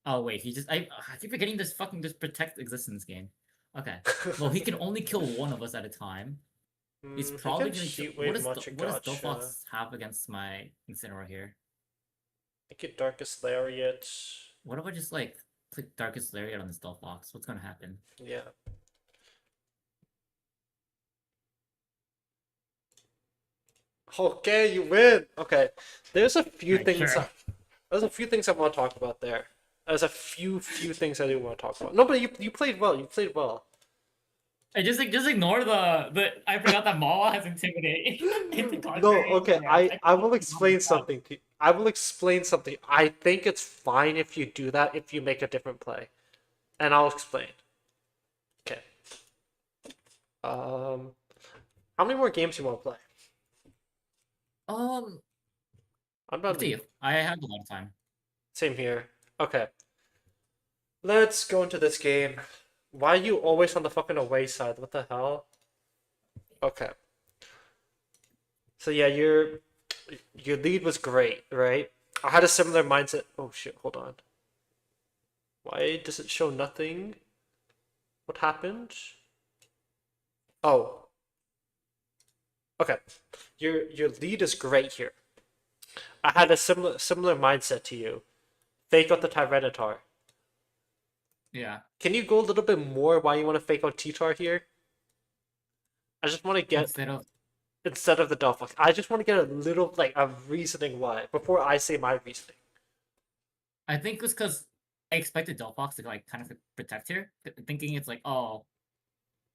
Oh wait, I keep forgetting this protect existence game. Okay, well he can only kill one of us at a time. He's He probably can gonna kill. heat wave much What does gotcha. Delphox have against my Incineroar here? I get Darkest Lariat. What if I just like click Darkest Lariat on this Delphox? What's gonna happen? Yeah. Okay, you win. Okay. There's a few Right, things sure. there's a few things I want to talk about there. There's a few things I do want to talk about. No, but you played well. You played well. I just ignore the. I forgot that Mawa has intimidate into No, contrary. okay. Yeah, I will completely forgot explain about something to you. I will explain something. I think it's fine if you do that if you make a different play. And I'll explain. Okay. Um how many more games you want to play? that. I'm Up to done. you. I have a lot of time. Same here. Okay. Let's go into this game. Why are you always on the fucking away side? What the hell? Okay. So yeah, your lead was great, right? I had a similar mindset. Oh shit, hold on. Why does it show nothing? What happened? Oh. Okay. Your lead is great here. I had a similar mindset to you. Fake out the Tyranitar. Yeah. Can you go a little bit more why you want to fake out T-Tar here? I just want to get instead of the Delphox. I just want to get a little like a reasoning why before I say my reasoning. I think it's because I expected Delphox to like kind of protect here, thinking it's like, oh,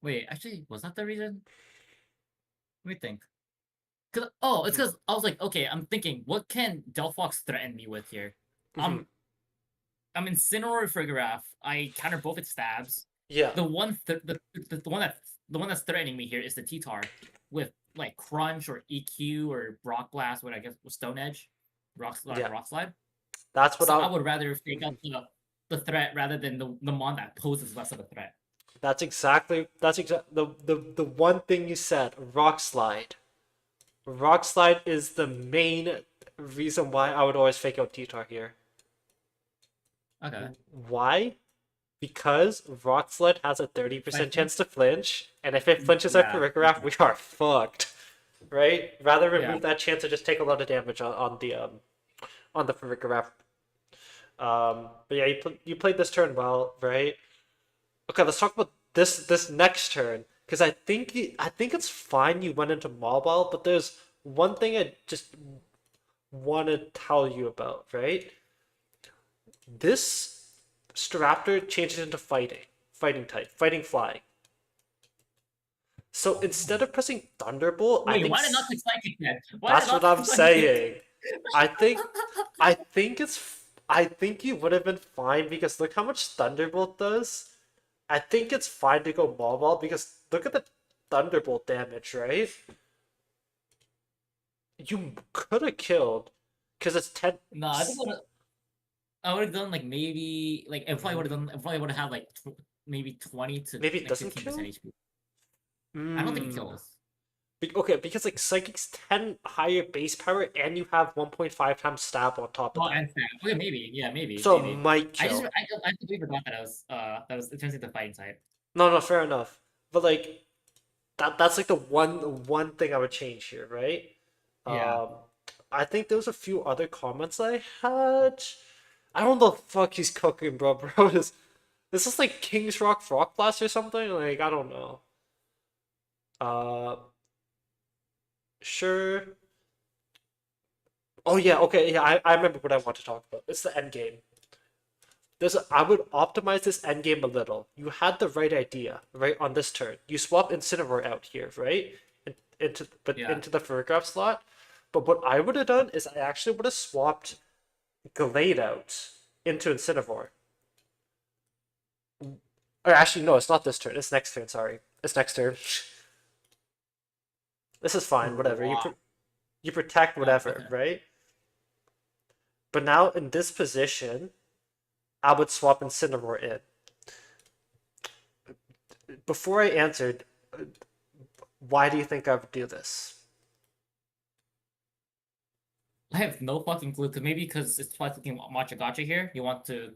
wait, actually, was that the reason? Let me think. It's because I was like, okay, I'm thinking, what can Delphox threaten me with here? Mhm. I'm Incineroar Frigoraph. I counter both its stabs. Yeah, The one that's threatening me here is the T-Tar with like Crunch or EQ or Rock Blast, what I guess was Stone Edge, Rock Slide, yeah. Rock Slide. That's what So I I. would rather take out the threat rather than the mon that poses less of a threat. That's exactly the one thing you said. Rock slide. Rock slide is the main reason why I would always fake out T-Tar here. Okay. Why? Because Rock Slide has a 30% chance to flinch, and if it flinches our Yeah. Pericograph, we are fucked. Right? Rather remove Yeah. that chance and just take a lot of damage on the Pericograph. But yeah, you played this turn well, right? Okay, let's talk about this next turn because I think it's fine you went into Mobile, but there's one thing I just want to tell you about, right? This Staraptor changes into fighting type, fighting flying. So instead of pressing Thunderbolt, I Wait, think why did not click Psychic then? Why did that's not what I'm click Psychic? saying. I think I think it's I think you would have been fine because look how much Thunderbolt does. I think it's fine to go Mobile because look at the Thunderbolt damage, right? You could have killed because it's 10. No, I would have done like maybe like if I would have done if I would have had like maybe 20 to Maybe it like doesn't 15% kill. HP. I don't think it Hmm. kills. Okay, because like Psychic's 10 higher base power and you have 1.5 times stab on top of Oh, that. and stab. Okay, maybe. Yeah, maybe, So it maybe. might I just kill. I completely forgot that was it turns into fighting type. No, no, fair enough. But like that's like the one thing I would change here, right? Yeah. Um, I think there was a few other comments I had. I don't know the fuck he's cooking, bro. Bro, this is like King's Rock Frog Blast or something. Like I don't know. Uh, sure. Oh yeah, okay, yeah. I remember what I want to talk about. It's the end game. I would optimize this end game a little. You had the right idea, right, on this turn. You swap Incineroar out here, right? Yeah. Into the Furgraph slot. But what I would have done is I actually would have swapped Gallade out into Incineroar. Or actually, no, it's not this turn. It's next turn. Sorry, it's next turn. This is fine. Whatever. Wow. You protect whatever, Okay. right? But now in this position, I would swap Incineroar in. Before I answered, why do you think I would do this? I have no fucking clue. Cause maybe because it's twice clicking Matcha Gotcha here. You want to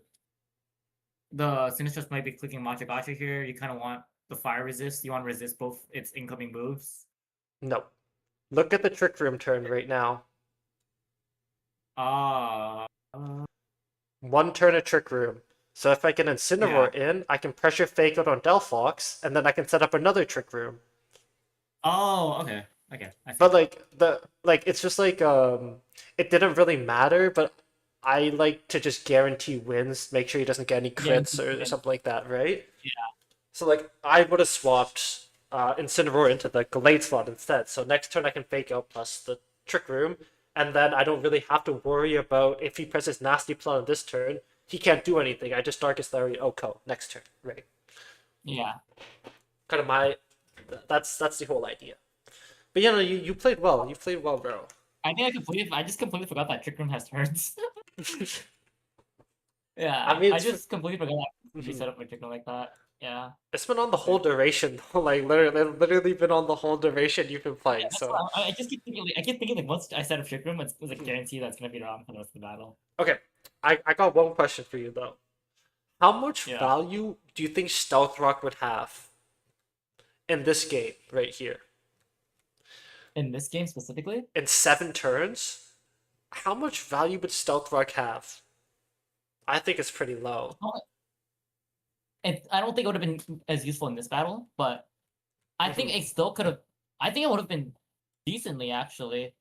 the Sinistrus might be clicking Matcha Gotcha here. You kind of want the fire resist. You want to resist both its incoming moves. No. Look at the Trick Room turn right now. Ah. Uh, One turn of Trick Room. So if I get yeah. Incineroar in, I can pressure Fake out on Delphox, and then I can set up another Trick Room. Oh, okay. Okay, I see. But it's just like it didn't really matter, but I like to just guarantee wins, make sure he doesn't get any crits Guaranteed or win. something like that, right? Yeah. So like I would have swapped Incineroar into the Gallade slot instead. So next turn I can fake out plus the Trick Room, and then I don't really have to worry about if he presses Nasty Plot on this turn, he can't do anything. I just Darkest Larry Oko next turn, right? Yeah. Kind of my that's the whole idea. But yeah, no, you played well. You played well, bro. I just completely forgot that Trick Room has turns. I Yeah, mean, I just completely forgot that to be mhm. set up with Trick Room like that. Yeah. It's been on the whole Wait. duration. Like literally been on the whole duration you've been Yeah, playing. that's So what I just keep thinking. Like, I keep thinking like once I set up Trick Room, it's like mhm. guarantee that's gonna be around for the rest of the battle. Okay, I got one question for you though. How much Yeah. value do you think Stealth Rock would have in this game right here? In this game specifically, In 7 turns, how much value would Stealth Rock have? I think it's pretty low. I don't think it would have been as useful in this battle, but I think Mm-hmm. it still could have. I think it would have been decently actually.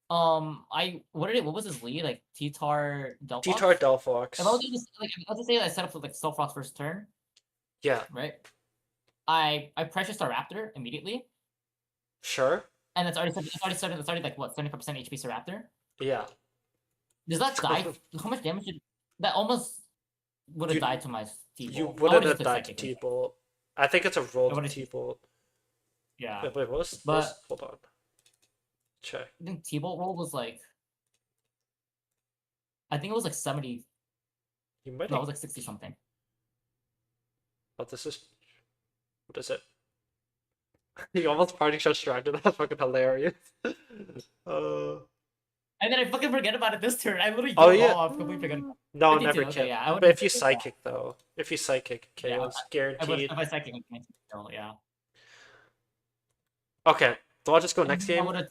What was his lead? Like T-Tar T-Tar Delphox? If I was Delphox. to just like if I was to say that I set up with like Stealthrock's first turn, Yeah, right? I pressure Star Raptor immediately, sure. and it's already like what 75% HP Staraptor. Yeah. Does that die? How much damage did that almost would have You died to my you T-Bolt? I would wouldn't have just have clicked died to Psychic instead. T-Bolt. I think it's a I rolled would have T-Bolt. yeah. Wait, But hold on. Check. I think T-Bolt roll was like I think it was like 70. You might No, it have. was like 60 something. Oh, this is. What is it? You almost party shot distracted. That's fucking hilarious. uh. And then I fucking forget about it this turn. I literally Oh go yeah. off, completely forget about No, it. 52. never Okay, can. yeah. I would But have if you psychic though, if you psychic, yeah. KO's I would guaranteed. if I psychic like 19 still, yeah. Okay, so I'll just go And next then I game. would have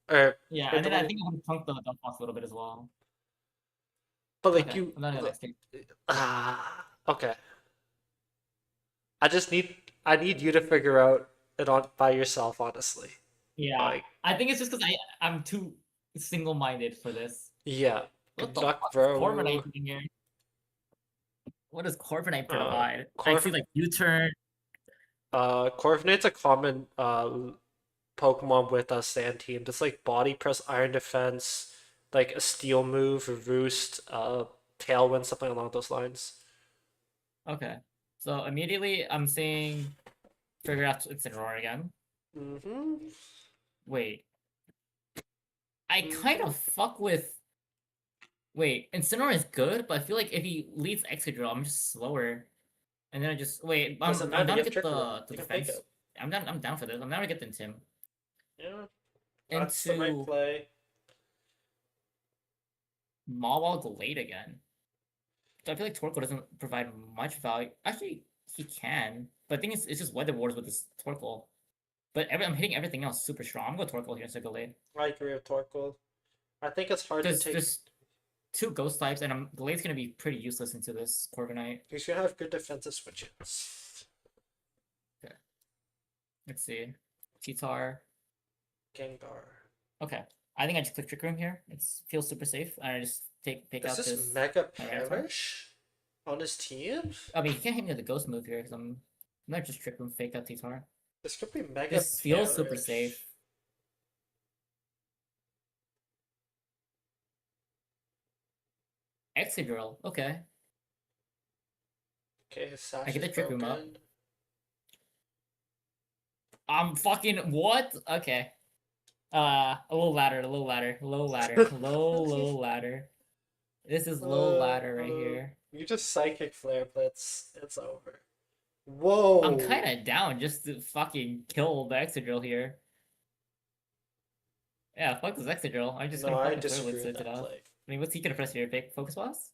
Or, yeah, or and do then I we? think I would have chunked the box a little bit as well. But like Okay, you. and then the next game. Okay. I just need. I need you to figure out it on by yourself, honestly. Yeah. Like, I think it's just because I'm too single minded for this. yeah. What Good the luck, fuck is bro. Corviknight doing here? What does Corviknight Uh, provide? I see Corv. like U-turn. Corviknight's a common Pokemon with a Sand team. Just like Body Press, Iron Defense, like a Steel move, a Roost, Tailwind, something along those lines. Okay. So immediately I'm saying figure out it's in Roar again. Mm-hmm. Wait. I kind Mm-hmm. of fuck with wait, Incineroar is good, but I feel like if he leads Excadrill, I'm just slower. And then I just wait. Doesn't I'm matter. down You to have get trick room. the You can fake defense. it. I'm down for this. I'm down to get the Tim Yeah, that's the right into play. Mawal Glade again. So I feel like Torkoal doesn't provide much value. Actually, he can, but I think it's just Weather Wars with this Torkoal. But I'm hitting everything else super strong. I'm going Torkoal here instead of Glade I agree with Torkoal. I think it's hard to because take. there's two Ghost types, and Glade's gonna be pretty useless into this Corviknight. He's gonna have good defensive switches. Okay, let's see, Titar. Gengar. Okay, I think I just click Trick Room here. It feels super safe. I just pick Is out this this Mega Tyranitar. Perish on his team? I mean, he can't hit me with the Ghost move here because I'm not just Trick Room fake out Titar. This could be Mega This feels super Perish. safe. Excadrill, okay. Okay, his sash I get is the Trick Room up. broken. I'm fucking what? Okay. A little ladder, low ladder. Low ladder. This is low ladder right here. You just Psychic Flare Blitz. It's over. Whoa! I'm kind of down just to fucking kill the Excadrill here. Yeah, fuck this Excadrill. I'm just No, gonna I fucking disagree Flare with Blitz it that out. play. I mean, what's he gonna press here? Pick Focus Blast?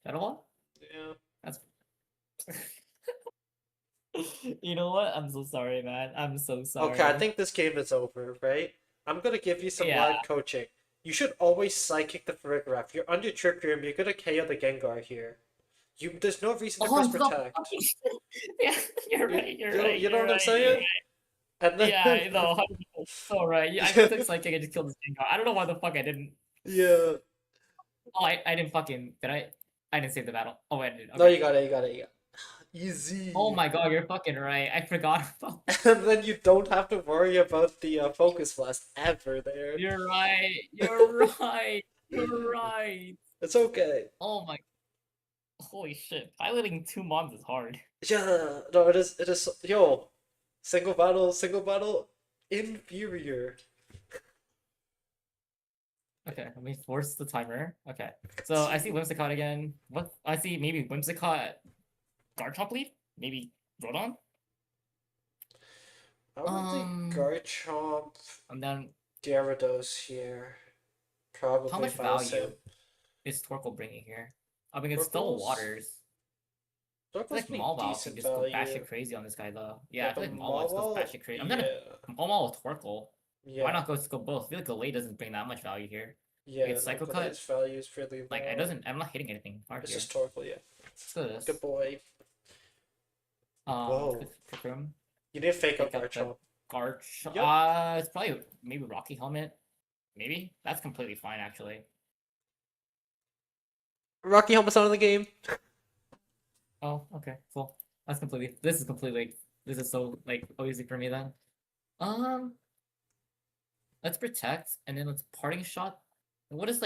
Shadow Ball? Yeah. That's. You know what? I'm so sorry, man. I'm so sorry. Okay, I think this game is over, right? I'm gonna give you some live coaching. You should always Psychic the Farigiraf. You're under Trick Room, you're gonna KO the Gengar here. There's no reason to press Protect. Yeah, you're right. You know what I'm saying? And then, Yeah, I know. So right. Yeah, I clicked Psychic and just killed this Gengar. I don't know why the fuck I didn't. Yeah. Oh, I didn't fucking. Did I? I didn't save the battle. Oh, I did. Okay. No, you got it. Easy. Oh my god, you're fucking right. I forgot about. And then you don't have to worry about the Focus Blast ever there. You're right. You're right. You're right. It's okay. Oh my. Holy shit. Piloting 2 mons is hard. Yeah, no, it is. Yo, single battle, inferior. Okay, let me force the timer. Okay, so I see Whimsicott again. What? I see maybe Whimsicott Garchomp lead? Maybe Rodon? I would think Garchomp, I'm down. Gyarados here. Probably How much Viles value him. is Torkoal bringing here? I mean, it's still Torkoal's- waters. I Torkoal's feel like make Mawile can decent just go value. batshit crazy on this guy, though. Yeah, I feel but like Mawile just goes Mawile- batshit crazy. I'm gonna Mawile with Torkoal. Yeah. Why not go both? I feel like Galay doesn't bring that much value here. Yeah, It's Psycho Cut. Its value is really low. Like, it doesn't. I'm not hitting anything hard It's here. just Torkoal, yeah. Let's do this. Good boy. Whoa. Trick Room. You need to fake up Pick up Garchomp. Garchomp. Yep. It's probably maybe Rocky Helmet. Maybe that's completely fine actually. Rocky Helmet's out of the game. Oh, okay, cool. This is so like easy for me then. Let's protect and then let's parting shot. What's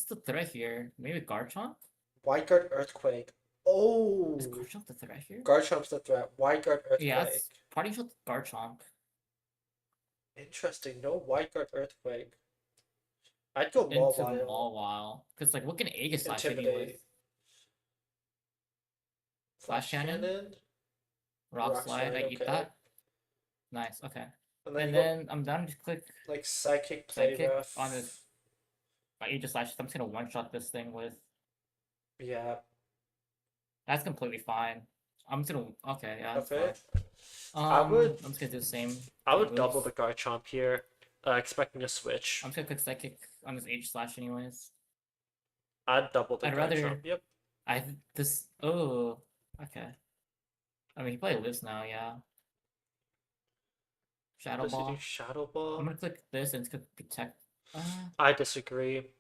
the threat here? Maybe Garchomp? Wide Guard Earthquake. Oh. Is Garchomp the threat here? Garchomp's the threat. Wide Guard Earthquake. Yeah, it's parting shot Garchomp. Interesting. No Wide Guard Earthquake. I'd go Into Mawile. Mawile. Because like what can Aegis Slash hit me with? Intimidate. Flash Cannon? Rock Slide, I eat okay. that. Nice, okay. And then, And you then I'm done to click go, like Psychic Play Psychic Rough. on this. My Aegis Slash, I'm just gonna one-shot this thing with. Yeah. That's completely fine. I'm just gonna. Okay, yeah, that's Okay. fine. I would- I'm just gonna do the same. I would moves. double the Garchomp here, expecting a switch. I'm just gonna click Psychic on this Aegis Slash, anyways. I'd double the I'd Garchomp. rather- Yep. Oh, okay. I mean, he probably lives now, yeah. Shadow Does he Ball. do Shadow Ball? I'm gonna click this and click Protect. I disagree.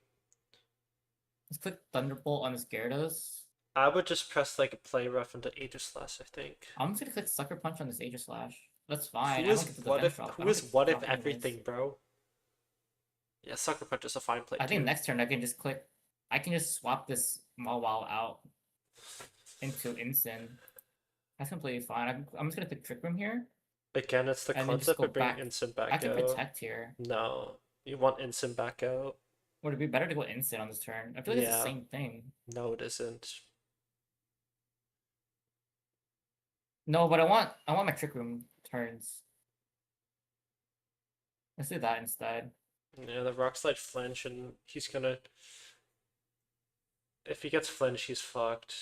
Let's click Thunderbolt on this Gyarados. I would just press like a Play Rough into Aegis Slash, I think. I'm just gonna click Sucker Punch on this Aegis Slash. That's fine. Who I is don't get the what defense if drop. I who don't is get what if drop anyways. everything, bro? Yeah, Sucker Punch is a fine play. I think too. next turn I can just click. I can just swap this Mawile out into Incin. That's completely fine. I'm just gonna click Trick Room here. Again, it's the and then just concept go of bringing back. Instant back I can out. protect here. No, you want Instant back out. Would it be better to go Incin on this turn? I feel like it's Yeah. the same thing. No, it isn't. No, but I want my Trick Room turns. Let's do that instead. Yeah, the rock slide flinch, and he's gonna. If he gets flinch, he's fucked.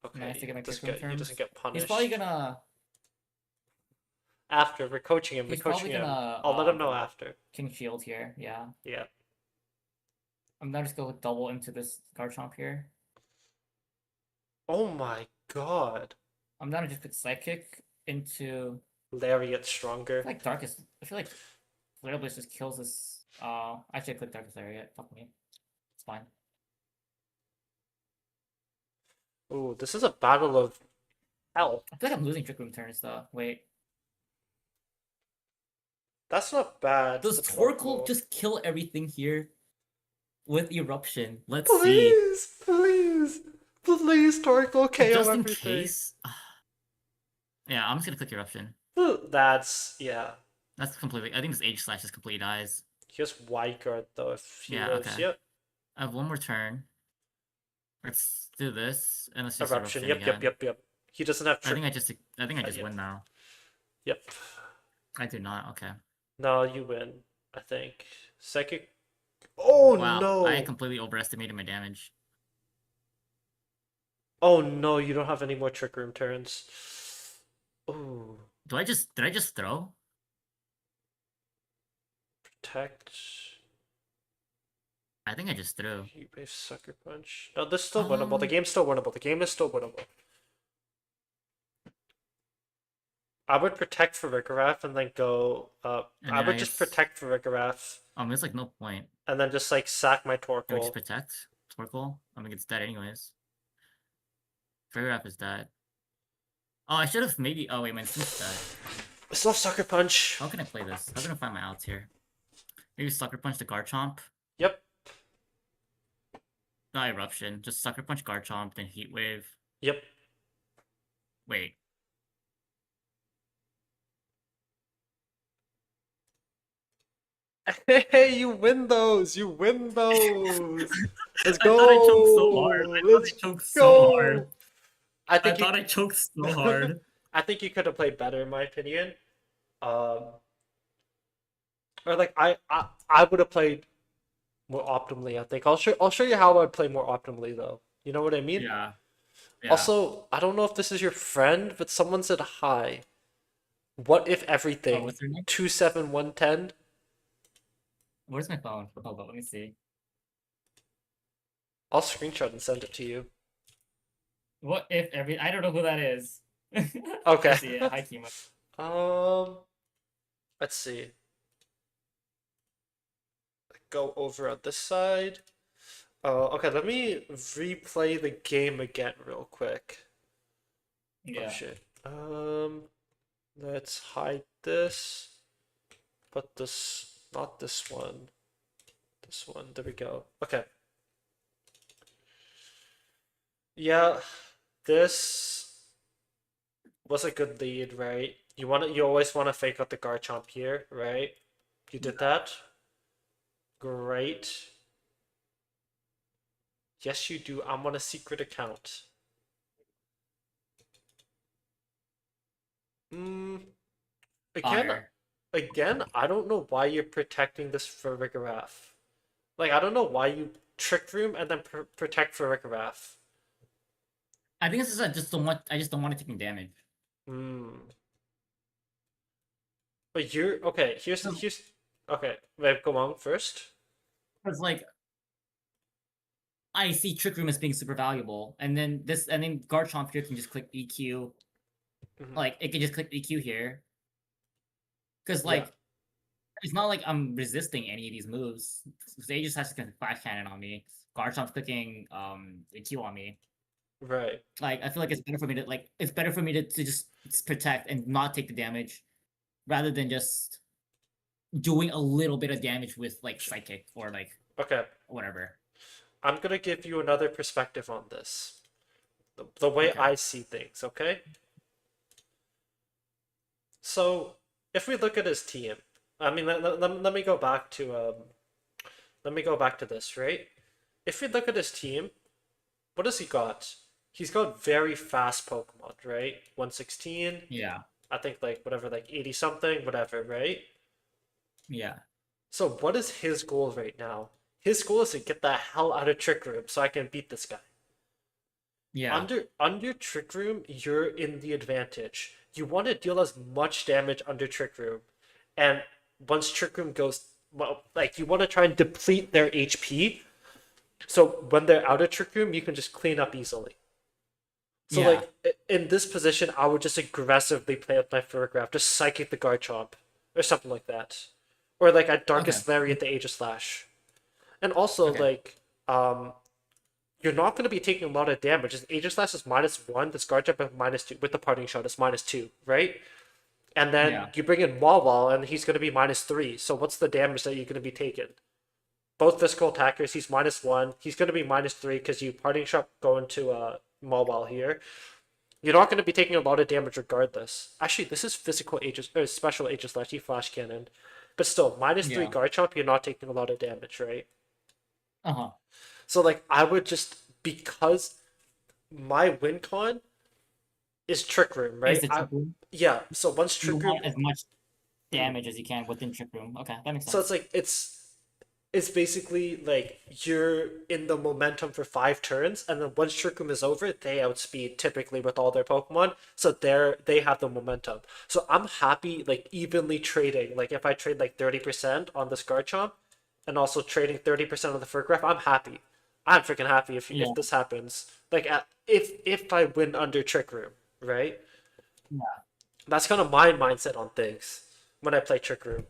Okay, Nice to get my Trick doesn't Room get he turns. doesn't get He's punished. probably gonna After we're coaching him, we're he's probably coaching him. gonna I'll let him know after. King Shield here, yeah. Yeah. I'm not just gonna double into this Garchomp here. Oh my god. I'm gonna just put Psychic into Lariat stronger. I feel like Flare Blitz just kills this actually I click Darkest Lariat. Fuck me. It's fine. Ooh, this is a battle of hell. I feel like I'm losing Trick Room turns though. Wait. That's not bad. Does the Torkoal just kill everything here with Eruption? Let's see. Please, please, please, Torkoal KO Just in everything. case. Yeah, I'm just gonna click Eruption. That's yeah. That's completely. I think this Age Slash just completely dies. He has wide guard though if he Yeah, lives. okay. Yep. I have one more turn. Let's do this, and let's just Eruption. Eruption Yep, again. yep. He doesn't have I think I just yeah. win now. Yep. I do not. Okay. No, you win. I think. Psychic. Oh Wow, no! I completely overestimated my damage. Oh no, you don't have any more Trick Room turns. Ooh. Did I just throw? Protect. I think I just threw. Heat wave, sucker punch. No, this is still winnable. The game's still winnable. The game is still winnable. I would protect for Rigorath and then go. I would just protect for Rigorath There's like no point. and then just like sack my Can we just Torkoal. protect Torkoal? I mean, it's dead anyways. Rigorath is dead. Oh, I should have maybe. Oh wait, my instinct's dead. I still have sucker punch. How can I play this? How can I find my outs here? Maybe sucker punch the Garchomp. Yep. Not Eruption. Just sucker punch Garchomp, then Heat Wave. Yep. Wait. Hey, you win those! You win those! Let's I go! thought I choked so hard. Let's go! I think I choked so hard. I think you could have played better, in my opinion. Or like I would have played more optimally. I think I'll show you how I'd play more optimally though. You know what I mean? Yeah. Also, I don't know if this is your friend, but someone said hi. What if everything? What's her name? 27110. Where's my phone? Hold on, let me see. I'll screenshot and send it to you. What if every? I don't know who that is. Okay. I see it. Hi, Kima. Let's see. Go over on this side. Okay, let me replay the game again real quick. Yeah. Oh shit. Let's hide this. Put this, not this one. This one. There we go. Okay. Yeah, this was a good lead, right? You always want to fake out the Garchomp here, right? You did that. Great. Yes, you do. I'm on a secret account. Again, I don't know why you're protecting this for Rigorath. Like, I don't know why you Trick Room and then protect for Rigorath. I think this is I just don't want to take damage. But you're okay. Here's okay. Wait, go on first. Because like I see Trick Room as being super valuable, and then Garchomp here can just click EQ. Like it can just click EQ here. Because like it's not like I'm resisting any of these moves. They just has to click Flash Cannon on me. Garchomp's clicking EQ on me. Right. Like I feel like it's better for me to just protect and not take the damage, rather than just doing a little bit of damage with like Psychic or like whatever. I'm gonna give you another perspective on this. The way I see things, okay? So if we look at his team, I mean let me go back to this, right? If we look at his team, what has he got? he's got very fast Pokemon, right? 116, Yeah. I think like whatever, like 80 something, whatever, right? Yeah. So what is his goal right now? His goal is to get the hell out of Trick Room so I can beat this guy. Yeah. Under Trick Room, you're in the advantage. You want to deal as much damage under Trick Room, and once Trick Room goes, well, like you want to try and deplete their HP. So when they're out of Trick Room, you can just clean up easily. So Yeah. like in this position, I would just aggressively play with my Furgraph, just psychic the Garchomp or something like that, or like at Okay. Darkest Lariat the Aegislash. And also Okay. like you're not going to be taking a lot of damage. This Aegislash is -1, this Garchomp is -2 with the Parting Shot is -2, right? And then Yeah. you bring in Wall and he's going to be -3. So what's the damage that you're going to be taking? Both physical attackers, he's -1. He's going to be -3 because you Parting Shot go into Wall here. You're not going to be taking a lot of damage regardless. Actually, this is physical Aegis or special Aegislash Flash Cannon. But still, -3 Yeah. Garchomp, you're not taking a lot of damage, right? Uh-huh. So like I would just because my win con is Trick Room, Is right? the trick room? Yeah, so once You Trick Room want as much mm, damage as you can within trick room. Okay, that makes so it's sense. like it's basically like you're in the momentum for 5 turns, and then once Trick Room is over, they outspeed typically with all their Pokemon, so they have the momentum. So I'm happy like evenly trading. Like if I trade like 30% on this Garchomp, and also trading 30% of the Furgraph, I'm happy. I'm freaking happy if Yeah. this happens. Like if I win under Trick Room, right? Yeah. That's kind of my mindset on things when I play Trick Room.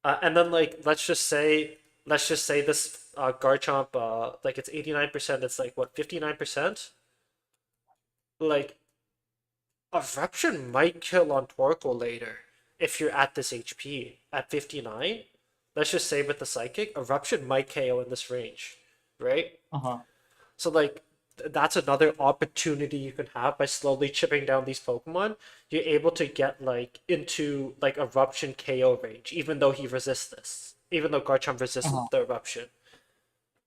And then like let's just say this Garchomp like it's 89%, it's like what 59%? Like Eruption might kill on Torkoal later if you're at this HP at 59. Let's just say with the Psychic, Eruption might KO in this range, right? Uh-huh. So like that's another opportunity you can have by slowly chipping down these Pokemon. You're able to get like into like Eruption KO range, even though he resists this. Even though Garchomp resists Uh-huh. the Eruption.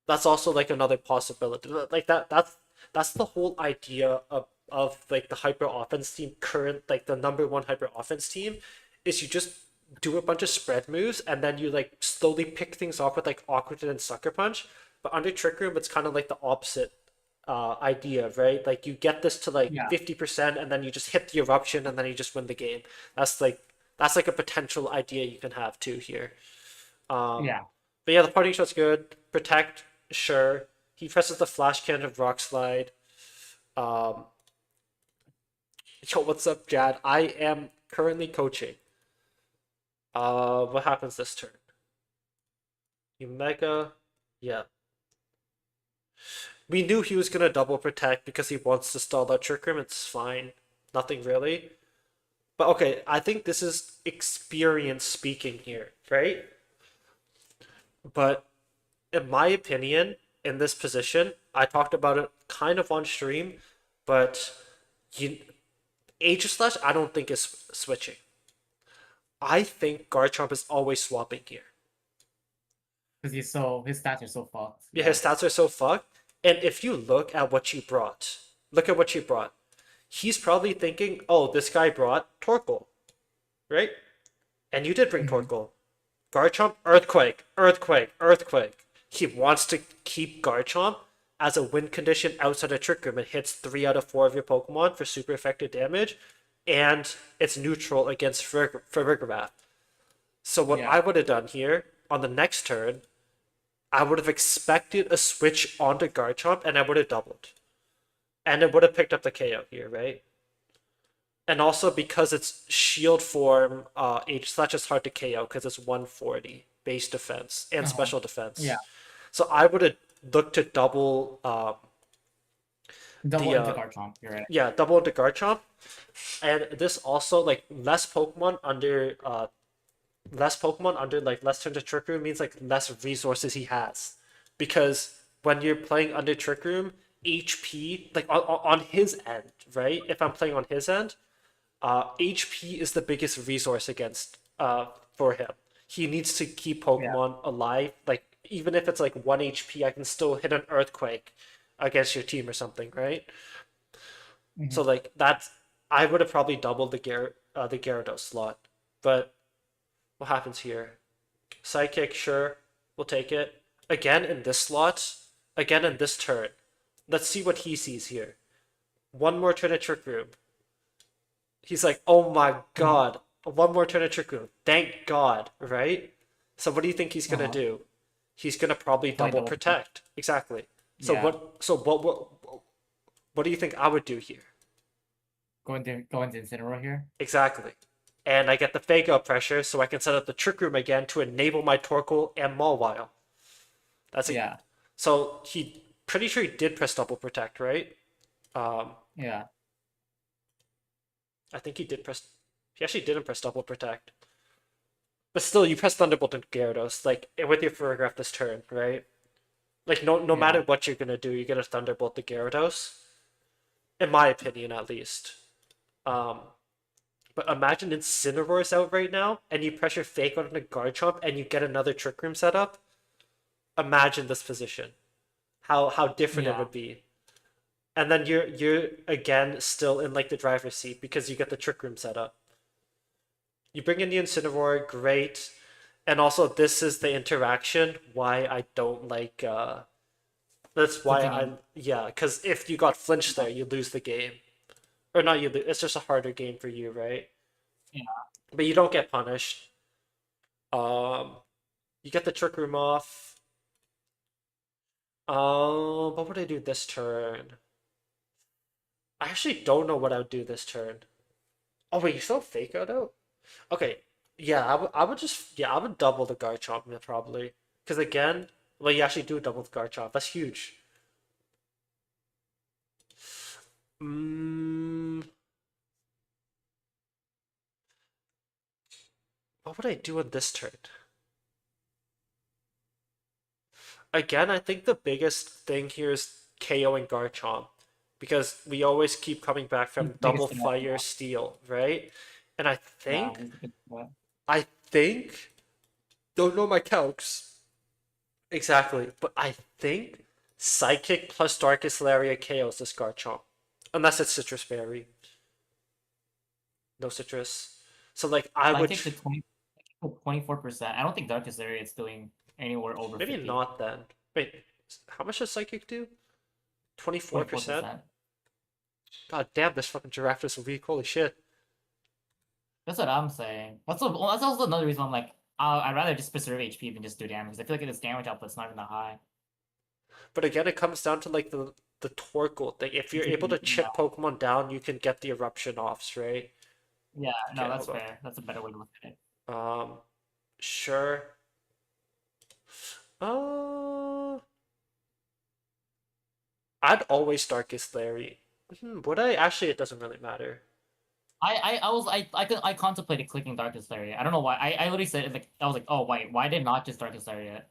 That's also like another possibility. Like that's the whole idea of like the hyper offense team current like the number one hyper offense team is you just do a bunch of spread moves and then you like slowly pick things off with like awkward and sucker punch. But under Trick Room, it's kind of like the opposite idea, right? Like you get this to like Yeah. 50% and then you just hit the eruption and then you just win the game. That's like that's like a potential idea you can have too here. Um, Yeah. but yeah, the parting shot's good. Protect, sure. He presses the flash cannon of Rock Slide. Um, yo, what's up, Jad? I am currently coaching. What happens this turn? You mega, yeah. We knew he was gonna double protect because he wants to stall that Trick Room. It's fine, nothing really. But okay, I think this is experience speaking here, right? But in my opinion, in this position, I talked about it kind of on stream, but you Aegislash I don't think is switching. I think Garchomp is always swapping here. Because his stats are so fucked. Yeah, Yeah. his stats are so fucked. And if you look at what you brought, look at what you brought. He's probably thinking, oh, this guy brought Torkoal, right? And you did bring Hmm. Torkoal. Garchomp, Earthquake, Earthquake, Earthquake. He wants to keep Garchomp as a win condition outside of Trick Room. It hits 3 out of 4 of your Pokemon for super effective damage, and it's neutral against Ferrigrath. So what Yeah. I would have done here on the next turn, I would have expected a switch onto Garchomp, and I would have doubled. And it would have picked up the KO here, right? And also because it's shield form, H slash is hard to KO because it's 140 base defense and Uh-huh. special defense. Yeah. So I would have looked to double Double the into Garchomp. You're right. yeah, double into Garchomp. And this also like less Pokemon under like less turn to Trick Room means like less resources he has. Because when you're playing under Trick Room, HP like on his end, right? If I'm playing on his end, HP is the biggest resource against for him. He needs to keep Yeah. Pokemon alive. Like even if it's like 1 HP, I can still hit an Earthquake against your team or something, right? So Mhm. like that's I would have probably doubled the Gyarados slot. But what happens here? Sidekick, sure, we'll take it. Again in this slot, again in this turn. Let's see what he sees here. One more turn of Trick Room. He's like, oh my Mhm. god, one more turn of Trick Room. Thank God, right? So what do you think he's gonna Uh-huh. do? He's gonna probably Play double double. protect. Exactly. So Yeah. what do you think I would do here? Go into Incineroar here. Exactly. And I get the fake out pressure, so I can set up the Trick Room again to enable my Torkoal and Mawile. That's a Yeah. so he pretty sure he did press double protect, right? Um, Yeah. I think he did press. He actually didn't press double protect, but still, you press Thunderbolt and Gyarados like with your Farigiraf this turn, right? Like no matter Yeah. what you're gonna do, you're gonna Thunderbolt the Gyarados, in my opinion at least. Um, but imagine Incineroar's out right now, and you pressure Fake out on a Garchomp, and you get another Trick Room set up. Imagine this position. How different it Yeah. would be. And then you're again still in like the driver's seat because you get the Trick Room set up. You bring in the Incineroar, great. And also this is the interaction why I don't like that's why Flinching I in. yeah, because if you got flinched there, you lose the game. Or not you lose, it's just a harder game for you, right? Yeah. But you don't get punished. Um you get the Trick Room off. What would I do this turn? I actually don't know what I would do this turn. Oh wait, you still fake out out? Okay, yeah, I would just I would double the Garchomp probably because again, well you actually do double the Garchomp. That's huge. Mm, what would I do on this turn? Again, I think the biggest thing here is KOing Garchomp because we always keep coming back He's from the double biggest thing. fire steel, right? And Yeah. He's the biggest threat. I think don't know my calcs exactly, but I think Psychic plus Darkest Lariat KOs this Garchomp. Unless it's Citrus Berry. No citrus. So like I would Psychic to 24%. I don't think Darkest Area is doing anywhere over maybe 50. not then. Wait, how much does Psychic do? 24%? 24%. God damn, this fucking giraffe is weak. Holy shit. That's what I'm saying. That's also another reason I'm like, I'd rather just preserve HP than just do damage. 'Cause I feel like its damage output's not even that high. But again, it comes down to like the Torkoal thing. If you're able to Yeah. chip Pokemon down, you can get the eruption offs, right? Yeah. No, Okay, that's hold on. fair. That's a better way to look at it. Sure. Uh, I'd always Darkest Larry. Would I? Actually, it doesn't really matter. I contemplated clicking Darkest Area. I don't know why. I literally said it like I was like, oh why did not just Darkest Area?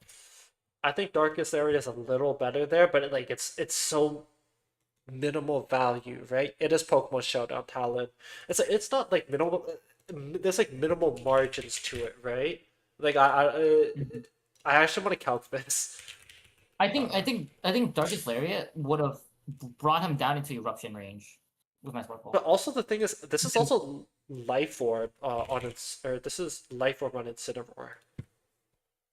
I think Darkest Area is a little better there, but like it's so minimal value, right? It is Pokemon Showdown talent. It's not like minimal. There's like minimal margins to it, right? Like Mhm. I actually want to calc this. I think Darkest Area would have brought him down into eruption range with my But Sparkle. also the thing is, this is also Life Orb on its, or this is Life Orb on Incineroar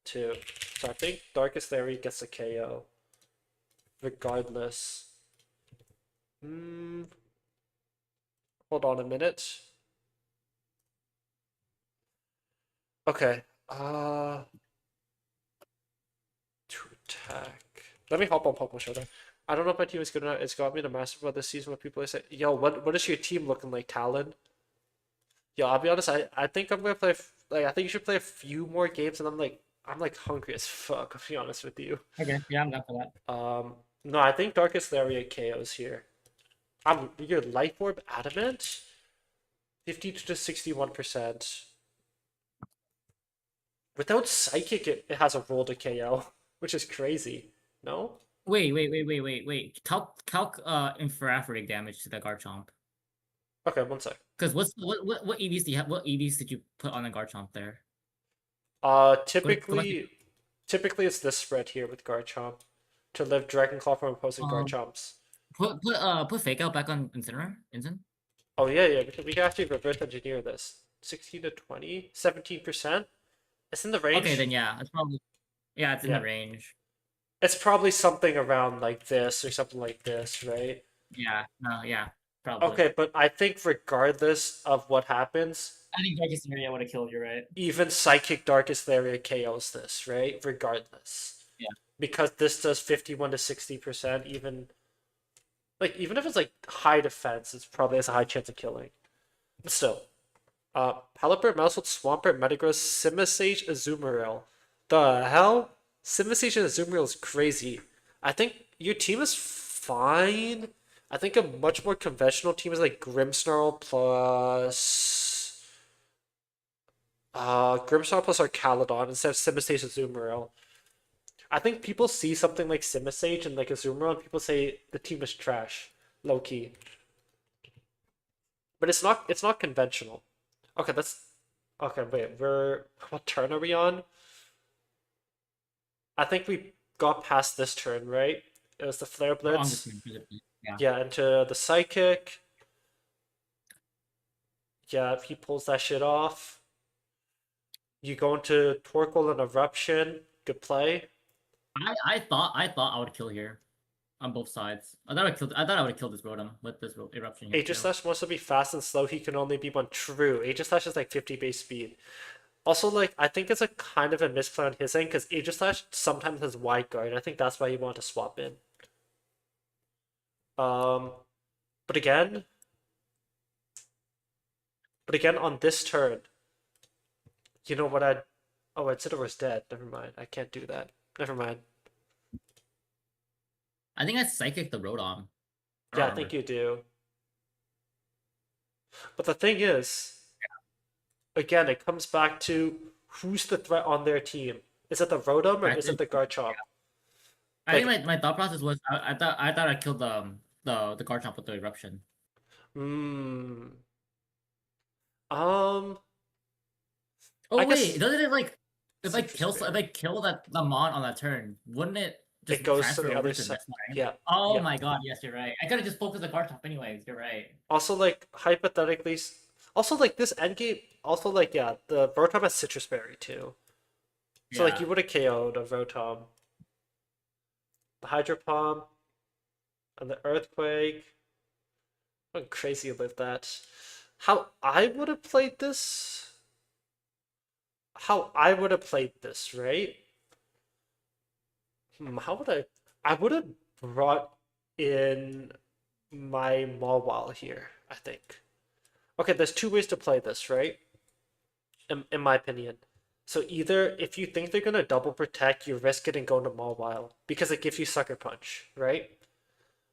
too. So I think Darkest Area gets a KO regardless. Hmm. Hold on a minute. Okay. To attack. Let me hop on Pokemon Showdown. I don't know if my team is good enough. It's got me to Master Ball this season. What people are saying, yo, what is your team looking like, Talon? Yo, I'll be honest. I think I'm gonna play. Like, I think you should play a few more games, and I'm like hungry as fuck. I'll be honest with you. Okay, yeah, I'm down for that. No, I think Darkest Lariat KOs here. Your Life Orb Adamant, 50 to 61%. Without Psychic, it has a roll to KO, which is crazy. No? Wait. Calc infrared damage to the Garchomp. Okay, one sec. Because what EDs do you have? What EDs did you put on the Garchomp there? Uh, Go back. typically, typically it's this spread here with Garchomp. to live Dragon Claw from opposing Um, Garchomps. put fake out back on Incineroar. Incin. Oh yeah, yeah. We can actually reverse engineer this. 16 to 20, 17%. It's in the Okay, then range. yeah, it's probably yeah, it's in the Yeah, range. it's probably something around like this or something like this, right? Yeah, no, yeah, probably. Okay, but I think regardless of what happens, I think Darkest Area would have killed you, right? even Psychic Darkest Laria KOs this, right? Regardless. Yeah. Because this does 51 to 60%, even if it's like high defense, it's probably has a high chance of killing. But still. Pelipper, Mousehold, Swampert, Metagross, Simisage, Azumarill. The hell? Simisage and Azumarill is crazy. I think your team is fine. I think a much more conventional team is like Grimmsnarl plus Grimmsnarl plus Archaludon instead of Simisage and Azumarill. I think people see something like Simisage and like Azumarill and people say the team is trash. Low key. But it's not conventional. Okay, that's okay, wait, what turn are we on? I think we got past this turn, right? It was the Flare We're on the Blitz. team physically. Yeah. Yeah, into the Psychic. Yeah, if he pulls that shit off. You go into Torkoal and Eruption. Good play. I thought I would kill here on both sides. I thought I would have killed this Rotom with this eruption here too. Aegislash wants to be fast and slow. He can only be one true. Aegislash is like 50 base speed. Also, like, I think it's a kind of a misplay on his end because Aegislash sometimes has wide guard. I think that's why he wanted to swap in. Um, but again, on this turn, you know what I'd. Oh, Incineroar's dead. Never mind. I can't do that. Never mind. I think I psychic the Rotom. I Yeah, don't I think remember. you do. But the thing is, again, it comes back to who's the threat on their team. Is it the Rotom or I is it think the Garchomp? I think Like, my thought process was I thought I killed the Garchomp with the eruption. hmm. Um, I Oh guess wait, doesn't it like Citrus if Berry. I kill that the mon on that turn, wouldn't it It just goes to transfer the over other to side. next line? Yeah, Oh yeah. my god, yes, you're right. I could have just focused the Garchomp anyways. You're right. Also, like hypothetically, also like this endgame. Also, like yeah, the Rotom has Citrus Berry too. So like Yeah. you would have KO'd a Rotom, the Hydro Pump, and the Earthquake. What crazy live that. How I would have played this? How I would have played this, right? How would I? I would have brought in my Mawile here, I think. Okay, there's two ways to play this, right? In my opinion. So either if you think they're gonna double protect, you risk it and go into Mawile because it gives you Sucker Punch, right?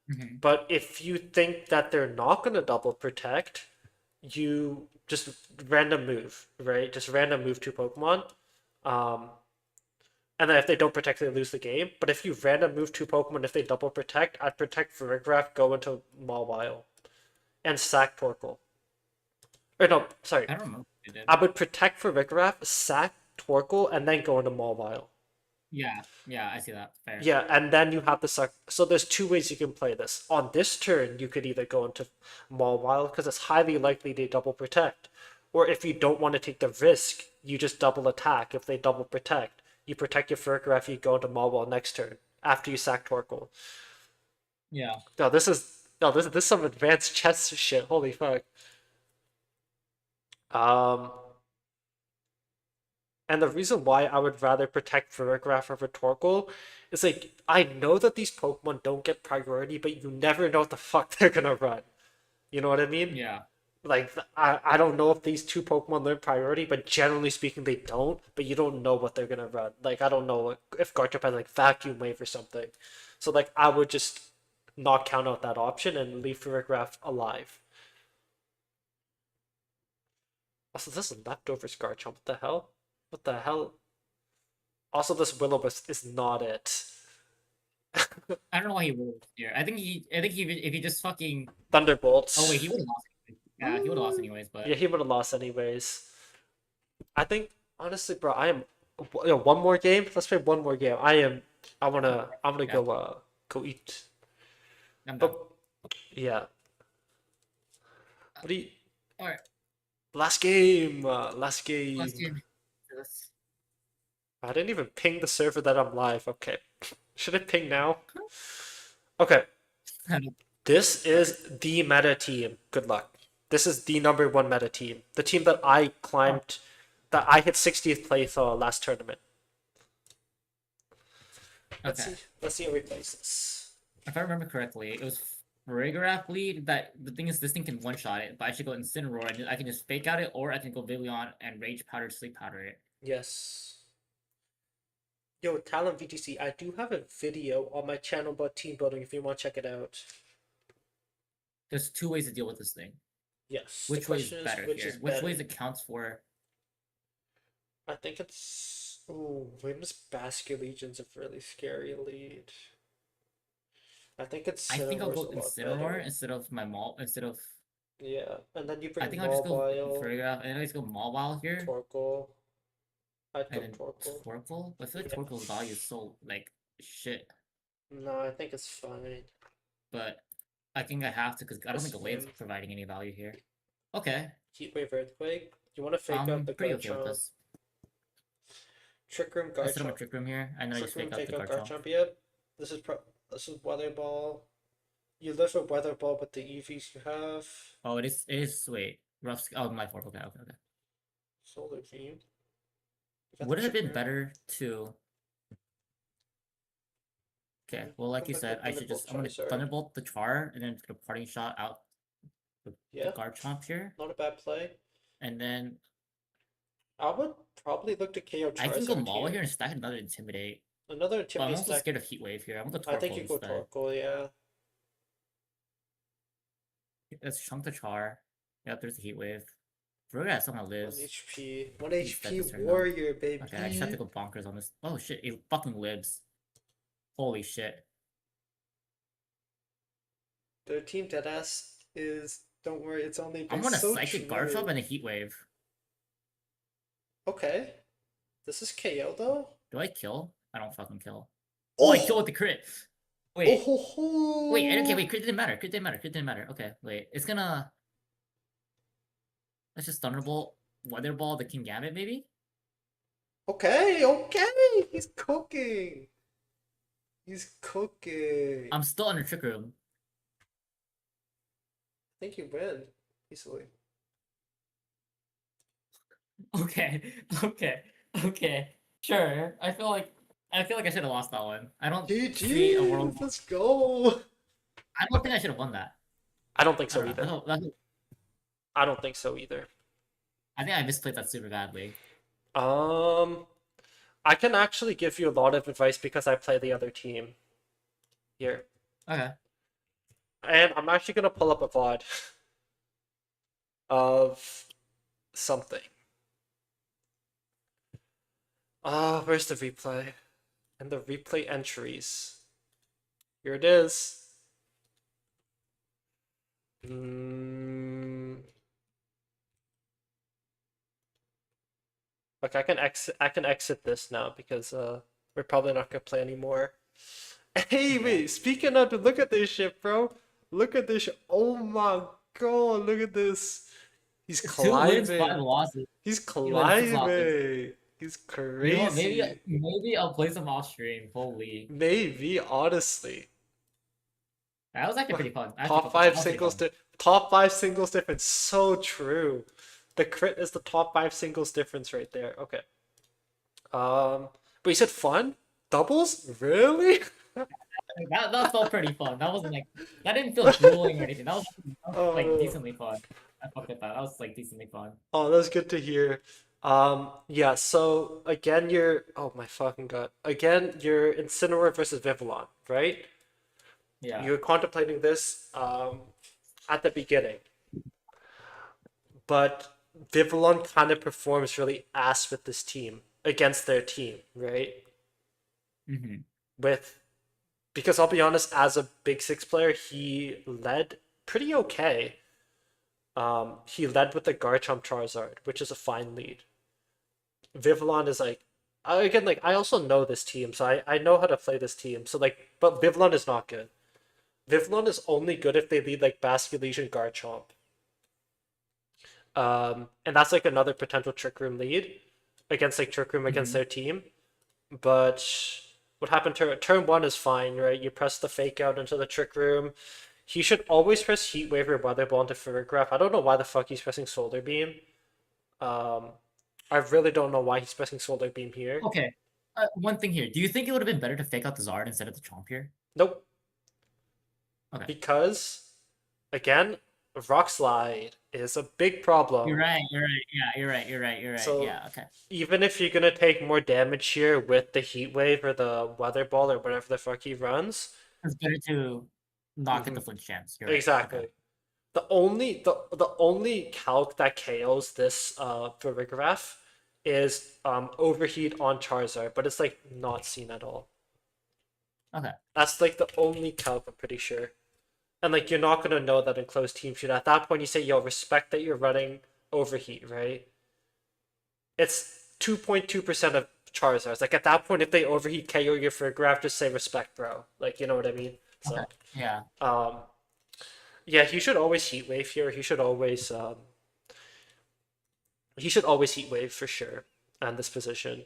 Hmm. But if you think that they're not gonna double protect, you just random move, right? Just random move two Pokemon. Um, and then if they don't protect, they lose the game. But if you random move two Pokemon, if they double protect, I'd protect Verigraph, go into Mawile, and sack Torkoal. Or no, sorry. I don't remember what they did. I would protect Verigraph, sack Torkoal, and then go into Mawile. Yeah, yeah, I see that. Fair. Yeah, and then you have the suck. So there's two ways you can play this. On this turn, you could either go into Mawile because it's highly likely they double protect, or if you don't want to take the risk, you just double attack. If they double protect, you protect your Furgraph, you go into Mawile next turn after you sack Torkoal. Yeah. No, this is some advanced chess shit. Holy fuck. Um, and the reason why I would rather protect Furgraph over Torkoal is like I know that these Pokemon don't get priority, but you never know what the fuck they're gonna run. You know what I mean? Yeah. Like I don't know if these two Pokemon learn priority, but generally speaking they don't. But you don't know what they're gonna run. Like I don't know if Garchomp has like Vacuum Wave or something. So like I would just not count out that option and leave Furgraph alive. Also, this is leftovers Garchomp. What the hell? What the hell? Also, this Will-O-Wisp is not it. I don't know why he rolled here. I think he if he just fucking oh wait, he Thunderbolts. would have lost. Yeah, he would have lost anyways, but Yeah, he would have lost anyways. I think honestly, bro, I am. One more game. Let's play one more game. I am I wanna Yeah, go eat. I'm done. But yeah, what do you All right, last last game. game. This. I didn't even ping the server that I'm live. Okay, should I ping now? Okay, this Alright. is the meta team. Good luck. This is the number one meta team. The team that I Oh, climbed, that I hit 60th place last tournament. Let's okay. see. Let's see how we place this. If I remember correctly, it was Frigoraph lead. That the thing is, this thing can one shot it, but I should go Incineroar and I can just fake out it, or I can go Vivian and Rage Powder, Sleep Powder it. Yes. Yo, Talent VGC, I do have a video on my channel about team building if you want to check it out. There's two ways to deal with this thing. Yes. The Which way is question is better which here? is Which better. ways accounts for? I think it's Whim's Basket Legion's a really scary lead. I think it's I think I'll Cinnamore's go a lot Incineroar better. instead of my Maul. Instead of Yeah. And then you I bring think I'll just go Mobile, Frigoraph. And I just go Mawile here, Torkoal. I'd go and then Torkoal. Torkoal. But I feel like Yeah. Torkoal's value is so like shit. No, I think it's fine. But I think I have to because I don't This think Away is Whim, providing any value here. Okay, Heatwave Earthquake. You want to fake out I'm the pretty okay with Garchomp, this. Trick Room I set up my Garchomp. Trick Room here, and then I Trick just Room fake out fake the out Garchomp. Garchomp. Yep. This is Weather Ball. You live with Weather Ball with the EVs you have. Oh, it is. Wait, rough. Oh, my fault. Okay, okay, okay. Solar Beam. You got the Would it have Trick been Room. better to? Okay, well, like Come you back said, with I should Thunderbolt just. I'm gonna Charizard. Thunderbolt the Char, and then get a parting shot out the Yeah, Garchomp here, not a bad play. and then I would probably look to KO I can go Charizard Maul here. here and stack another Intimidate. Another But I'm Intimidate also stack. scared of Heat Wave here. I'm gonna go I think Torkoal you go instead. Torkoal, yeah. Let's chunk the Char. Yep, there's the Heat Wave. Verga has someone 1 lives. HP. 1 He's dead HP this turn though. Warrior, baby. Okay, I just have to go bonkers on this. Oh shit, it fucking lives. Holy shit. Their team deadass is. Don't worry, it's only I'm been gonna so Psychic true. Garchomp and a Heat Wave. Okay. This is KO though? Do I kill? I don't fucking kill. Oh, I kill with the crit! Wait. Oh ho ho! Wait, okay, wait, crit didn't matter. Crit didn't matter. Crit didn't matter. Okay, wait. It's gonna. Let's just Thunderbolt, Weather Ball, the King Gambit, maybe? Okay, okay! He's cooking! He's cooking! I'm still under Trick Room. I think you win easily. Okay, okay, okay. Sure. I feel like I should have lost that one. I don't see a world. GG! Let's go! I don't think I should have won that. I don't think I so don't know. either. I don't think so either. I think I misplayed that super badly. Um, I can actually give you a lot of advice because I play the other team here. Okay. And I'm actually gonna pull up a VOD of something. Where's the replay? And the replay entries. Here it is. Okay, I can exit this now because we're probably not gonna play anymore. Hey, wait, speaking of, look at this shit, bro. Look at this shit. Oh my god, look at this. He's 2 wins, 5 climbing. losses. He's 2 wins, 6 losses. climbing. He's You know what? crazy. Maybe I'll play some off stream. Holy, Maybe, honestly. that was actually pretty fun. Top five singles top five singles difference. So true. The crit is the top five singles difference right there. Okay. But you said fun? Doubles? Really? That felt pretty fun. That wasn't like that didn't feel grueling or anything. That was like Oh. decently fun. I fucked with that. That was like decently fun. Oh, that's good to hear. Yeah, so again, oh my fucking god. Again, you're Incineroar versus Vivillon, right? Yeah. You're contemplating this at the beginning. But Vivillon kind of performs really ass with this team against their team, right? Mm-hmm. Because I'll be honest, as a Big Six player, he led pretty okay. He led with the Garchomp Charizard, which is a fine lead. Vivillon is like again, like I also know this team, so I know how to play this team. So like, but Vivlon is not good. Vivlon is only good if they lead like Basket Legion Garchomp. And that's like another potential Trick Room lead against like Trick Room against Mhm. their team. But what happened to turn one is fine, right? You press the fake out into the Trick Room. He should always press Heat Wave or Weather Ball into Farigiraf. I don't know why the fuck he's pressing Solar Beam. Um, I really don't know why he's pressing Solar Beam here. Okay. One thing here. Do you think it would have been better to fake out the Zard instead of the Chomp here? Nope, Okay. because again, Rock Slide is a big problem. You're right. You're right. Yeah, you're right. You're right. You're right. So Yeah. Okay. even if you're gonna take more damage here with the Heat Wave or the Weather Ball or whatever the fuck he runs, It's better to not get the mhm, flinch chance. You're right. Okay. exactly. The only calc that KOs this Farigiraf is overheat on Charizard, but it's like not seen at all. Okay. That's like the only calc I'm pretty sure. And like you're not gonna know that in closed team shoot. At that point you say, yo, respect that you're running overheat, right? It's 2.2% of Charizards. Like at that point, if they overheat KO you for a graph, just say respect, bro. Like you know what I mean? Okay. So Yeah. um yeah, he should always heat wave here. He should always heat wave for sure on this position.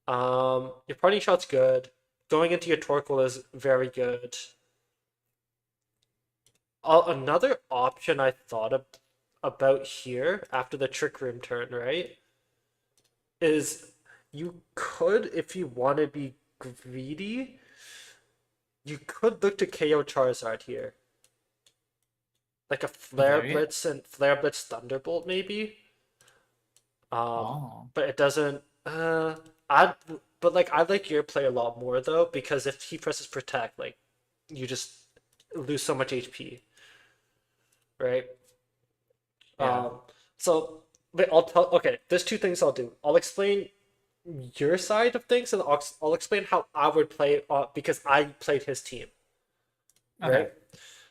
Your parting shot's good. Going into your Torkoal is very good. Another option I thought about here after the Trick Room turn, right, is you could, if you want to be greedy, you could look to KO Charizard here. Like a Flare Okay. Blitz and Flare Blitz Thunderbolt, maybe. Oh. But it doesn't. I but like I like your play a lot more though because if he presses Protect, like you just lose so much HP, right? Yeah. Um, so wait, I'll tell. Okay, there's two things I'll do. I'll explain your side of things, and I'll explain how I would play because I played his team, Okay. right?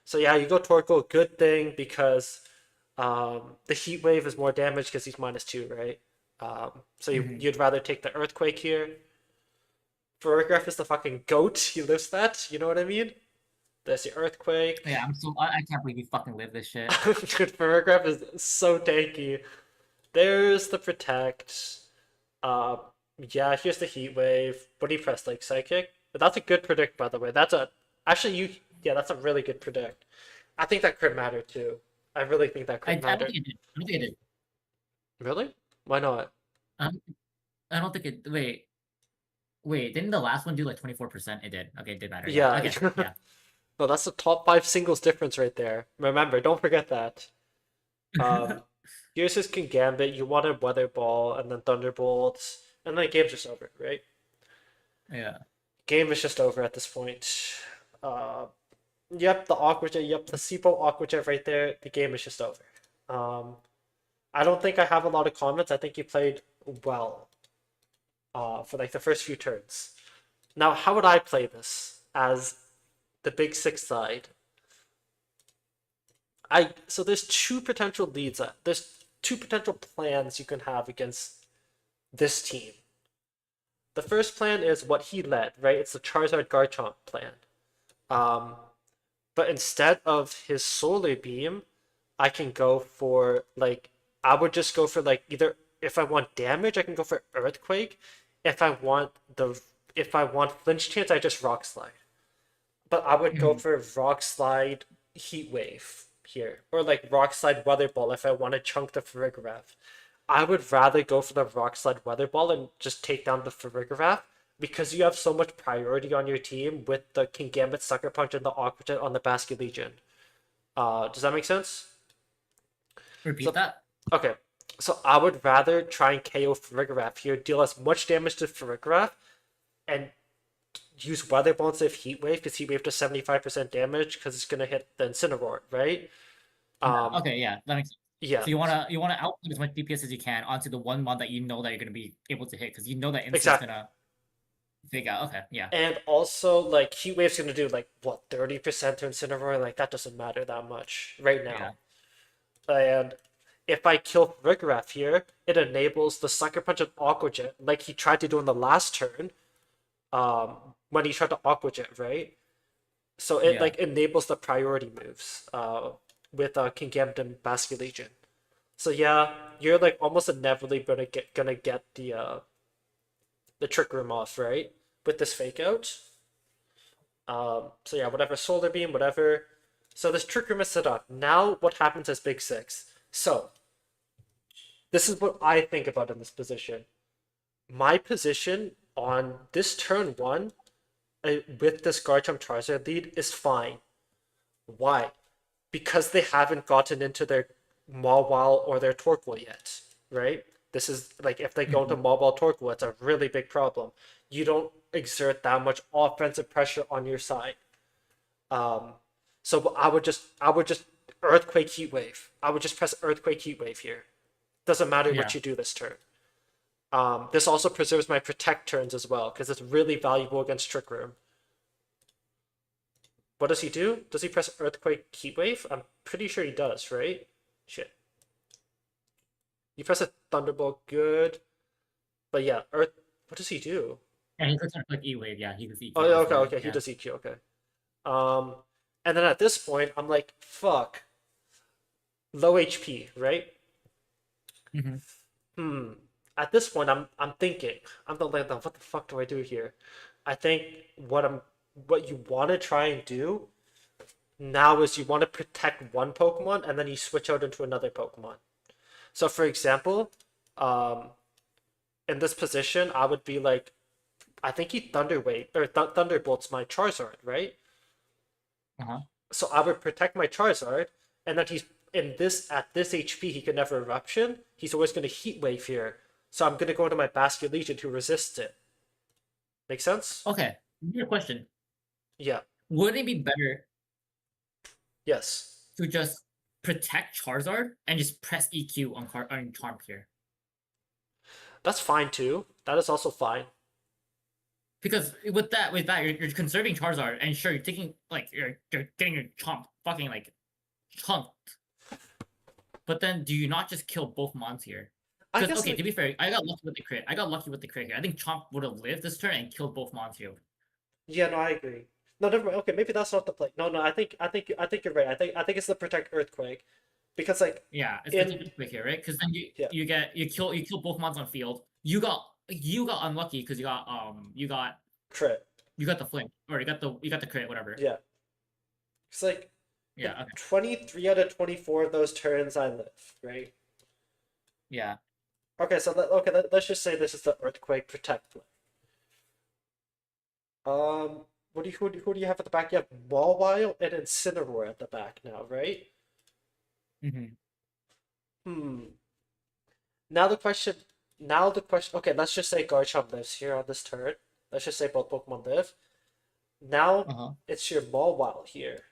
So yeah, you go Torkoal, good thing because the Heat Wave is more damage because he's -2, right? So Mhm. you'd rather take the Earthquake here. Farigiraf is the fucking goat. He lives that. You know what I mean? There's the Earthquake. Yeah. I'm so. I can't believe you fucking live this shit. Dude, Farigiraf is so tanky. There's the Protect. Uh, yeah, here's the Heat Wave. What do you press? Like Psychic? But that's a good predict, by the way. That's a actually you. Yeah, that's a really good predict. I think that could matter too. I really think that I could don't matter. think it did. I don't think it did. Really? Why not? I don't, I don't think it. Wait. Wait. Didn't the last one do like 24%? It did. Okay. It did matter. Yeah. Yeah. Okay. Yeah. No, that's the top five singles difference right there. Remember, don't forget that. Um, here's his King Gambit. You wanted Weather Ball and then Thunderbolt, and then the game's just over, right? Yeah. Game is just over at this point. Uh, yep, the Aqua Jet, yep, the Sipo Aqua Jet right there. The game is just over. Um, I don't think I have a lot of comments. I think you played well for like the first few turns. Now, how would I play this as the big six side? So there's two potential leads. There's two potential plans you can have against this team. The first plan is what he led, right? It's the Charizard Garchomp plan. Um, but instead of his Solar Beam, I can go for like I would just go for like either if I want damage, I can go for Earthquake. If I want the if I want flinch chance, I just Rock Slide. But I would go Mhm. for Rock Slide Heat Wave here. Or like Rock Slide Weather Ball if I want to chunk the Farigiraf. I would rather go for the Rock Slide Weather Ball and just take down the Farigiraf because you have so much priority on your team with the King Gambit Sucker Punch and the Aqua Jet on the Basket Legion. Does that make sense? Repeat So that. okay. So I would rather try and KO Farigiraf here, deal as much damage to Farigiraf, and use Weather Ball instead of Heat Wave because Heat Wave does 75% damage because it's gonna hit the Incineroar, right? Yeah. Um, Okay. Yeah. That makes sense. yeah, So you wanna output as much DPS as you can onto the one mod that you know that you're gonna be able to hit because you know that instant's exactly. gonna fake out. Okay. Yeah. And also, like Heat Wave's gonna do like what 30% to Incineroar, like that doesn't matter that much right Yeah. now. And if I kill Rigraff here, it enables the Sucker Punch and Aqua Jet, like he tried to do in the last turn, when he tried to Aqua Jet, right? So it Yeah. like enables the priority moves, with King Gambit and Basket Legion. So yeah, you're like almost inevitably gonna get the Trick Room off, right? With this fake out. So yeah, whatever, Solar Beam, whatever. So this Trick Room is set up. Now what happens as Big Six? So this is what I think about in this position. My position on this turn one, with this Garchomp Charizard lead is fine. Why? Because they haven't gotten into their Mawile or their Torkoal yet, right? This is like if they go into Mhm. Mawile Torkoal, it's a really big problem. You don't exert that much offensive pressure on your side. Um, so I would just Earthquake Heat Wave. I would just press Earthquake Heat Wave here. Doesn't matter what Yeah. you do this turn. This also preserves my protect turns as well because it's really valuable against Trick Room. What does he do? Does he press Earthquake Heat Wave? I'm pretty sure he does, right? Shit. You press a Thunderbolt, good. But yeah, Earth. What does he do? And he clicks on like E-Wave. Yeah, he does Oh EQ yeah, as okay, well. okay. He Yeah. does EQ. Okay. Um, and then at this point, I'm like, fuck, low HP, right? Hmm. Hmm. At this point, I'm thinking, I'm the like, what the fuck do I do here? I think what you want to try and do now is you want to protect one Pokemon and then you switch out into another Pokemon. So for example, um, in this position, I would be like, I think he Thunderbolts my Charizard, right? Uh-huh. So I would protect my Charizard, and then he's in this at this HP he can never eruption. He's always going to Heat Wave here, so I'm going to go into my Basket Legion to resist it. Make sense? Okay. Your question: Yeah. would it be better Yes. to just protect Charizard and just press EQ on Charm here? That's fine too. That is also fine. Because with that, you're conserving Charizard, and sure, you're taking like you're getting your chomp fucking like chunked. But then, do you not just kill both mons here? I Because guess okay, to like be fair, I got lucky with the crit. I got lucky with the crit here. I think Chomp would have lived this turn and killed both mons here. yeah, no, I agree. No, never mind. Okay, maybe that's not the play. No, no, I think you're right. I think it's the Protect Earthquake, because like Yeah, it's in particularly quick here, right? Because then you yeah you get you kill both mons on field. You got unlucky because crit. you got the flinch or you got the crit, whatever. Yeah, it's like in Yeah, okay. 23 out of 24 of those turns I live, right? Yeah. Okay, so let's just say this is the Earthquake Protect play. Who do you have at the back? You have Mawile and Incineroar at the back now, right? Hmm. Hmm. Now the question. Now the question. Okay, let's just say Garchomp lives here on this turn. Let's just say both Pokemon live. Now Uh-huh. it's your Mawile here.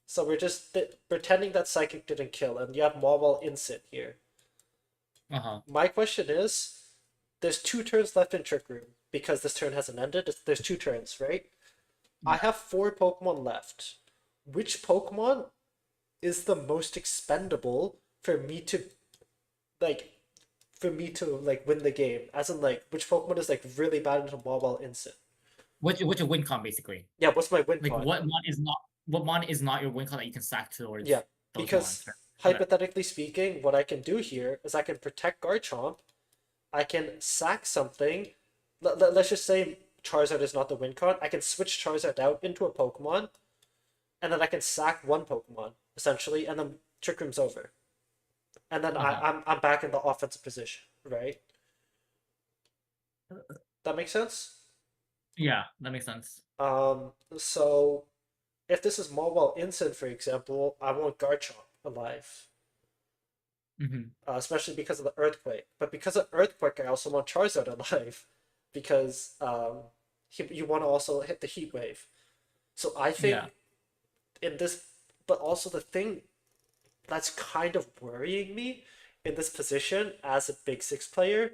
So we're just pretending that Psychic didn't kill, and you have Mawile Incit here. Uh-huh. My question is, there's 2 turns left in Trick Room because this turn hasn't ended. There's 2 turns, right? I Yeah. have 4 Pokemon left. Which Pokemon is the most expendable for me to like win the game? As in like which Pokemon is like really bad into Mobile Instant? Which a win con basically. Yeah, what's my win Like con? what mon is not your win con that you can stack Yeah, towards those mons. because Whatever. hypothetically speaking, what I can do here is I can protect Garchomp. I can sack something. Let's just say Charizard is not the win con. I can switch Charizard out into a Pokemon, and then I can sack one Pokemon essentially, and then Trick Room's over. And then Uh-huh. I'm back in the offensive position, right? That makes sense. Yeah, that makes sense. So if this is Mobile Instant, for example, I want Garchomp alive, Hmm. especially because of the Earthquake. But because of Earthquake, I also want Charizard alive, because you want to also hit the Heat Wave. So I think Yeah. in this, but also the thing that's kind of worrying me in this position as a Big Six player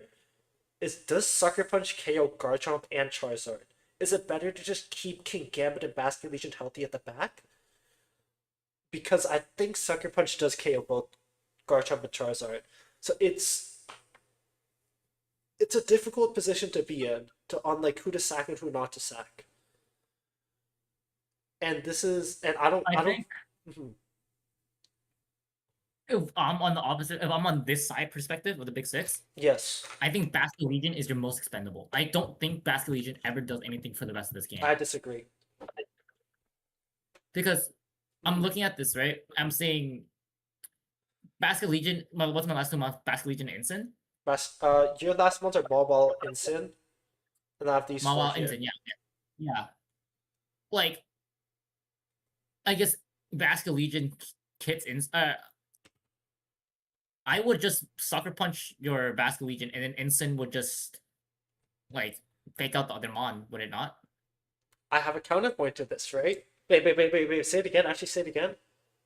is, does Sucker Punch KO Garchomp and Charizard? Is it better to just keep King Gambit and Basket Legion healthy at the back? Because I think Sucker Punch does KO both Garchomp and Charizard. So it's a difficult position to be in on like who to sack and who not to sack. And this is and I I don't think mhm. if I'm on the opposite, if I'm on this side perspective of the big six, Yes, I think Basket Legion is your most expendable. I don't think Basket Legion ever does anything for the rest of this game I disagree. because I'm looking at this right. I'm saying Basket Legion. What's my last 2 months? Basket Legion Instant. Your last ones are Ball Insyn, and I have these four Mawile here. Instant. Yeah, yeah. Like I guess Basket Legion kits in. I would just sucker punch your Basket Legion, and then Instant would just like fake out the other mon. Would it not? I have a counterpoint to this, right? Wait. Say it again. Actually, say it again.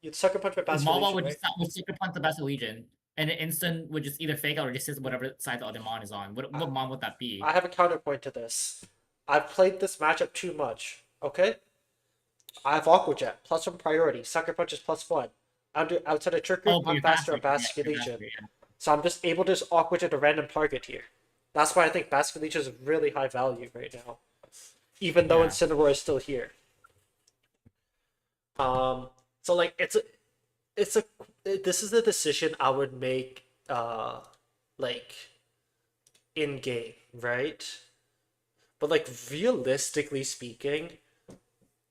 You'd sucker punch my Mawile Basculation, would right? just would sucker punch the Basket Legion, and then Instant would just either fake out or just hit whatever side the other mon is on. What mon would that be? I have a counterpoint to this. I've played this matchup too much. Okay? I have Aqua Jet, +1 priority. Sucker Punch is +1. Outside of Trick Room, Oh, but I'm you're faster faster. at Yeah, you're Basculation. faster. Yeah. So I'm just able to just Aqua Jet a random target here. That's why I think Basculation is really high value right now. Even though Yeah. Incineroar is still here. So like it's a this is the decision I would make like in game, right? But like realistically speaking,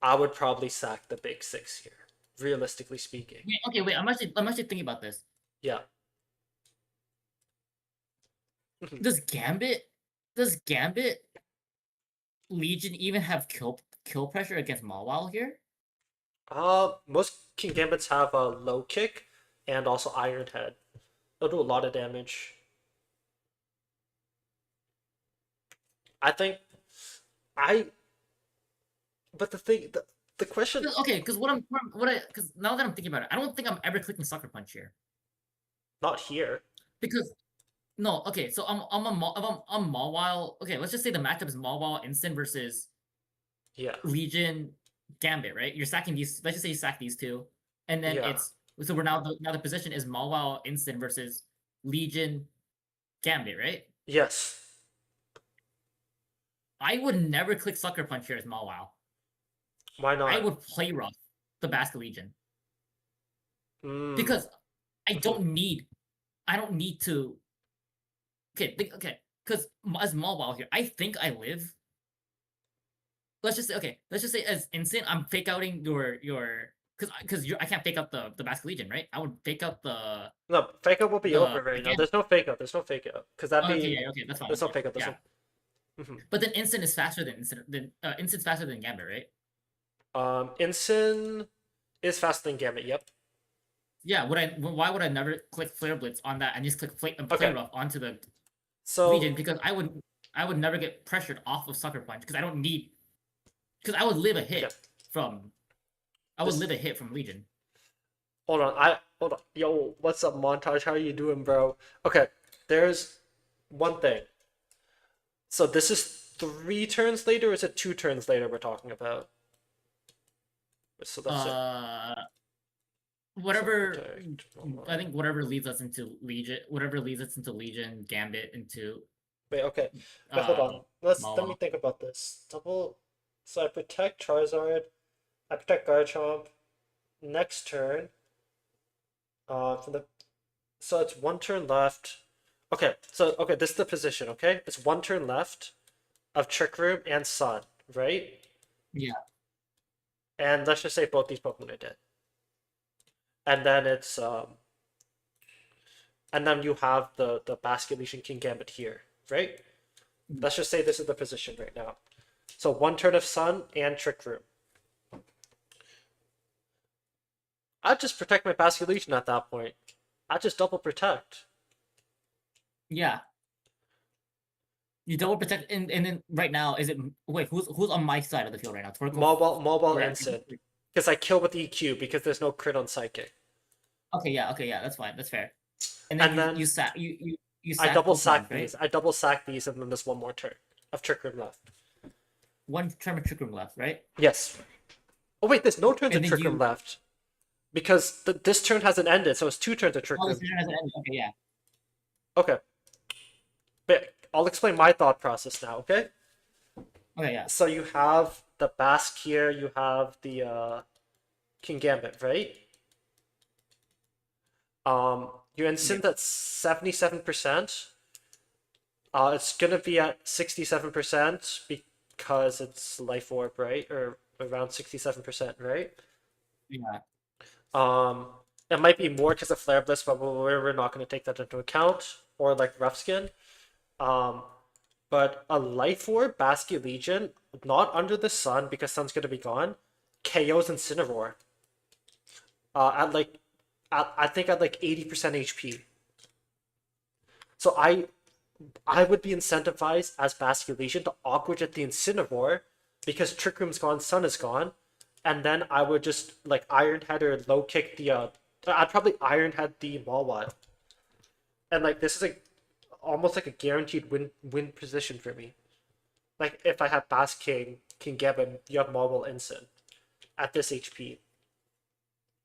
I would probably sack the big six here. Realistically speaking. Wait, okay, wait. I'm actually thinking about this. Yeah. Does Gambit does Gambit Legion even have kill pressure against Mawile here? Most King Gambits have a low kick and also Iron Head. They'll do a lot of damage. I think I but the question Okay, because because now that I'm thinking about it, I don't think I'm ever clicking Sucker Punch here not here. because no. Okay, so I'm Mawile. Okay, let's just say the matchup is Mawile Instant versus Yeah. Legion Gambit, right? You're sacking these. Let's just say you sack these two, and then Yeah. it's so we're now the position is Mawile Instant versus Legion Gambit, right? Yes. I would never click Sucker Punch here as Mawile. Why I not? would play rough the Basket Legion Mm. because I don't need to. Okay, because as Mawile here, I think I live. Let's just say as Instant, I'm fake outing your because I can't fake out the Basket Legion, right? I would fake out No, fake out will be over right now. again. There's no fake out. There's no fake out. Because that'd Okay, be yeah, okay, that's fine. there's no fake out. There's Yeah, no. Mhm. but then Instant is faster than Instant's faster than Gambit, right? Incin is faster than Gambit. Yep. Yeah, why would I never click Flare Blitz on that and just click play Okay. rough onto the So Legion because I would never get pressured off of Sucker Punch because I don't need because I would live a hit okay. from Legion. Hold on. Yo, what's up, Montage? How you doing, bro? Okay. There's one thing. So this is 3 turns later, or is it 2 turns later we're talking about? So that's it. Whatever Protect. I think whatever leads us into Legion, Gambit into Wait, okay. Wait, hold on. Let me Mawile. think about this. So I protect Charizard. I protect Garchomp. Next turn. For the so it's 1 turn left. Okay, this is the position. Okay, it's 1 turn left of Trick Room and Sun, right? Yeah. And let's just say both these Pokemon are dead. And then and then you have the Basket Legion King Gambit here, right? Let's just say this is the position right now. So 1 turn of Sun and Trick Room. I'd just protect my Basket Legion at that point. I'd just double protect. Yeah. You double protect and then right now is it wait who's on my side of the field right now? Mobile Right. Instant. Because I kill with EQ because there's no crit on Psychic. Okay, yeah, that's fine. That's fair. And And then then you sack I double sack Pokemon, right? these. I double sack these, and then there's one more turn of Trick Room left. One turn of Trick Room left, right? Yes. Oh wait, there's no turns of And then Trick Room you left. because this turn hasn't ended, so it's two turns of Trick Oh, this Room. turn hasn't ended. Okay, yeah. Okay, but I'll explain my thought process now. Okay, Okay, yeah. so you have the Basque here, you have the King Gambit, right? Your Yeah. instant at 77%. It's gonna be at 67% because it's Life Orb, right? Or around 67%, right? Yeah. Um, it might be more because of Flare Blitz, but we're not going to take that into account. Or like Rough Skin. Um, but a Life Orb, Basket Legion, not under the sun because sun's going to be gone, KOs Incineroar. At like, I think at like 80% HP. So I would be incentivized as Basket Legion to awkward at the Incineroar because Trick Room's gone, Sun is gone, and then I would just like Iron Head or low kick the I'd probably Iron Head the Mawile. And like this is almost like a guaranteed win position for me. Like if I have Bass King, King Geben, you have Mawile Instant at this HP.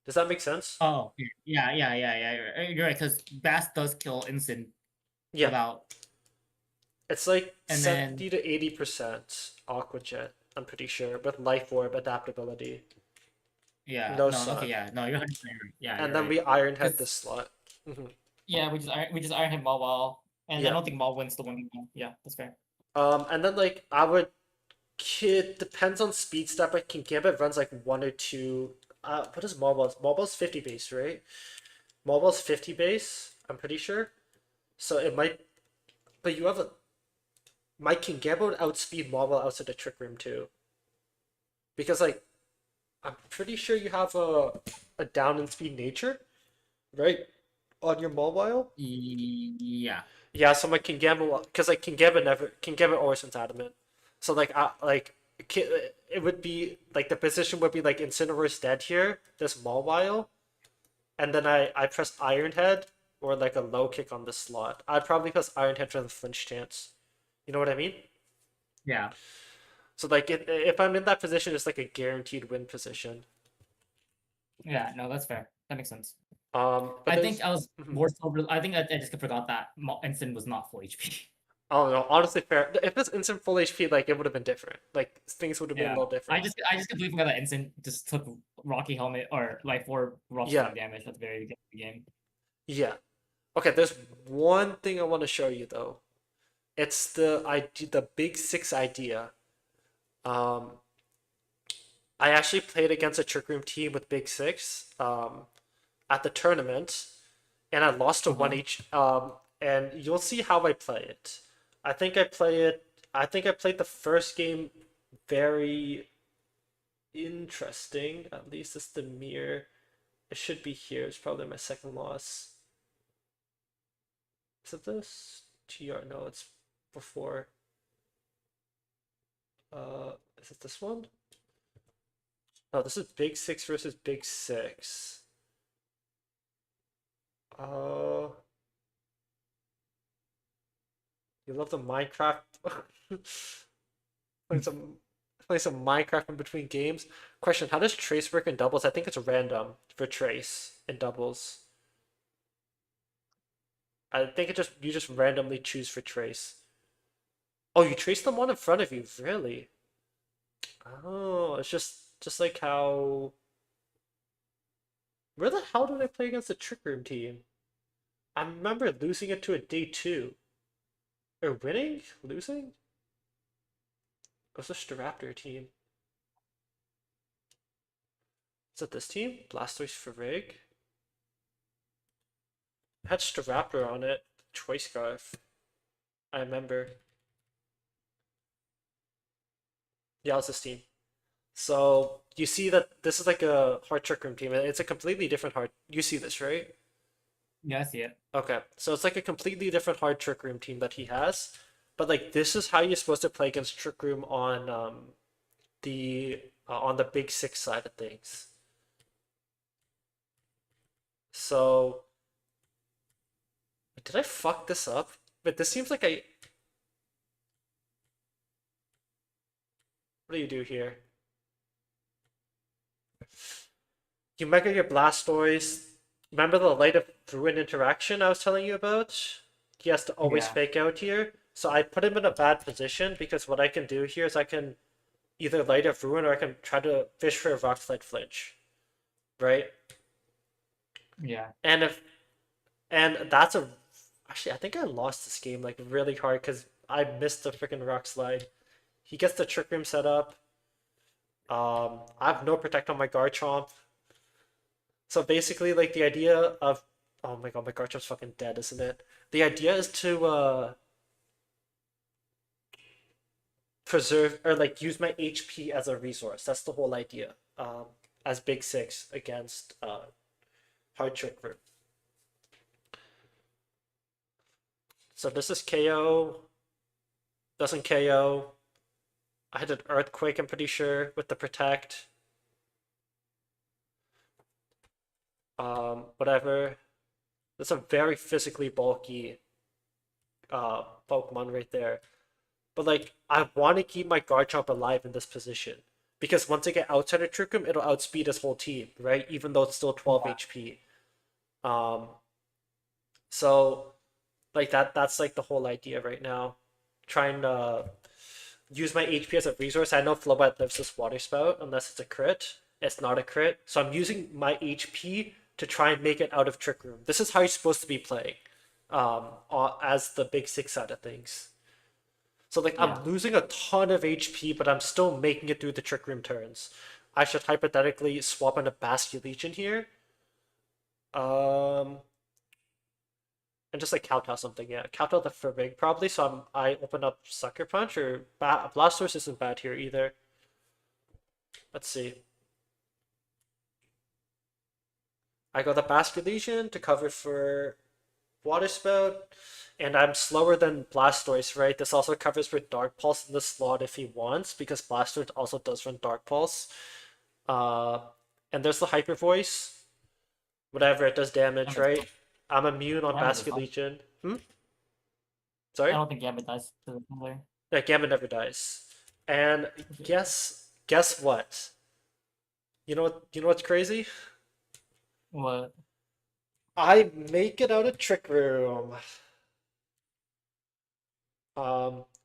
Does that make sense? Oh, yeah. You're right, because Bass does kill instant Yeah. without, It's like and then 70 to 80% Aqua Jet, I'm pretty sure, with Life Orb adaptability. yeah, No no, okay, sun. yeah, no, you're 100% right. Yeah, And you're then right. we Iron Head Because this slot. yeah, we just Iron him Maul, and I Yeah. don't think Maul wins the 1v1. Yeah, that's fair. And then like I would kid depends on speed step. I can give it runs like one or two. What is Mobile's? Mobile's 50 base, right? Mobile's 50 base. I'm pretty sure. So it might, but you have a Mike can get would outspeed Mobile outside the Trick Room too, because like I'm pretty sure you have a down in speed nature, right? On your mobile. Yeah. Yeah, so like Kingambit, because like Kingambit always went adamant. So like it would be like the position would be like Incineroar's dead here, this mobile, and then I press Iron Head or like a low kick on the slot. I'd probably press Iron Head for the flinch chance. You know what I mean? Yeah. So like if I'm in that position, it's like a guaranteed win position. Yeah, no, that's fair. That makes sense. But I think there's I was mhm. more so. I think I just forgot that Ensign was not full HP. I don't know. Honestly, fair. If it's instant full HP, like it would have been different. Like things would have been a Yeah. little different. I just completely forgot that Ensign just took Rocky Helmet or like 4 rough Yeah, skin damage at the very beginning of the game. yeah. Okay, there's one thing I want to show you though. It's the Big Six idea. Um, I actually played against a Trick Room team with Big Six at the tournament, and I lost to one Uh-huh. each. And you'll see how I play it. I think I play it. I think I played the first game very interesting. At least it's the mirror. It should be here. It's probably my second loss. Is it this? TR? No, it's before. Is it this one? Oh, this is Big Six versus Big Six. Uh, you love the Minecraft. Playing some playing some Minecraft in between games. Question: how does Trace work in doubles? I think it's random for Trace in doubles. I think it just you just randomly choose for Trace. Oh, you trace them one in front of you, really? Oh, it's just like how. Where the hell did I play against the Trick Room team? I remember losing it to a day two. Or winning? Losing? It was the Staraptor team. Is it this team? Blastoise for Rig? It had Staraptor on it. Choice Scarf. I remember. Yeah, it was this team. So you see that this is like a hard Trick Room team. It's a completely different hard. You see this, right? Yeah, I see it. Okay, so it's like a completely different hard Trick Room team that he has. But like this is how you're supposed to play against Trick Room on the Big Six side of things. So did I fuck this up? But this seems like I. What do you do here? You mega your Blastoise. Remember the Light of Ruin interaction I was telling you about? He has to always Yeah. fake out here. So I put him in a bad position because what I can do here is I can either Light of Ruin or I can try to fish for a Rock Slide flinch. Right? Yeah. And if and that's a actually I think I lost this game like really hard because I missed the freaking Rock Slide. He gets the Trick Room set up. I have no protect on my Garchomp. So basically, like the idea of, oh my god, my Garchomp's fucking dead, isn't it? The idea is to preserve or like use my HP as a resource. That's the whole idea. As Big Six against Hard Trick Room. So this is KO. Doesn't KO. I had an Earthquake, I'm pretty sure, with the Protect. Whatever. That's a very physically bulky Pokemon right there. But like, I want to keep my Garchomp alive in this position. Because once I get outside of Trick Room, it'll outspeed his whole team, right? Even though it's still 12 Yeah. HP. Um, so like that's like the whole idea right now. Trying to use my HP as a resource. I know Flowbite lives this Water Spout unless it's a crit. It's not a crit. So I'm using my HP to try and make it out of Trick Room. This is how you're supposed to be playing as the Big Six side of things. So like Yeah. I'm losing a ton of HP, but I'm still making it through the Trick Room turns. I should hypothetically swap in a Basculegion here. Um, and just like kowtow something, yeah. Kowtow the Furby probably, so I open up Sucker Punch or Blastoise isn't bad here either. Let's see. I go the Basculegion to cover for Water Spout, and I'm slower than Blastoise, right? This also covers for Dark Pulse in the slot if he wants, because Blastoise also does run Dark Pulse. Uh, and there's the Hyper Voice. Whatever, it does damage, Okay. right? I'm immune on Gambit is fine. Basculegion. I Sorry? don't think Gambit dies to the player. Yeah, Gambit never dies. And Okay. guess what? You know what's crazy? What? I make it out of Trick Room.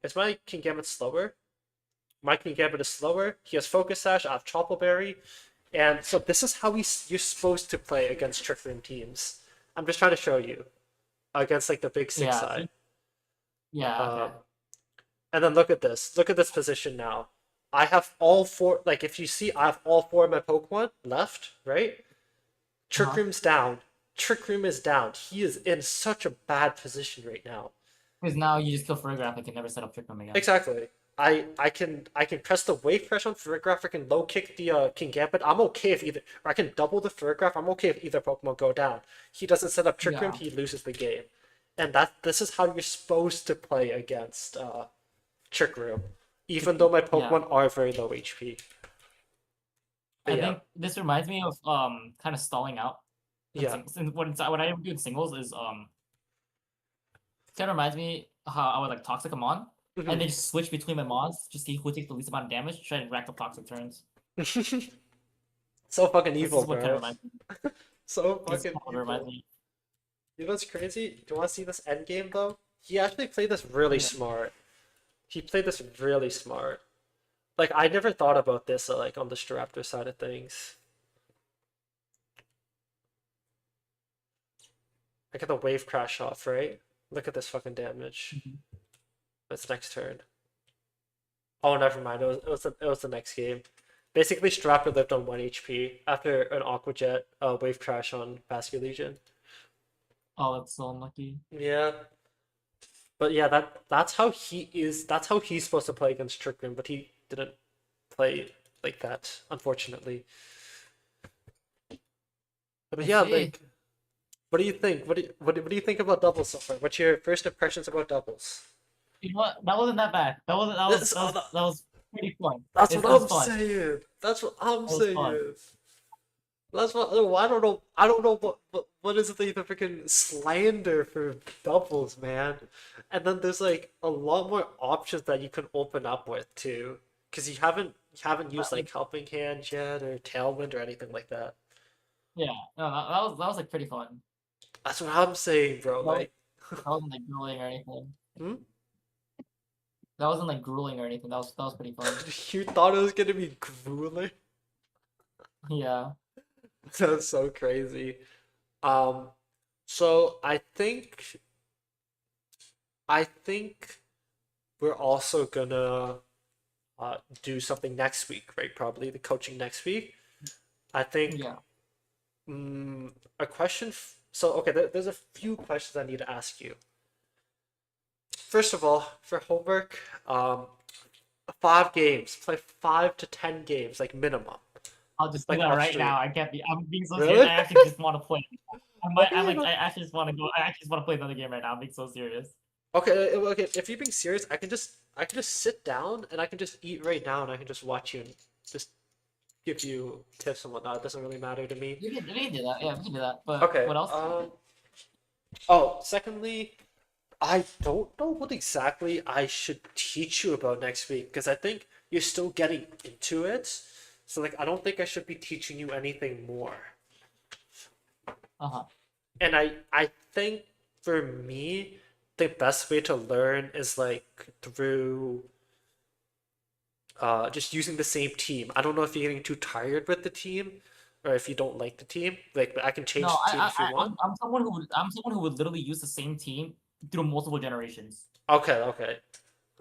Is my Kingambit slower? My Kingambit is slower. He has Focus Sash. I have Chople Berry. And so this is how you're supposed to play against Trick Room teams. I'm just trying to show you against like the Big Six Yeah. side. Yeah. Okay. Um, and then look at this. Look at this position now. I have all four. Like if you see, I have all four of my Pokemon left. Right. Trick Uh-huh. Room's down. Trick Room is down. He is in such a bad position right now. Because now you just kill Photograph and can never set up Trick Room again. Exactly. I can press the wave pressure on Farigiraf. I can low kick the King Gambit. I'm okay if either, or I can double the Farigiraf. I'm okay if either Pokemon go down. He doesn't set up Trick Room. Yeah. He loses the game, and this is how you're supposed to play against Trick Room, even though my Yeah. Pokemon are very low HP. But I yeah, think this reminds me of kind of stalling out. yeah. What I do in singles is kind of reminds me how I would like Toxic a Mon and then just switch between my Mons, just see who takes the least amount of damage, try to rack up Toxic turns. So fucking This evil, is what kind bro. of reminds me. So This is fucking what reminds evil. me. You know what's crazy? Do you want to see this end game though? He actually played this really Yeah. smart. He played this really smart. Like I never thought about this like on the Staraptor side of things. I get the wave crash off, right? Look at this fucking damage. Mhm. That's next turn. Oh, never mind. It was the next game. Basically, Staraptor lived on 1 HP after an Aqua Jet wave crash on Basculegion. Oh, that's so unlucky. Yeah. But yeah, that's how he is. That's how he's supposed to play against Trick Room, but he didn't play like that, unfortunately. But I yeah, see. like, what do you think? What do you think about doubles so far? What's your first impressions about doubles? You know what? That wasn't that bad. This, That was pretty fun. that's It what was I'm fun. saying. That's what I'm That was fun. saying. That's what I don't know. I don't know what is the freaking slander for doubles, man. And then there's like a lot more options that you can open up with too, because you haven't used like Helping Hand yet or Tailwind or anything like that. Yeah, no, that was like pretty fun. That's what I'm saying, bro. That, was, Like, that wasn't like grueling or anything. hmm? That wasn't like grueling or anything. That was pretty fun. You thought it was gonna be grueling? Yeah. That's so crazy. Um, so I think we're also gonna do something next week, right? Probably the coaching next week. I think Yeah. a question. So okay, there's a few questions I need to ask you. First of all, for homework, 5 games. Play 5 to 10 games, like minimum, I'll just do like that off right stream. now. I can't be. I'm being so serious. I Really? actually just want to play. I might. I'm Okay, like. no. I actually just want to go. I actually just want to play another game right now. I'm being so serious. Okay. If you're being serious, I can just sit down and I can just eat right now and I can just watch you and just give you tips and whatnot. It doesn't really matter to me. We can do that. Yeah, we can do that. But Okay. what else? Oh, secondly, I don't know what exactly I should teach you about next week because I think you're still getting into it. So like I don't think I should be teaching you anything more. Uh-huh. And I think for me, the best way to learn is like through just using the same team. I don't know if you're getting too tired with the team or if you don't like the team. Like I can No, change the team if you want. I'm someone who would literally use the same team through multiple generations. Okay.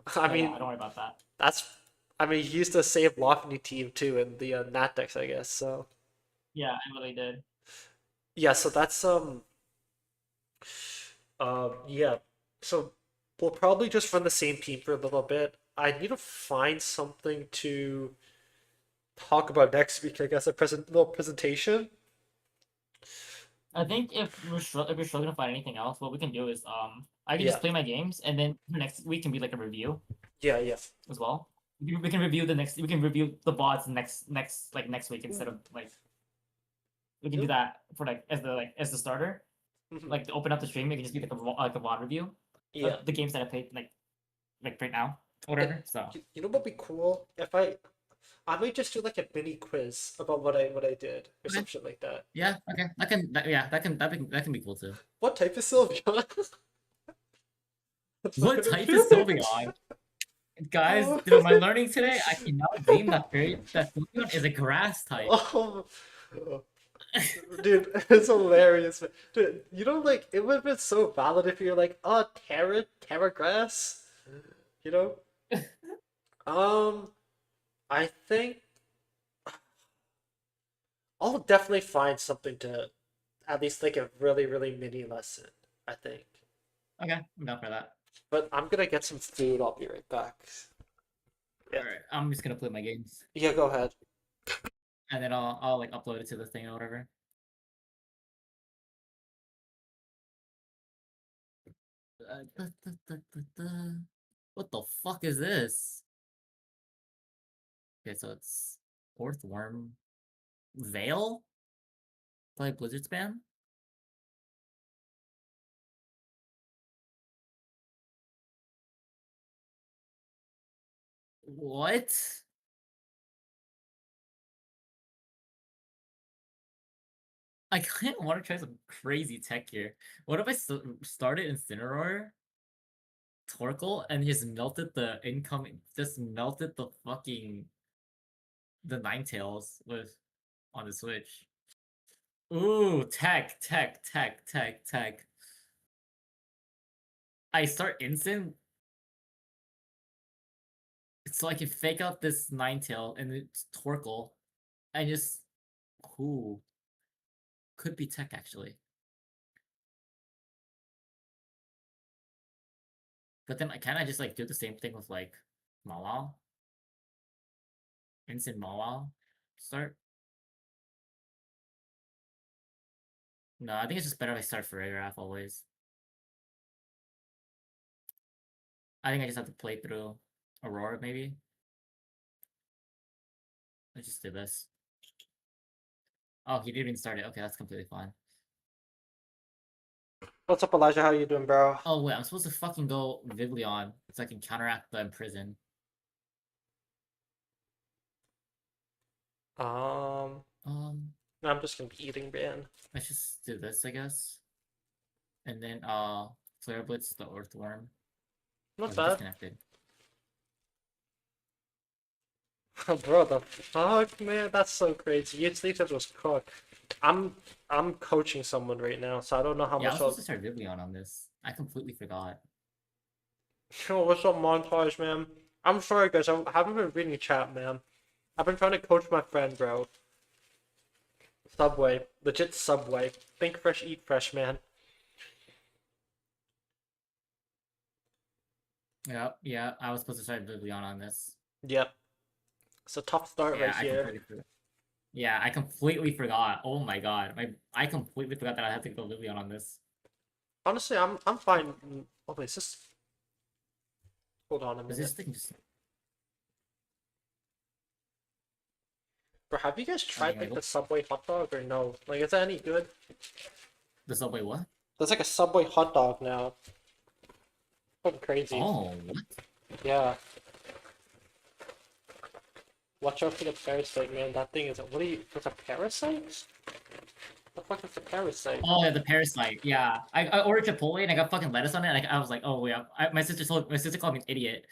I So yeah, mean don't worry about that. that's I mean he used the same Lofty team too in the Nat decks, I guess. So Yeah, I really did. yeah, so that's yeah. So we'll probably just run the same team for a little bit. I need to find something to talk about next week, I guess, a little presentation. I think if we're struggling to find anything else, what we can do is I can Yeah. just play my games and then next week can be like a review Yeah. as well. We can review the bots next week instead of like we can do Yep. that for as the starter. Mhm. Like to open up the stream, it can just be like a VOD review Yeah. of the games that I played like right now, And whatever. So you know what'd be cool? If I might just do like a mini quiz about what I did or some okay. shit like that. Yeah, okay. That can be cool too. What type is Sylveon? That's not What gonna type be is like Sylveon? Guys, oh, through my learning today, I can now deem that Sylveon is a grass type. oh, dude, it's hilarious. Dude, you know, like it would have been so valid if you're like, oh, Terra grass. You know? Um, I think I'll definitely find something to at least like a really mini lesson, I think. Okay, I'm down for that. But I'm gonna get some food. I'll be right back. Yeah. Alright, I'm just gonna play my games. Yeah, go ahead. And then I'll like upload it to the thing or whatever. What the fuck is this? Okay, so it's fourth worm Veil by Blizzard Spam. What? I kind of want to try some crazy tech here. What if I started Incineroar, Torkoal, and just melted the incoming, just melted the fucking the Ninetales with on the Switch. Ooh, tech. I start Incin so I can fake out this Ninetail and it's Torkoal. I just ooh could be tech actually. But then can I just like do the same thing with like Mawile? Instant Mawile? Start? No, I think it's just better if I start Ferreira always. I think I just have to play through Aurora maybe. Let's just do this. Oh, he didn't even start it. Okay, that's completely fine. What's up, Elijah? How you doing, bro? Oh wait, I'm supposed to fucking go Vivillon so I can counteract the Imprison. Um, Um, I'm just gonna be eating, man. Let's just do this, I guess. And then Flare Blitz the Earthworm. Oh, Not he bad. disconnected. Bro, the fuck, man? That's so crazy. You'd think that was cooked. I'm coaching someone right now, so I don't know how Yeah, I much was I'll. supposed to start Vivian on this. I completely forgot. Yo, what's up, montage, man? I'm sorry, guys. I haven't been reading chat, man. I've been trying to coach my friend, bro. Subway, legit Subway. Think fresh, eat fresh, man. Yeah, I was supposed to start Vivian on this. Yep, it's a tough start Yeah, right I here. completely forgot. Yeah, I completely forgot. Oh my god. I completely forgot that I had to go Vivian on this. Honestly, I'm fine. Oh wait, is this? Hold on a Is this minute, thing just bro. Have you guys tried running like the legal? Subway hot dog or no? Like, is that any good? The subway what? There's like a Subway hot dog now. Fucking crazy. Oh, what? Yeah. Watch out for the parasite, man. That thing is. What are you? It's a parasite? The fuck is a parasite? Oh yeah, the parasite. Yeah, I ordered Chipotle and I got fucking lettuce on it. And I was like, oh yeah. My sister called me an idiot.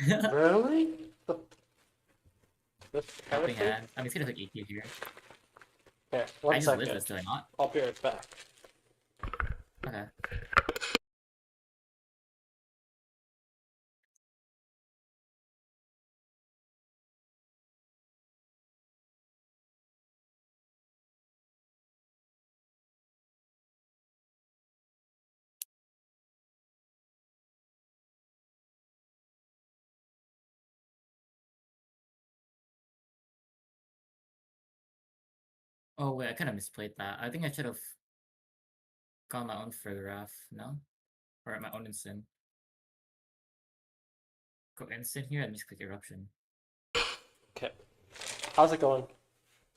Really? The Helping parasite? hand. I mean, it's gonna take 8 here. Okay, I one just lit second. this, did I not? I'll be right back. Okay. Oh wait, I kind of misplayed that. I think I should have gone my own photograph. No, or my own instant. Go instant here and just click eruption. Okay. How's it going?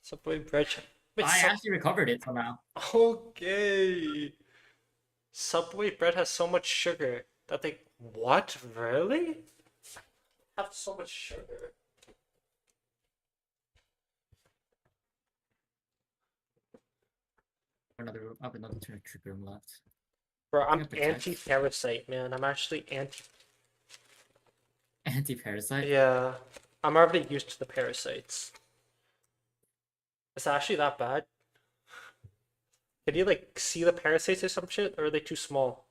Subway bread. Wait, I actually recovered it somehow. Okay. Subway bread has so much sugar that they. What? Really? Have so much sugar? I have another turn of trick room left. Bro, I I'm think I protect anti-parasite, man. I'm actually anti. anti-parasite. Yeah. I'm already used to the parasites. Is it actually that bad? Can you like see the parasites or some shit, or are they too small?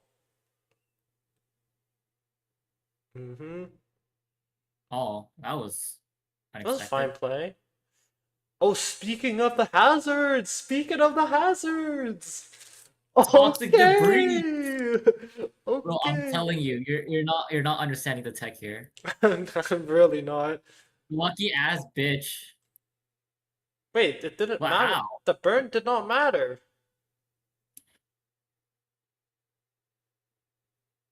Mm-hmm. Oh, that was That was fine unexpected. play. Oh, speaking of the hazards! Speaking of the hazards! Toxic debris. Okay! Bro, I'm Okay. telling you, you're not understanding the tech here. I'm really not. Lucky ass bitch. Wait, it didn't But matter. how? The burn did not matter.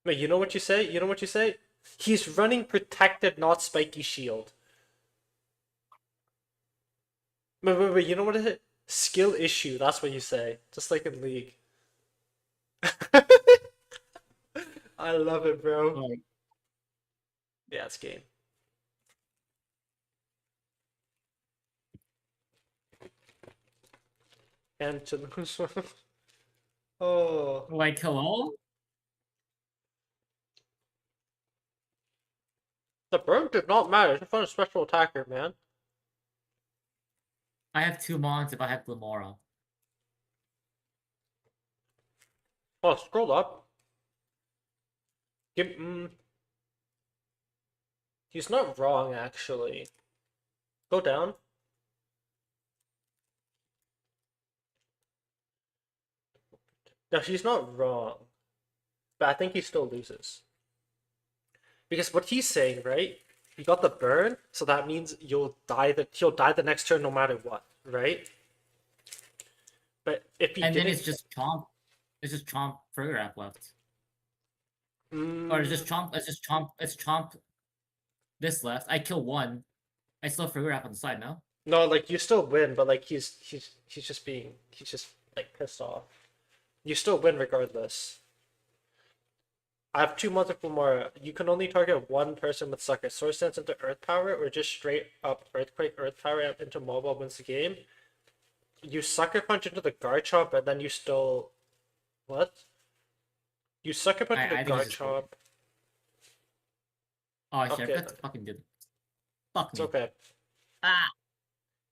Wait, you know what you say? You know what you say? He's running protected, not spiky shield. Wait, you know what it is? Skill issue, that's what you say. Just like in League. I love it, bro. Like, Yeah, it's game. And to lose. Oh. like hello? The burn did not matter. It's a special attacker, man. I have 2 mons if I have Glamora. Oh, scroll up. Give. He's not wrong, actually. Go down. No, he's not wrong. But I think he still loses. Because what he's saying, right? You got the burn, so that means he'll die the next turn no matter what, right? But if he And then didn't, it's just chomp. It's just chomp photograph left. Or it's just mm, chomp. It's chomp this left. I kill one. I still have photograph on the side, no? no, like you still win, but like he's just like pissed off. You still win regardless. I have 2 multiple more. You can only target one person with Sucker. Source Sense into Earth Power, or just straight up Earthquake, Earth Power into Mobile wins the game. You sucker punch into the Garchomp and then you still what? You sucker punch into I think it's just broken. Garchomp. Oh shit! I Okay, forgot to fucking do. Fuck it's me. okay. Ah,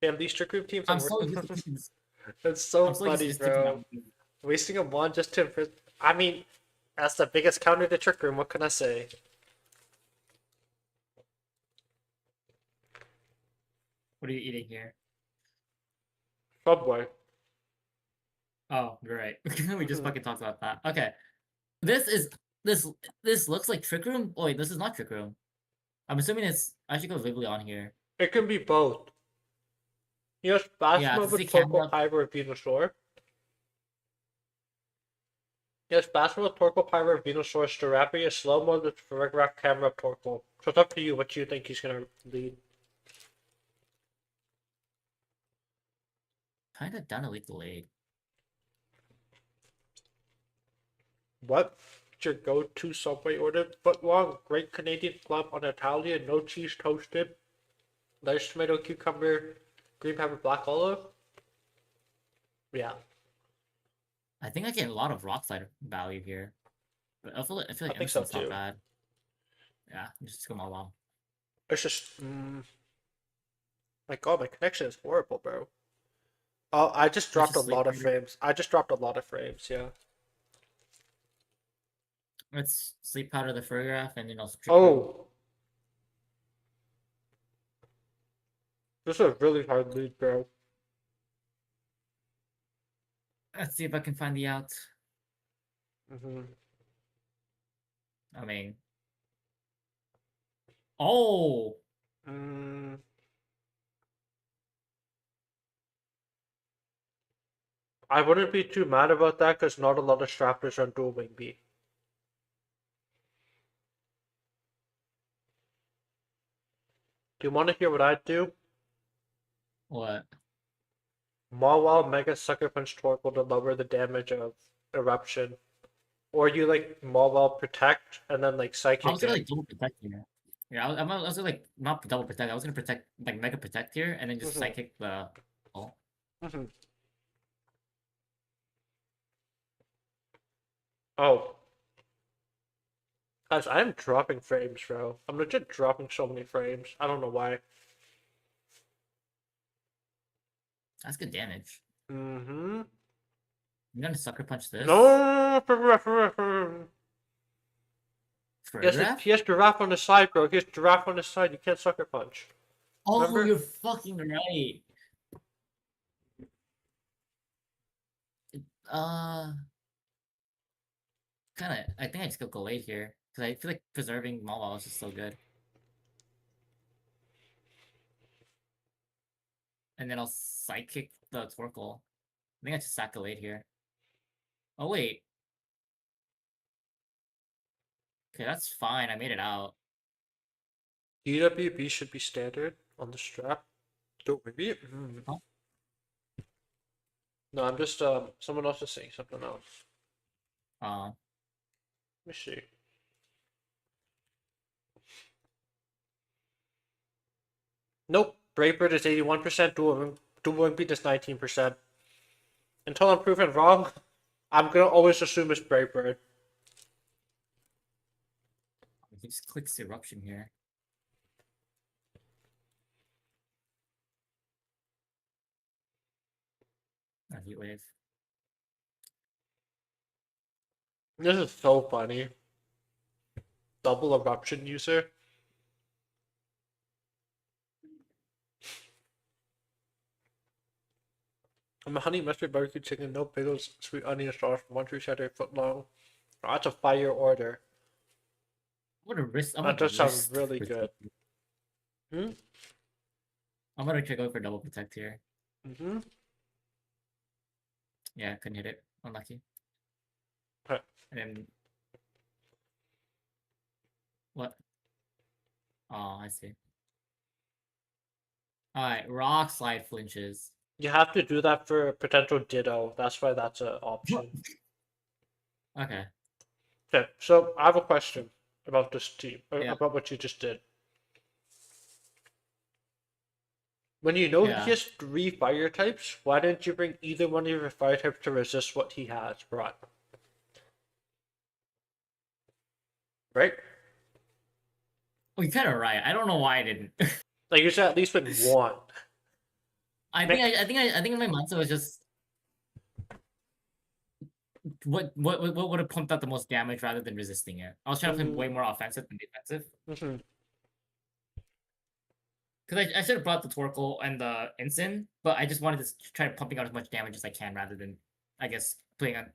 Damn, these trick room teams I'm are so working. used to taking this. It's so I'm so used to funny, just taking that bro. move. Wasting a one just to imprison. I mean, that's the biggest counter to trick room. What can I say? What are you eating here? Subway. Oh, you're right. We just Mhm. fucking talked about that. Okay. This is this this looks like Trick Room. Oh wait, this is not Trick Room. I'm assuming it's I should go Wiggly on here. It can be both. You know, Yeah, Spasmo to see with Torkoal camera. Pyro Venusaur. Yes, Spasmo with Torkoal Pyro Venusaur, Starapia is slow mode with Farigiraf Camera Torkoal. So it's up to you what you think he's gonna lead. Kinda done a leak late. What's your go-to Subway order? Footlong, Great Canadian Club on Italian, no cheese toasted, lettuce, tomato, cucumber, green pepper, black olive. Yeah, I think I get a lot of rock slide value here. But I feel I like think so Emerson's not too. bad. Yeah, just come along. It's just, my god, my connection is horrible, bro. Oh, I just Let's dropped a just sleep lot of harder. frames. I just dropped a lot of frames, yeah. Let's sleep powder the Furgraph and Trick Room. Oh, this is a really hard lead, bro. Let's see if I can find the out. hmm I mean, oh, Mm, I wouldn't be too mad about that because not a lot of strappers on dual wing B. Do you want to hear what I'd do? what? Mawile Mega Sucker Punch Torkoal to lower the damage of Eruption. Or you like Mawile Protect and then like I was Psychic gonna it. like double protect here. Yeah, I was gonna like not double protect. I was gonna protect like mega protect here and then just hmm psychic the. Oh, hmm Oh, guys, I'm dropping frames, bro. I'm legit dropping so many frames. I don't know why. that's good damage. Mm-hmm. I'm gonna sucker punch this. No, Choreograph? he has giraffe on the side, bro. He has giraffe on the side. You can't sucker punch. Oh, Remember? you're fucking right. Uh, kind of. I think I just go late here because I feel like preserving Malwall is just so good. And then I'll psychic the Torkoal. I think I just sack a late here. Oh wait. Okay, that's fine. I made it out. DWB should be standard on the strap. Don't maybe. Huh? No, I'm just someone else is saying something else. Uh, Let me see. Nope. Brayebird is 81%, dual wing beat is 19%. Until I'm proven wrong, I'm gonna always assume it's Brayebird. he just clicks eruption here. Heat wave. This is so funny. Double eruption user. I'm a honey mustard barbecue chicken, no pickles, sweet onion sauce, one true cheddar, foot long. Oh, that's a fire order. I'm gonna risk. I'm That gonna does sound risk. really good. Hmm? I'm gonna try go for double protect here. Mm-hmm. Yeah, couldn't hit it. Unlucky. Okay. And then what? Oh, I see. Alright, rock slide flinches. You have to do that for potential Ditto. That's why that's an option. Okay. Okay, so I have a question about this team, Yeah. about what you just did. When you know he Yeah. has 3 fire types, why didn't you bring either one of your fire types to resist what he has brought? Right? Well, you're kind of right. I don't know why I didn't. Like you should at least bring one. I think my mindset was just what would have pumped out the most damage rather than resisting it. I was trying to play Mm-hmm. way more offensive than defensive. Mm-hmm. Because I should have brought the Torkoal and the Ensign, but I just wanted to try pumping out as much damage as I can rather than, I guess, playing on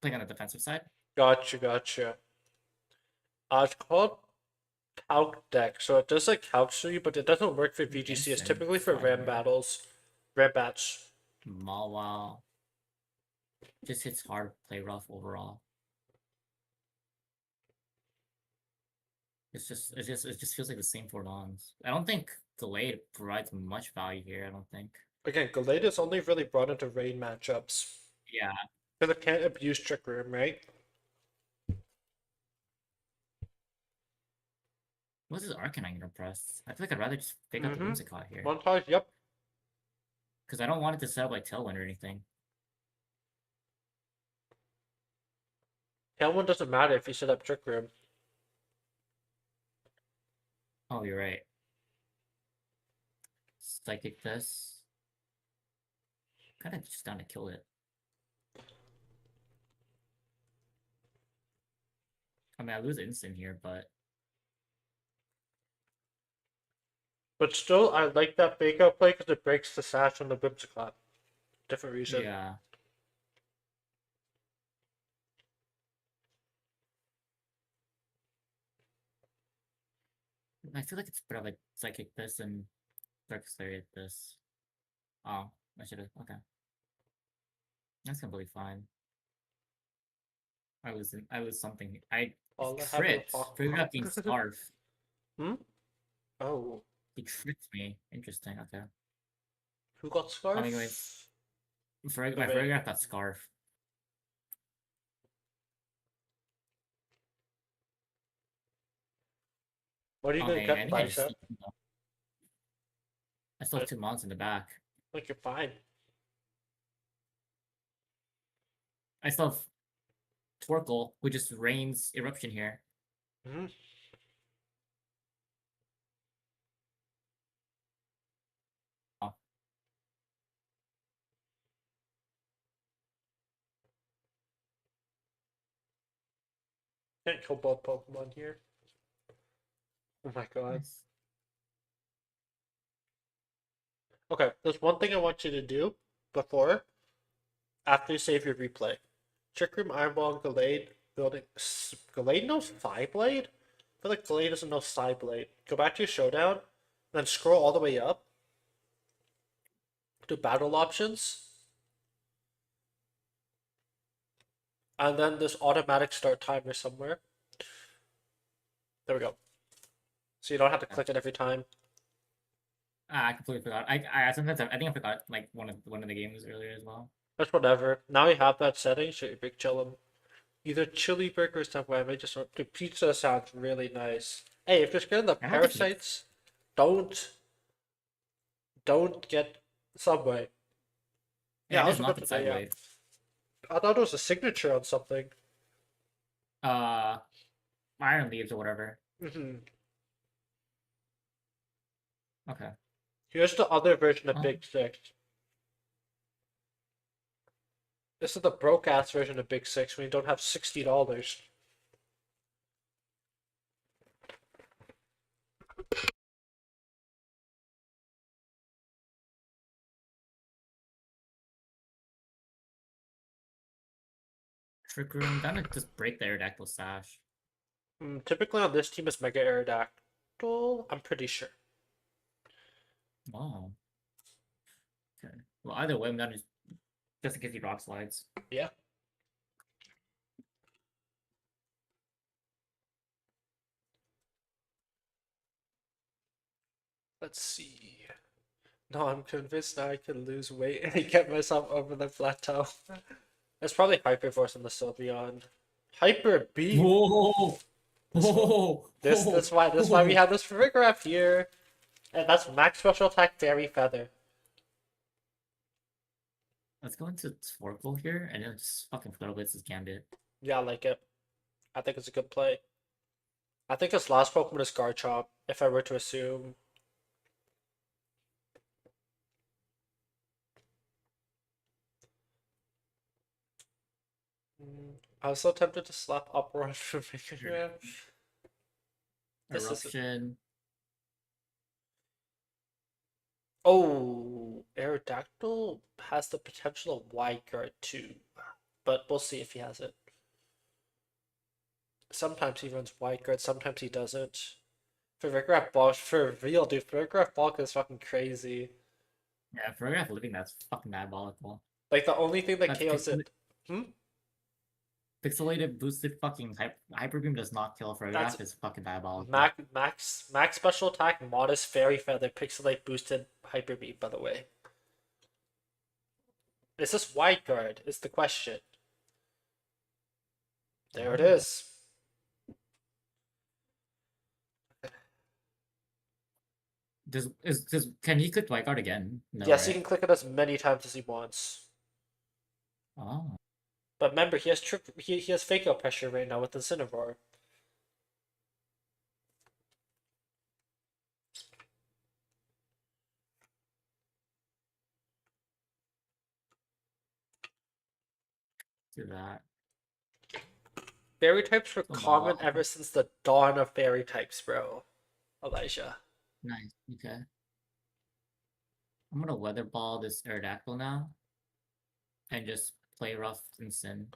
the defensive side. Gotcha, gotcha. It's called Calc Deck, so it does like Calc you, but it doesn't work for VGC. It's Ensign typically for ram Fire, battles, ram bats. Malwa, just hits hard, play rough overall. It just feels like the same four dons. I don't think Delayed provides much value here. I don't think. Again, Gallade is only really brought into rain matchups Yeah, because it can't abuse Trick Room, right? what's his Arcanine gonna press? I feel like I'd rather just pick up the Mm-hmm. Whimsicott here Montage, yep. because I don't want it to set up like Tailwind or anything. Tailwind doesn't matter if you set up Trick Room. Oh, you're right. Psychic this. Kind of just down to kill it. I mean, I lose instant here, but But still, I like that fake out play because it breaks the sash on the Whimsicott. Different reason. yeah. I feel like it's better like Psychic this and Dark Lariat this. Oh, I should have. Okay, that's completely fine. I was something. I All I have is crit. Hawk. Figured out being Scarf. Hmm? Oh. He tricked me. Interesting. Okay. Who got Scarf? Anyways, my Wait. Ferrigrat got Scarf. What are you gonna I get, think I just. Bicep? I still have 2 mods in the back. Like, you're fine. I still have Torkoal, who just rains Eruption here. Mm-hmm. Oh. Can't kill both Pokemon here. Oh my god. Nice. Okay, there's one thing I want you to do before, after you save your replay. Trick Room, Iron Ball, and Gallade building. Gallade knows Psyblade? I feel like Gallade doesn't know Psyblade. Go back to your showdown, then scroll all the way up to battle options. And then this automatic start timer somewhere. There we go. So you don't have to click it every time. I completely forgot. I sometimes I think I forgot like one of the games earlier as well. That's whatever. Now you have that setting, so you big chillin'. Either chili burger or somewhere. I may just the pizza sounds really nice. Hey, if you're scared of the I want the parasites, don't get Subway. Yeah, I it was is not about the to say, yeah. Sideways. I thought it was a signature on something. Iron Leaves or whatever. Mm-hmm. Okay. Here's the other version of Oh. Big Six. This is the broke ass version of Big Six when you don't have $60. Trick Room, gonna just break the Aerodactyl Sash. Typically on this team it's Mega Aerodactyl, I'm pretty sure. Oh. Okay. Well, either way, I'm gonna just in case he rock slides. Yeah. Let's see. No, I'm convinced now I can lose weight and get myself over the plateau. It's probably Hyper Force on the Sylveon. Hyper Beam. Whoa! Whoa! That's why we have this paragraph here. And that's max special attack Fairy Feather. Let's go into Torkoal here and then just fucking Flare Blitz his Gambit. Yeah, I like it. I think it's a good play. I think his last Pokemon is Garchomp, if I were to assume. I was so tempted to slap Uproar for Mega. This is Eruption. oh, Aerodactyl has the potential of Wide Guard too, but we'll see if he has it. Sometimes he runs Wide Guard, sometimes he doesn't. For Vigoraph Bulk, for real, dude, Vigoraph Bulk is fucking crazy. Yeah, for Photograph Living, that's fucking diabolical. Like the only thing that That's KOs it. pixelated boosted fucking Hyper Beam does not kill That's Photograph. It's fucking diabolical. Max special attack, modest fairy feather, pixelate boosted hyper beam, by the way. Is this wide guard? Is the question. There it is. Can he click White Guard again? No, Yes, he right? can click it as many times as he wants. Oh. But remember, he has fake out pressure right now with the Incineroar. Do that. Fairy types were Come common on. ever since the dawn of fairy types, bro. Elijah. Nice. Okay. I'm gonna Weather Ball this Aerodactyl now. And just play Rough and Sin.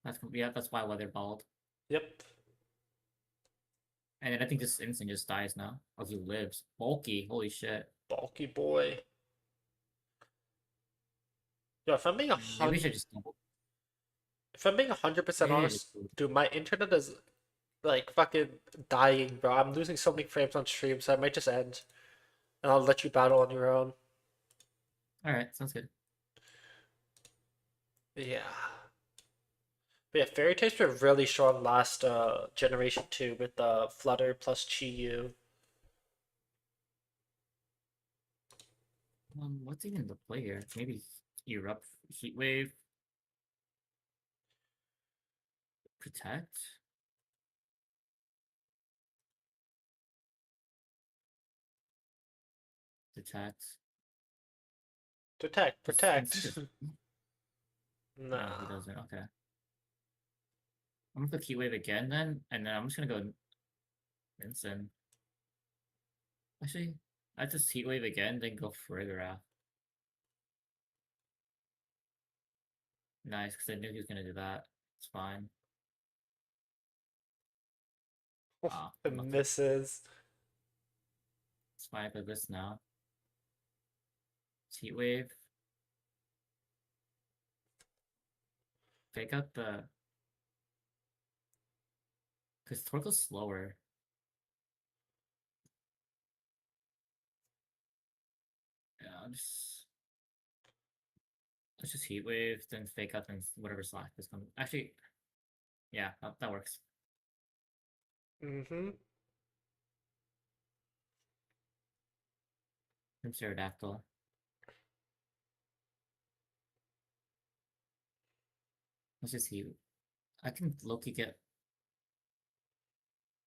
That's why I Weather Balled. Yep. And then I think this Instant just dies now. Oh, he lives. Bulky. Holy shit. Bulky boy. Yo, if I'm being Maybe we should just double. if I'm being 100% Maybe we honest, just dude, my internet is like fucking dying, bro. I'm losing so many frames on stream, so I might just end. And I'll let you battle on your own. Alright, sounds good. Yeah. But yeah, fairy types were really strong last generation too with Flutter plus Chi-Yu. What's even the play here? Maybe Erupt, Heat Wave, Protect. Detect. Protect. No, Nah. he doesn't. Okay. I'm gonna click Heat Wave again then, and then I'm just gonna go Vincent. Actually, I just Heat Wave again, then go Frigoraph. Nice, because I knew he was gonna do that. It's fine. Ah, It lucky. misses. It's fine. I play this now. Heat Wave. Take out the. Because Torko's slower. Yeah, let's just Heat Wave, then Fake Out, then whatever Slack is coming. Actually, yeah, that works. Mm-hmm. From Pterodactyl. Let's just Heat. I can Loki get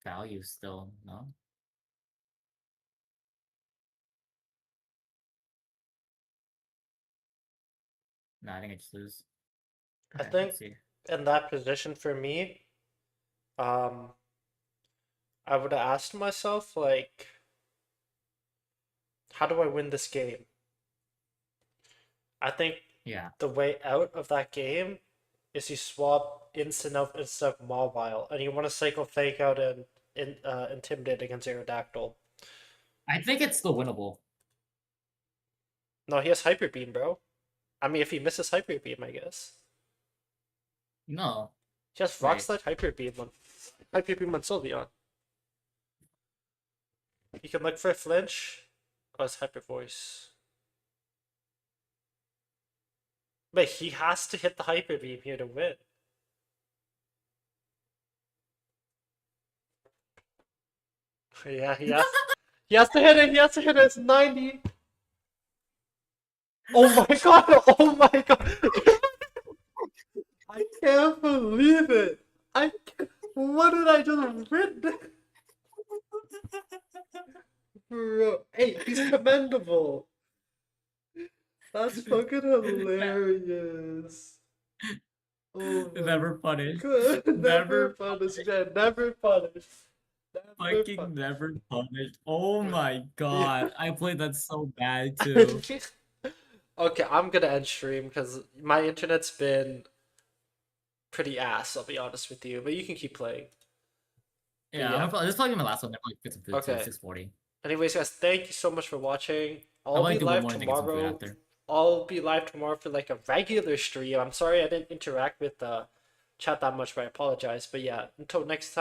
value still, no? No, I think I just lose. I Okay, think let's see. in that position for me, um, I would have asked myself, like, how do I win this game? I think Yeah. the way out of that game is you swap instant out instead of mobile, and you want to cycle fake out and intimidate against Aerodactyl. I think it's still winnable. No, he has Hyper Beam, bro. I mean, if he misses Hyper Beam, I guess. No. He has Rock Slide Hyper Beam on Sylveon. You can look for a flinch. Oh, it's Hyper Voice. But he has to hit the Hyper Beam here to win. Yeah, he has. He has to hit it. He has to hit it. It's 90. Oh my god. Oh my god. I can't believe it. What did I just witness? Bro, hey, he's commendable. That's fucking hilarious. Oh my Never punished. god. Never Never punished, man. Never punished. Never Fucking never punished. Oh my Yeah. god. I played that so bad too. Okay, I'm gonna end stream because my internet's been pretty ass, I'll be honest with you. But you can keep playing. But Yeah, yeah. this is probably my last one. I probably get some food too, Okay. 640. Anyways, guys, thank you so much for watching. I I'll might be do one live more and then get some food tomorrow. after. I'll be live tomorrow for like a regular stream. I'm sorry I didn't interact with the chat that much, but I apologize. But yeah, until next time.